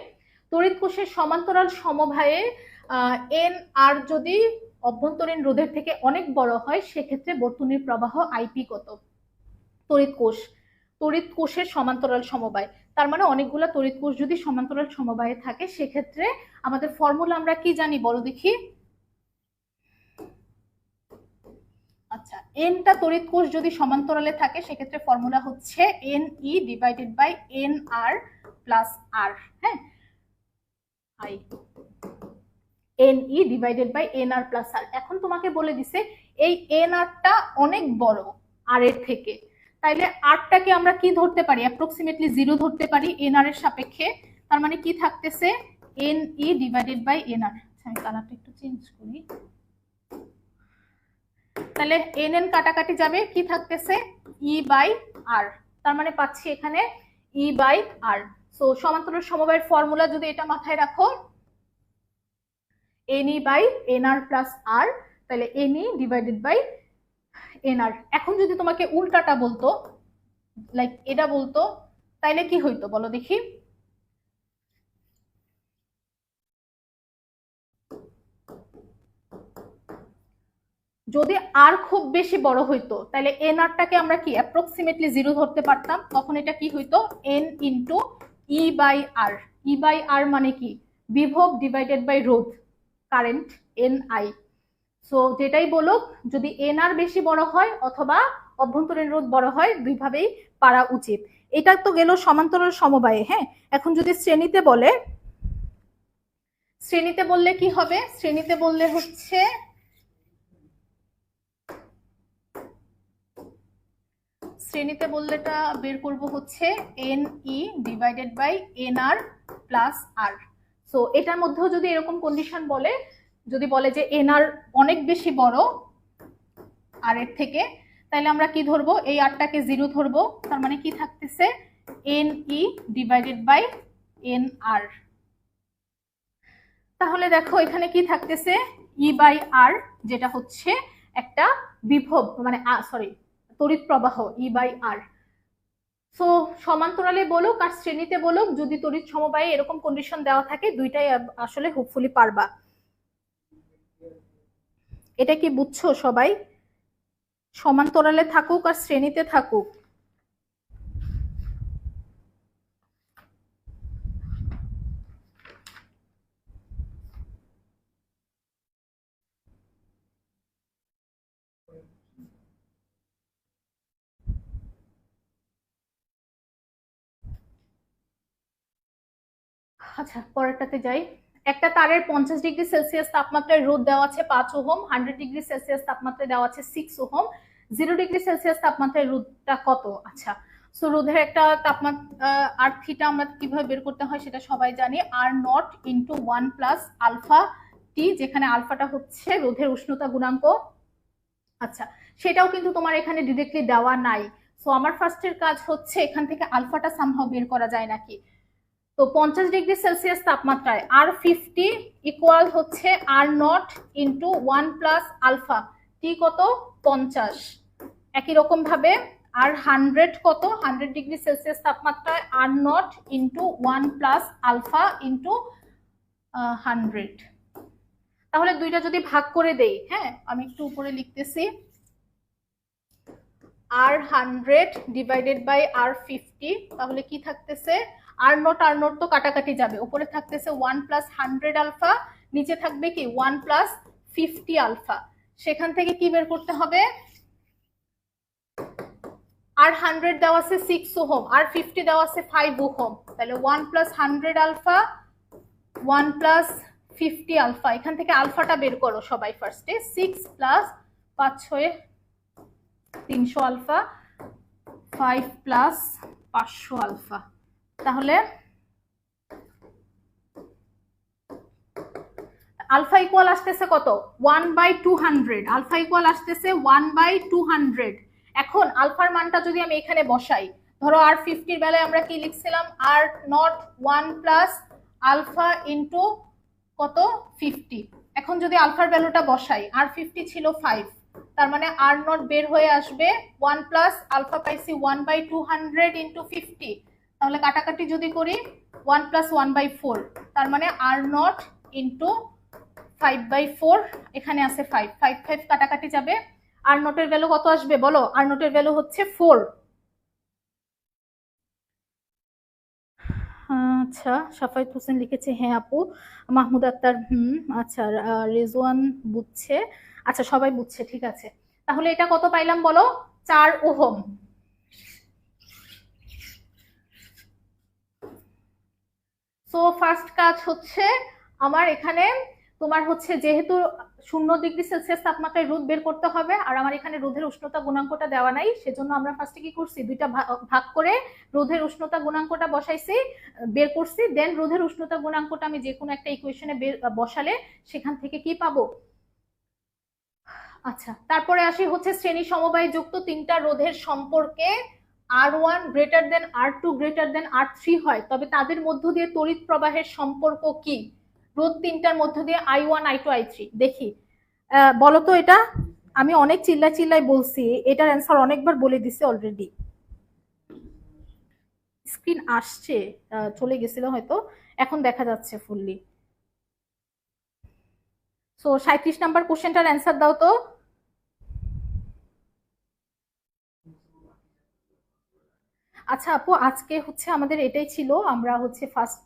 তড়িৎ কোষের সমান্তরাল সমবায়ে এন আর যদি অভ্যন্তরীণ রোধের থেকে অনেক বড় হয়, সেক্ষেত্রে বর্তনীর প্রবাহ আইপি কত? তড়িৎ কোষের সমান্তরাল সমবায়, তার মানে অনেকগুলো তড়িৎ কোষ যদি সমান্তরাল সমবায়ে থাকে, সেক্ষেত্রে আমাদের ফর্মুলা আমরা কি জানি বলো দেখি? আচ্ছা, এনটা তড়িৎ কোষ যদি সমান্তরালে থাকে, সেক্ষেত্রে ফর্মুলা হচ্ছে N E divided by N R plus R. হ্যাঁ, I N E divided by N R plus R. এখন তোমাকে বলে দিছে এই এন আরটা অনেক বড় আর এর থেকে, তাইলে আরটাকে আমরা কি ধরতে পারি? অ্যাপ্রক্সিমেটলি 0 ধরতে পারি এন আর এর সাপেক্ষে। তার মানে কি থাকতেছে? N E divided by N R. আমি কালারটা একটু চেঞ্জ করি, তাহলে এন এন কাটাকাটি যাবে, কি থাকতেছে? ই বাই আর। তার মানে পাচ্ছি এখানে ই বাই আর। সো সমান্তরাল সমবায়ের ফর্মুলা যদি এটা মাথায় রাখো, N E by N R plus R, তাহলে N E divided by N R. এখন যদি তোমাকে উল্টাটা বলতো, লাইক এটা বলতো, তাইলে কি হইতো বলো দেখি? যদি আর খুব বেশি বড় হইতো, তাহলে এন আরটাকে আমরা কি অ্যাপ্রক্সিমেটলি 0 ধরতে পারতাম। তখন এটা কি হইতো? N into E by R. E by R মানে কি? বিভব ডিভাইডেড বাই রোধ, কারেন্ট এন আই। সো যেটাই বলুক, যদি এন আর বেশি বড় হয় অথবা অভ্যন্তরীণ রোধ বড় হয়, দুইভাবেই পারা উচিত। এটা তো গেল সমান্তরাল সমবায়ে। হ্যাঁ, এখন যদি শ্রেণীতে বলে, শ্রেণীতে বললে কি হবে? শ্রেণীতে বললে হচ্ছে শ্রেণীতে বললেটা বের করব হচ্ছে N E divided by N R plus R. So এটার মধ্যেও যদি এরকম কন্ডিশন বলে, যদি বলে যে এন আর অনেক বেশি বড় আর এর থেকে, তাহলে আমরা কি ধরবো? এই আরটাকে 0 ধরবো। তার মানে কি থাকতেছে? N E divided by N R. তাহলে দেখো এখানে কি থাকতেছে? ই বাই আর, যেটা হচ্ছে একটা বিভব, মানে সরি তড়িৎ প্রবাহ, ই বাই আর। সো সমান্তরালে বলুক আর শ্রেণীতে বলুক, যদি তড়িৎ সমবায়ে এরকম কন্ডিশন দেওয়া থাকে, দুইটাই আসলে হোপফুলি পারবা। এটা কি বুঝছো সবাই? সমান্তরালে থাকুক আর শ্রেণীতে থাকুক, আচ্ছা পরেরটাতে যাই। একটা তারের 50 ডিগ্রি সেলসিয়াস তাপমাত্রায় রোধ দেওয়া আছে 5 ওহম, 100 ডিগ্রি সেলসিয়াস তাপমাত্রায় দেওয়া আছে 6 ওহম, 0 ডিগ্রি সেলসিয়াস তাপমাত্রায় রোধটা কত? আচ্ছা, সো রোধের একটা তাপমাত্রা আর থিটা আমরা কিভাবে বের করতে হয় সেটা সবাই জানি, R naught into 1 plus alpha T, যেখানে আলফাটা হচ্ছে রোধের উষ্ণতা গুণাঙ্ক। আচ্ছা, সেটাও কিন্তু তোমার এখানে ডিরেক্টলি দেওয়া নাই। সো আমার ফার্স্টের কাজ হচ্ছে এখান থেকে আলফাটা সামহাও বের করা যায় নাকি। তো 50 ডিগ্রি সেলসিয়াস তাপমাত্রায় আর 50 ইকুয়াল হচ্ছে R naught into 1 plus alpha T কত? 50। একই রকম ভাবে আর 100 কত 100 ডিগ্রি সেলসিয়াস তাপমাত্রায় R naught into 1 plus alpha into 100। তাহলে দুইটা যদি ভাগ করে দেই, হ্যাঁ আমি একটু উপরে লিখতেছি, আর 100 ডিভাইডেড বাই আর 50, তাহলে কি থাকতেছে আর নট তো কাটাকাটি যাবে, উপরে থাকতেছে 1 প্লাস 100 আলফা, নিচে থাকবে কি 1 প্লাস 50 আলফা। সেখান থেকে কি বের করতে হবে, আর 100 দেওয়া আছে 6 ওহম, আর 50 দেওয়া আছে 5 ওহম, তাহলে 1 প্লাস 100 আলফা 1 প্লাস 50 আলফা। এখান থেকে আলফাটা বের করো সবাই ফার্স্টে, 6 প্লাস 5 6 300 আলফা 5 প্লাস 500 আলফা। তাহলে আলফা ইকুয়াল আসতেছে কত 1/200, আলফা ইকুয়াল আসতেছে 1/200। এখন আলফার মানটা যদি আমি এখানে বসাই, ধরো আর 50 বেলায় আমরা কি লিখছিলাম, R naught 1 plus alpha into কত 50। এখন যদি আলফার ভ্যালুটা বসাই, আর 50 ছিল 5, তার মানে আর নট বের হয়ে আসবে 1 প্লাস আলফা পাইছি 1/200 ইন্টু 50, তাহলে কাটাকাটি যদি করি 1 প্লাস 1/4, তার মানে আর নট ইন্টু 5/4, এখানে আছে 5 5 5 কাটাকাটি যাবে, আর নোটের ভ্যালু কত আসবে বলো, আর নোটের ভ্যালু হচ্ছে 4। আচ্ছা সাফায়েত হোসেন লিখেছে হ্যাঁ আপু, মাহমুদ আক্তার আচ্ছা, রেজওয়ান বুঝছে, আচ্ছা সবাই বুঝছে, ঠিক আছে। তাহলে এটা কত পাইলাম বলো, 4 ওহম। সো ফার্স্ট কাজ হচ্ছে আমার এখানে, তোমার হচ্ছে যেহেতু 0 ডিগ্রি সেলসিয়াস তাপমাত্রায় রোদ বের করতে হবে, আর আমার এখানে রোদের উষ্ণতা গুণাঙ্কটা দেওয়া নাই, সেজন্য আমরা ফার্স্টে কি করছি, দুইটা ভাগ করে রোদের উষ্ণতা গুণাঙ্কটা বসাইছি, বের করছি, দেন রোদের উষ্ণতা গুণাঙ্কটা আমি যে কোনো একটা ইকুয়েশনে বসালে সেখান থেকে কি পাবো। আচ্ছা তারপরে আসি হচ্ছে শ্রেণী সমবায় যুক্ত তিনটা রোধের সম্পর্কে R1 greater than R2 greater than R3 হয়, তবে তাদের মধ্য দিয়ে তড়িৎ প্রবাহের সম্পর্ক কি, রোধ তিনটার মধ্য দিয়ে I1 I2 I3। দেখি বলো তো, এটা আমি অনেক চিল্লাই বলছি, এটার অ্যান্সার অনেকবার বলে দিছি অলরেডি। স্ক্রিন আসছে, চলে গেছিল হয়তো, এখন দেখা যাচ্ছে ফুললি। সো 37 নাম্বার কোশ্চেনটার অ্যান্সার দাও তো। আচ্ছা আপু, আজকে হচ্ছে আমাদের এটাই ছিল, আমরা হচ্ছে ফার্স্ট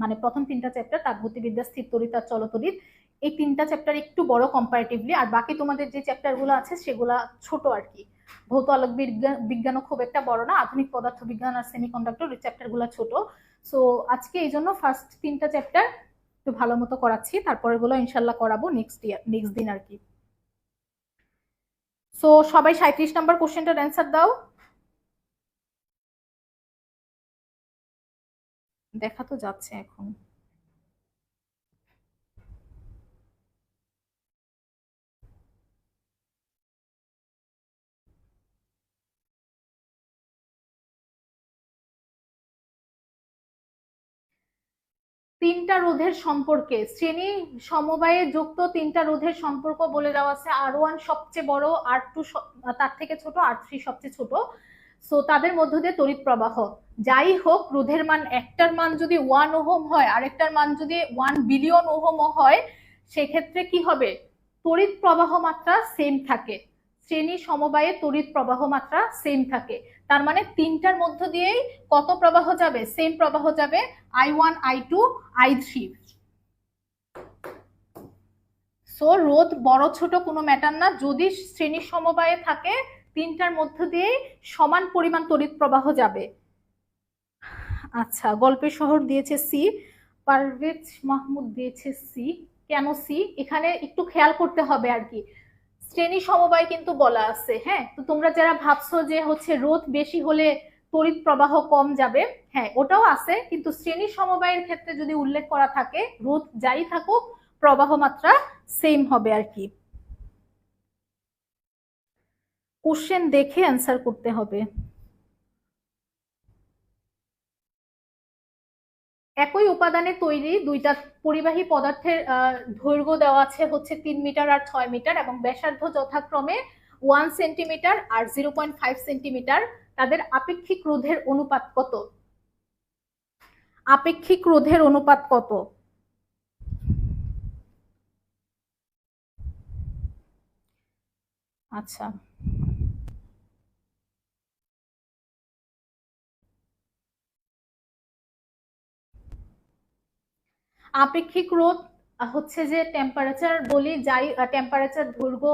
মানে প্রথম তিনটা চ্যাপ্টার তাপগতিবিদ্যা, স্থিরতড়িৎ আর চলতড়িৎ, এই তিনটা চ্যাপ্টার একটু বড় কম্পারেটিভলি, আর বাকি তোমাদের যে চ্যাপ্টার গুলো আছে সেগুলা ছোট আর কি। ভৌত আলোক বিজ্ঞানও খুব একটা বড় না, আধুনিক পদার্থ বিজ্ঞান আর সেমিকন্ডাক্টর এই চ্যাপ্টার গুলা ছোট। সো আজকে এই জন্য ফার্স্ট তিনটা চ্যাপ্টার একটু ভালো মতো করাচ্ছি, তারপরে গুলো ইনশাল্লাহ করাবো নেক্সট দিন আর কি। সো সবাই 37 নাম্বার কোশ্চেনটার অ্যান্সার দাও। দেখা তো যাচ্ছে এখন। তিনটা রোধের সম্পর্কে, শ্রেণী সমবায়ে যুক্ত তিনটা রোধের সম্পর্ক বলে দেওয়া আছে, R1 সবচেয়ে বড়, R2 তার থেকে ছোট, R3 সবচেয়ে ছোট। সো তাদের মধ্য দিয়ে তড়িৎ প্রবাহ, যাই হোক রোধের মান একটার মান যদি 1 ওহম হয়, আরেকটার মান যদি 1 বিলিয়ন ওহম হয়, সেক্ষেত্রে কি হবে, তড়িৎ প্রবাহ মাত্রা সেম থাকে, শ্রেণী সমবায়ে তড়িৎ প্রবাহ মাত্রা সেম থাকে। তার মানে তিনটার মধ্য দিয়েই কত প্রবাহ যাবে, সেম প্রবাহ যাবে, I1 I2 I3। সো রোধ বড় ছোট কোনো ম্যাটার না, যদি শ্রেণী সমবায়ে থাকে তিনটার মধ্য দিয়েই সমান পরিমাণ তড়িৎ প্রবাহ যাবে। আচ্ছা গল্পের শহর দিয়েছে সি, পারভেজ মাহমুদ দিয়েছে সি। কেন সি, এখানে একটু খেয়াল করতে হবে আর কি, শ্রেণী সমবায় কিন্তু বলা আছে, হ্যাঁ তো তোমরা যারা ভাবছো যে হচ্ছে রোধ বেশি হলে তড়িৎ প্রবাহ কম যাবে, হ্যাঁ ওটাও আছে, কিন্তু শ্রেণী সমবায়ের ক্ষেত্রে যদি উল্লেখ করা থাকে রোধ যাই থাকুক প্রবাহ মাত্রা সেম হবে আর কি। কোশ্চেন দেখে অ্যান্সার করতে হবে। একই উপাদানে তৈরি দুইটা পরিবাহী পদার্থের দৈর্ঘ্য দেওয়া আছে হচ্ছে 3 মিটার আর 6 মিটার, এবং ব্যাসার্ধ যথাক্রমে 1 সেন্টিমিটার আর 0.5 সেন্টিমিটার, তাদের আপেক্ষিক রোধের অনুপাত কত? আপেক্ষিক রোধের অনুপাত কত? আচ্ছা, আপেক্ষিক রোধ হচ্ছে যে টেম্পারেচার বলি যাই, টেম্পারেচার, দৈর্ঘ্য,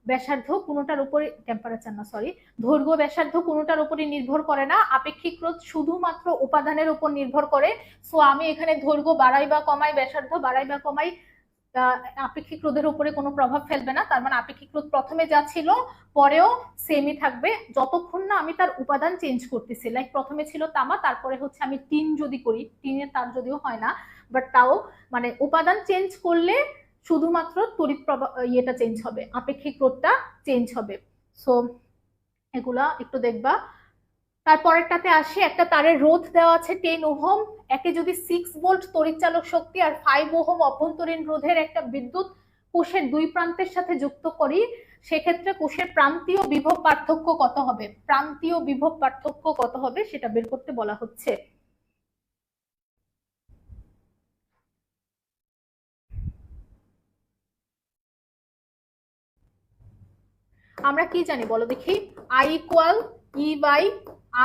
ব্যাসার্ধ কোনোটার উপরে, টেম্পারেচার না সরি, দৈর্ঘ্য ব্যাসার্ধ কোনোটার উপরে নির্ভর করে না। আপেক্ষিক রোধ শুধুমাত্র উপাদানের উপর নির্ভর করে। সো আমি এখানে দৈর্ঘ্য বাড়াই বা কমাই, ব্যাসার্ধ বাড়াই বা কমাই, আপেক্ষিক রোধের উপরে কোনো প্রভাব ফেলবে না। তার মানে আপেক্ষিক রোধ প্রথমে যা ছিল পরেও সেমই থাকবে, যতক্ষণ না আমি তার উপাদান চেঞ্জ করতেছি। লাইক প্রথমে ছিল তামা, তারপরে হচ্ছে আমি টিন যদি করি, টিনের তার যদিও হয় না, বাট তাও মানে উপাদান চেঞ্জ করলে শুধুমাত্র তড়িৎ প্রবাহ ইয়েটা চেঞ্জ হবে, আপেক্ষিক রোধটা চেঞ্জ হবে। সো এগুলা একটু দেখবা। তারপরেরটাতে আসি, একটা তারের রোধ দেওয়া আছে 10 ওহম, একে যদি 6 ভোল্ট তড়িৎচালক শক্তি আর 5 ওহম অভ্যন্তরীণ রোধের একটা বিদ্যুৎ কোষের দুই প্রান্তের সাথে যুক্ত করি, সেক্ষেত্রে কোষের প্রান্তীয় বিভব পার্থক্য কত হবে? প্রান্তীয় বিভব পার্থক্য কত হবে সেটা বের করতে বলা হচ্ছে। আমরা কি জানি বলো দেখি? I equal E by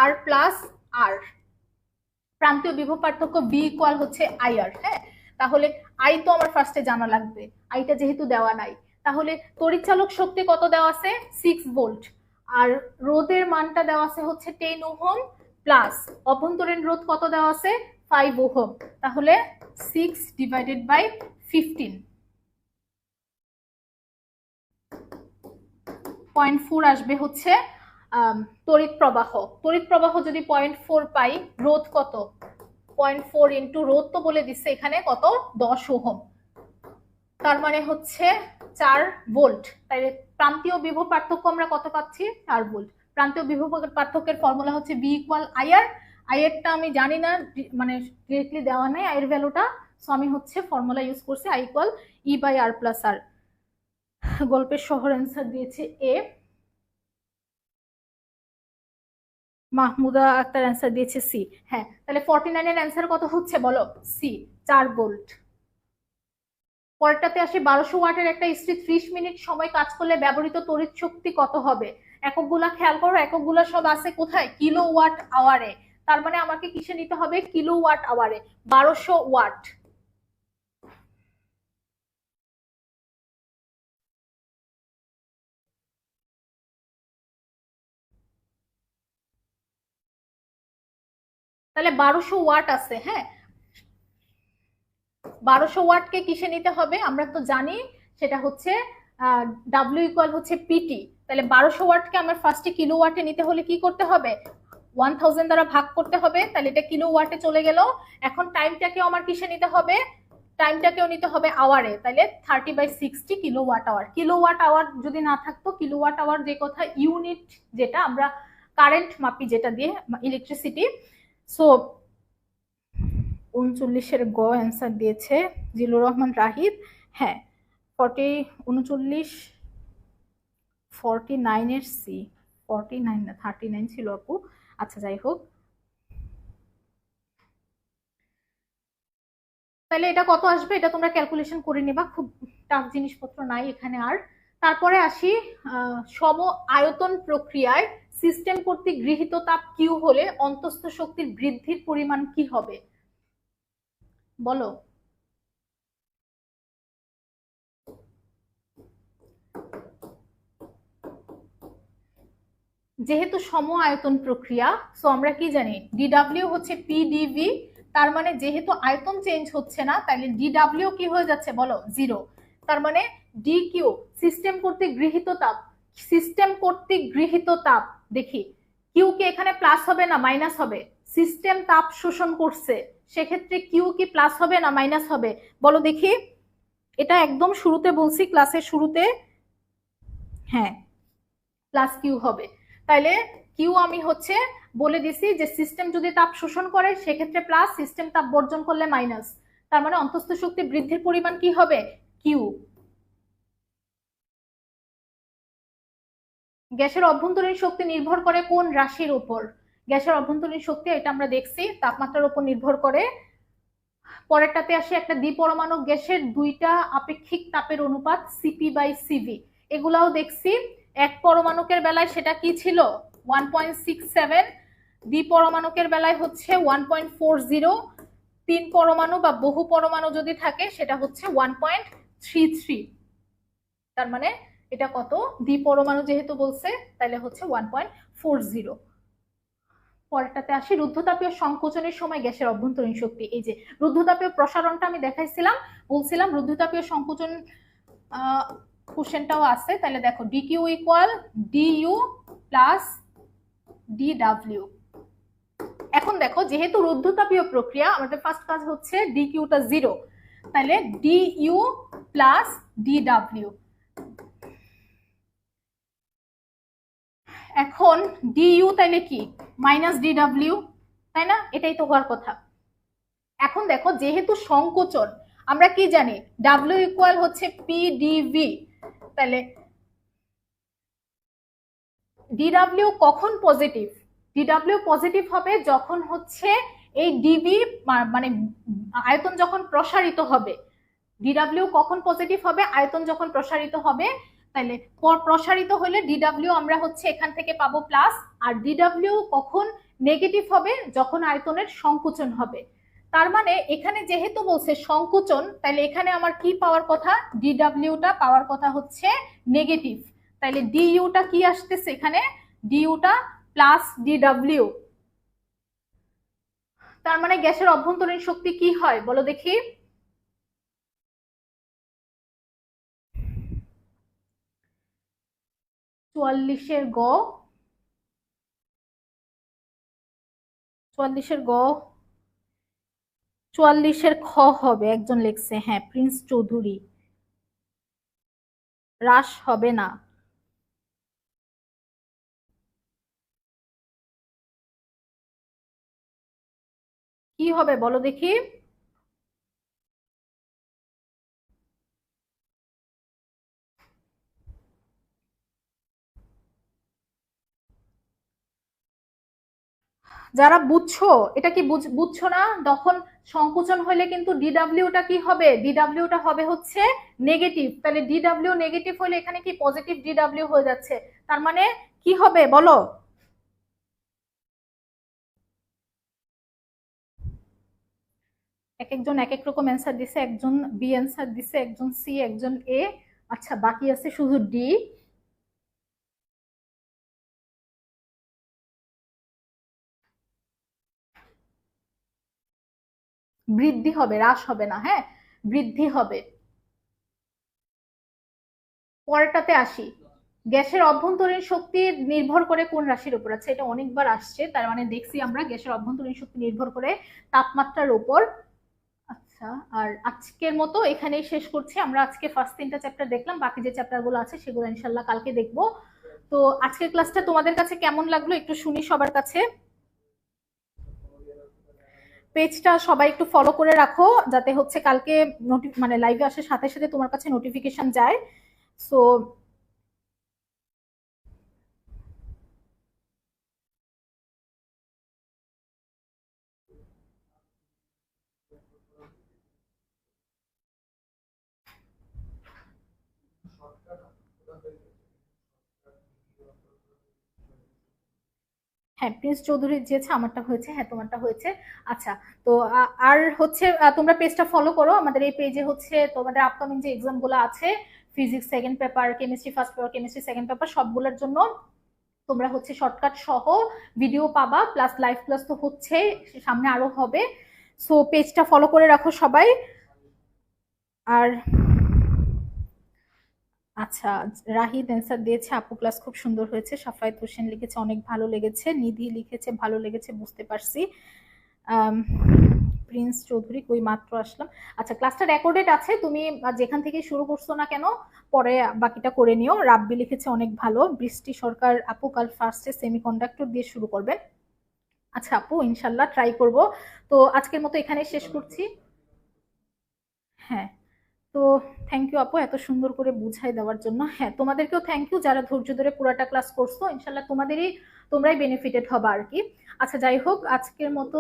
R plus R, প্রান্তীয় বিভব পার্থক্য বি ইকুয়াল হচ্ছে আই আর। হ্যাঁ, তাহলে আই তো আমার ফার্স্টে জানা লাগবে, আইটা যেহেতু দেওয়া নাই। তাহলে তড়িৎচালক শক্তি কত দেওয়া আছে? 6 ভোল্ট। আর রোধের মানটা দেওয়া আছে হচ্ছে 10 ওহম, প্লাস অভ্যন্তরীণ রোধ কত দেওয়া আছে? 5 ওহম। তাহলে 6/15, 0.4 আসবে হচ্ছে তড়িৎ প্রবাহ। তড়িৎ প্রবাহ যদি 0.4 পাই, রোধ কত? 0.4 ইন্টু রোধ তো বলে দিচ্ছে এখানে কত, 10 ওহম, তার মানে হচ্ছে 4 ভোল্ট। তাই প্রান্তীয় বিভব পার্থক্য আমরা কত পাচ্ছি? 4 ভোল্ট। প্রান্তীয় বিভব পার্থক্যের ফর্মুলা হচ্ছে বি ইকুয়াল আইআর। আইয়েরটা আমি জানি না, মানে ডিরেক্টলি দেওয়া নাই আইয়ের ভ্যালুটা, সো আমি হচ্ছে ফর্মুলা ইউজ করছি I equal E by R plus R. গল্পের শহর অ্যান্সার দিয়েছে এ, মাহমুদা আক্তার অ্যান্সার দিয়েছে সি। হ্যাঁ, তাহলে 49 এর অ্যান্সার কত হচ্ছে বলো? C, 4 volt. পরেরটাতে আসি, 1200 ওয়াটের একটা ইস্ত্রি 30 মিনিট সময় কাজ করলে ব্যবহৃত তড়িৎ শক্তি কত হবে? এককগুলা খেয়াল করো, এককগুলা সব আছে কোথায়? কিলো ওয়াট আওয়ারে। তার মানে আমাকে কিসে নিতে হবে? কিলো ওয়াট আওয়ারে। 1200 ওয়াট। তাহলে 1200 ওয়াট আছে। হ্যাঁ, 1200 ওয়াটকে কিসে নিতে হবে আমরা তো জানি, সেটা হচ্ছে ডাব্লিউ ইকুয়াল হচ্ছে পিটি। তাহলে 1200 ওয়াটকে আমার ফার্স্টে কিলো ওয়াটে নিতে হলে কি করতে হবে? 1000 দ্বারা ভাগ করতে হবে, তাহলে এটা কিলো ওয়াটে চলে গেল। এখন টাইমটাকেও আমার কিসে নিতে হবে? টাইমটাকেও নিতে হবে আওয়ারে, তাহলে 30/60 kilo watt hour. Kilo watt hour যদি না থাকতো, কিলো ওয়াট আওয়ার যে কথা ইউনিট, যেটা আমরা কারেন্ট মাপি যেটা দিয়ে, ইলেকট্রিসিটি। সো 39-এর গ অ্যান্সার দিয়েছে জিলুর রহমান রাহিদ। হ্যাঁ, 49-এর সি, 49 না 39 ছিল আপু। আচ্ছা যাই হোক, তাহলে এটা কত আসবে এটা তোমরা ক্যালকুলেশন করে নিবা, খুব টাফ জিনিসপত্র নাই এখানে আর। তারপরে আসি, সম আয়তন প্রক্রিয়ায় সিস্টেম কর্তৃক গৃহীত তাপ কিউ হলে অন্তঃস্থ শক্তির বৃদ্ধির পরিমাণ কি হবে বলো? যেহেতু সম আয়তন প্রক্রিয়া, সো আমরা কি জানি? ডিডাব্লিউ হচ্ছে পিডিভি। তার মানে যেহেতু আয়তন চেঞ্জ হচ্ছে না, তাহলে ডিডাব্লিউ কি হয়ে যাচ্ছে বলো? 0। তার মানে ডি কিউ, সিস্টেম কর্তৃক গৃহীত তাপ, সিস্টেম কর্তৃক গৃহীত তাপ, দেখি কিউ কি এখানে প্লাস হবে না মাইনাস হবে? সিস্টেম তাপ শোষণ করছে, সেক্ষেত্রে কিউ কি প্লাস হবে না মাইনাস হবে বলো দেখি? এটা একদম শুরুতে বলছি, ক্লাসের শুরুতে। হ্যাঁ, প্লাস কিউ হবে। তাইলে কিউ আমি হচ্ছে বলে দিছি যে সিস্টেম যদি তাপ শোষণ করে সেক্ষেত্রে প্লাস, সিস্টেম তাপ বর্জন করলে মাইনাস। তার মানে অন্তঃস্থ শক্তি বৃদ্ধির পরিমাণ কি হবে? কিউ। গ্যাসের অভ্যন্তরীণ শক্তি নির্ভর করে কোন রাশির উপর? গ্যাসের অভ্যন্তরীণ শক্তি এটা আমরা দেখছি তাপমাত্রার উপর নির্ভর করে। পরেরটাতে আসে, একটা দ্বিপরমাণু গ্যাসের দুইটা আপেক্ষিক তাপের অনুপাত CP/CV, এগুলাও দেখছি। এক পরমাণুকের বেলায় সেটা কি ছিল 1.67, দ্বিপরমাণুকের বেলায় হচ্ছে 1.40, তিন পরমাণু বা বহু পরমাণু যদি থাকে সেটা হচ্ছে 1.33। তার মানে এটা কত, দ্বিপরমাণু যেহেতু বলছে তাহলে হচ্ছে 1.40। পরেরটাতে আসি, রুদ্ধতাপীয় সংকোচনের সময় গ্যাসের অভ্যন্তরীণ শক্তি। এই যে রুদ্ধতাপীয় প্রসারণটা আমি দেখাইছিলাম, বলছিলাম রুদ্ধতাপীয় সংকোচন কোশ্চেনটাও আছে, তাহলে দেখো DQ equal DU plus DW. এখন দেখো যেহেতু রুদ্ধতাপীয় প্রক্রিয়া, আমাদের ফার্স্ট কাজ হচ্ছে ডিকিউটা 0, তাহলে ডিইউ প্লাস ডিডাব্লিউ। এখন ডিইউ তাইলে কি মাইনাস ডিডাব্লিউ, তাই না? এটাই তো হওয়ার কথা। এখন দেখো যেহেতু সংকোচন, আমরা কি জানি ডাব্লিউ ইকুয়াল হচ্ছে পিডিভি, তাহলে ডিডাব্লিউ কখন পজিটিভ? ডিডাব্লিউ পজিটিভ হবে যখন হচ্ছে এই ডিবি মানে আয়তন যখন প্রসারিত হবে। ডিডাব্লিউ কখন পজিটিভ হবে? আয়তন যখন প্রসারিত হবে। তাহলে প্রসারিত হলে ডিডাব্লিউ আমরা হচ্ছে এখান থেকে পাবো প্লাস, আর ডিডাব্লিউ কখন নেগেটিভ হবে? যখন আয়তনের সংকোচন হবে। তার মানে এখানে যেহেতু বলছে সংকোচন, তাহলে এখানে আমার কি পাওয়ার কথা? ডিডাব্লিউটা পাওয়ার কথা হচ্ছে নেগেটিভ। তাহলে ডিইউটা কি আসতেছে এখানে? ডিইউটা প্লাস ডিডাব্লিউ। তার মানে গ্যাসের অভ্যন্তরীণ শক্তি কি হয় বলো দেখি? চুয়াল্লিশের গ, 44 খ হবে, একজন লিখছে, হ্যাঁ প্রিন্স চৌধুরী। হ্রাস হবে না। কি হবে বলো দেখি? যারা বুঝছো, এটা কি বুঝছো না? তখন সংকোচন হলে কিন্তু ডিডাব্লিউটা কি হবে? ডিডাব্লিউটা হবে হচ্ছে নেগেটিভ। তাহলে ডিডাব্লিউ নেগেটিভ হলে এখানে কি পজিটিভ ডিডাব্লিউ হয়ে যাচ্ছে। তার মানে কি হবে বলো? এক একজন এক এক রকম অ্যান্সার দিছে, একজন বি অ্যান্সার দিছে, একজন সি, একজন এ। আচ্ছা বাকি আছে শুধু ডি। বৃদ্ধি হবে, হ্রাস হবে না, হ্যাঁ বৃদ্ধি হবে। পরেরটাতে আসি, গ্যাসের অভ্যন্তরীণ শক্তি নির্ভর করে কোন রাশির উপর? আছে এটা অনেকবার আসছে, তার মানে দেখছি আমরা গ্যাসের অভ্যন্তরীণ শক্তি নির্ভর করে তাপমাত্রার উপর। আচ্ছা, আর আজকের মতো এখানেই শেষ করছি। আমরা আজকে ফার্স্ট 3টা চ্যাপ্টার দেখলাম, বাকি যে চ্যাপ্টারগুলো আছে সেগুলো ইনশাল্লাহ কালকে দেখবো। তো আজকের ক্লাসটা তোমাদের কাছে কেমন লাগলো একটু শুনি সবার কাছে। পেজটা সবাই একটু ফলো করে রাখো, যাতে হচ্ছে কালকে মানে লাইভে আসার সাথে সাথে তোমার কাছে নোটিফিকেশন যায়। সো হ্যাঁ প্রিন্স চৌধুরী দিয়েছে, আমারটা হয়েছে, হ্যাঁ তোমারটা হয়েছে। আচ্ছা, তো আর হচ্ছে তোমরা পেজটা ফলো করো। আমাদের এই পেজে হচ্ছে তোমাদের আপকামিং যে এক্সাম গুলো আছে, physics second paper, chemistry first paper, chemistry second paper, সবগুলোর জন্য তোমরা হচ্ছে শর্টকাট সহ ভিডিও পাবা, প্লাস লাইভ ক্লাস তো হচ্ছে, সামনে আরো হবে। সো পেজটা ফলো করে রাখো সবাই। আর আচ্ছা, রাহিদ অ্যান্সার দিয়েছে, আপু ক্লাস খুব সুন্দর হয়েছে। সাফায়েত হোসেন লিখেছে অনেক ভালো লেগেছে। নিধি লিখেছে ভালো লেগেছে, বুঝতে পারছি। প্রিন্স চৌধুরী কই মাত্র আসলাম। আচ্ছা ক্লাসটা রেকর্ডেড আছে, তুমি যেখান থেকে শুরু করছো না কেন পরে বাকিটা করে নিও। রাব্বি লিখেছে অনেক ভালো। বৃষ্টি সরকার আপু কাল ফার্স্টে সেমিকন্ডাক্টর দিয়ে শুরু করবেন। আচ্ছা আপু ইনশাল্লাহ ট্রাই করব। তো আজকের মতো এখানে শেষ করছি। হ্যাঁ, তো থ্যাংক ইউ আপু এত সুন্দর করে বুঝাই দেওয়ার জন্য। হ্যাঁ, তোমাদেরকেও থ্যাংক ইউ যারা ধৈর্য ধরে পুরাটা ক্লাস করছো। ইনশাল্লাহ তোমরাই বেনিফিটেড হবা আর কি। আচ্ছা যাই হোক, আজকের মতো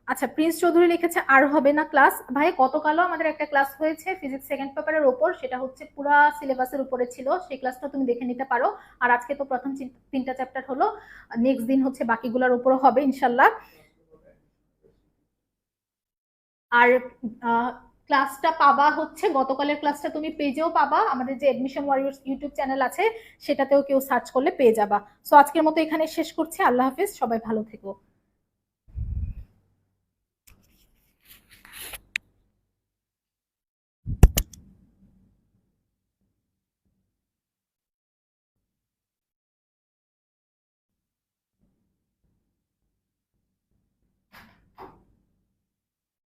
আচ্ছা, প্রিন্স চৌধুরী লিখেছে আর হবে না ক্লাস। ভাই গতকালও আমাদের একটা ক্লাস হয়েছে ফিজিক্স সেকেন্ড পেপারের ওপর, সেটা হচ্ছে পুরা সিলেবাসের উপরে ছিল, সেই ক্লাসটা তুমি দেখে নিতে পারো। আর আজকে তো প্রথম তিনটা চ্যাপ্টার হলো, নেক্সট দিন হচ্ছে বাকিগুলোর উপরও হবে ইনশাল্লাহ। আর ক্লাসটা পাবা হচ্ছে, গতকালের ক্লাসটা তুমি পেজেও পাবা, আমাদের যে এডমিশন ওয়ারিয়র্স ইউটিউব চ্যানেল আছে সেটাতেও কেউ সার্চ করলে পেয়ে যাবা। সো আজকের মতো এখানে শেষ করছি, আল্লাহ হাফিজ, সবাই ভালো থেকো।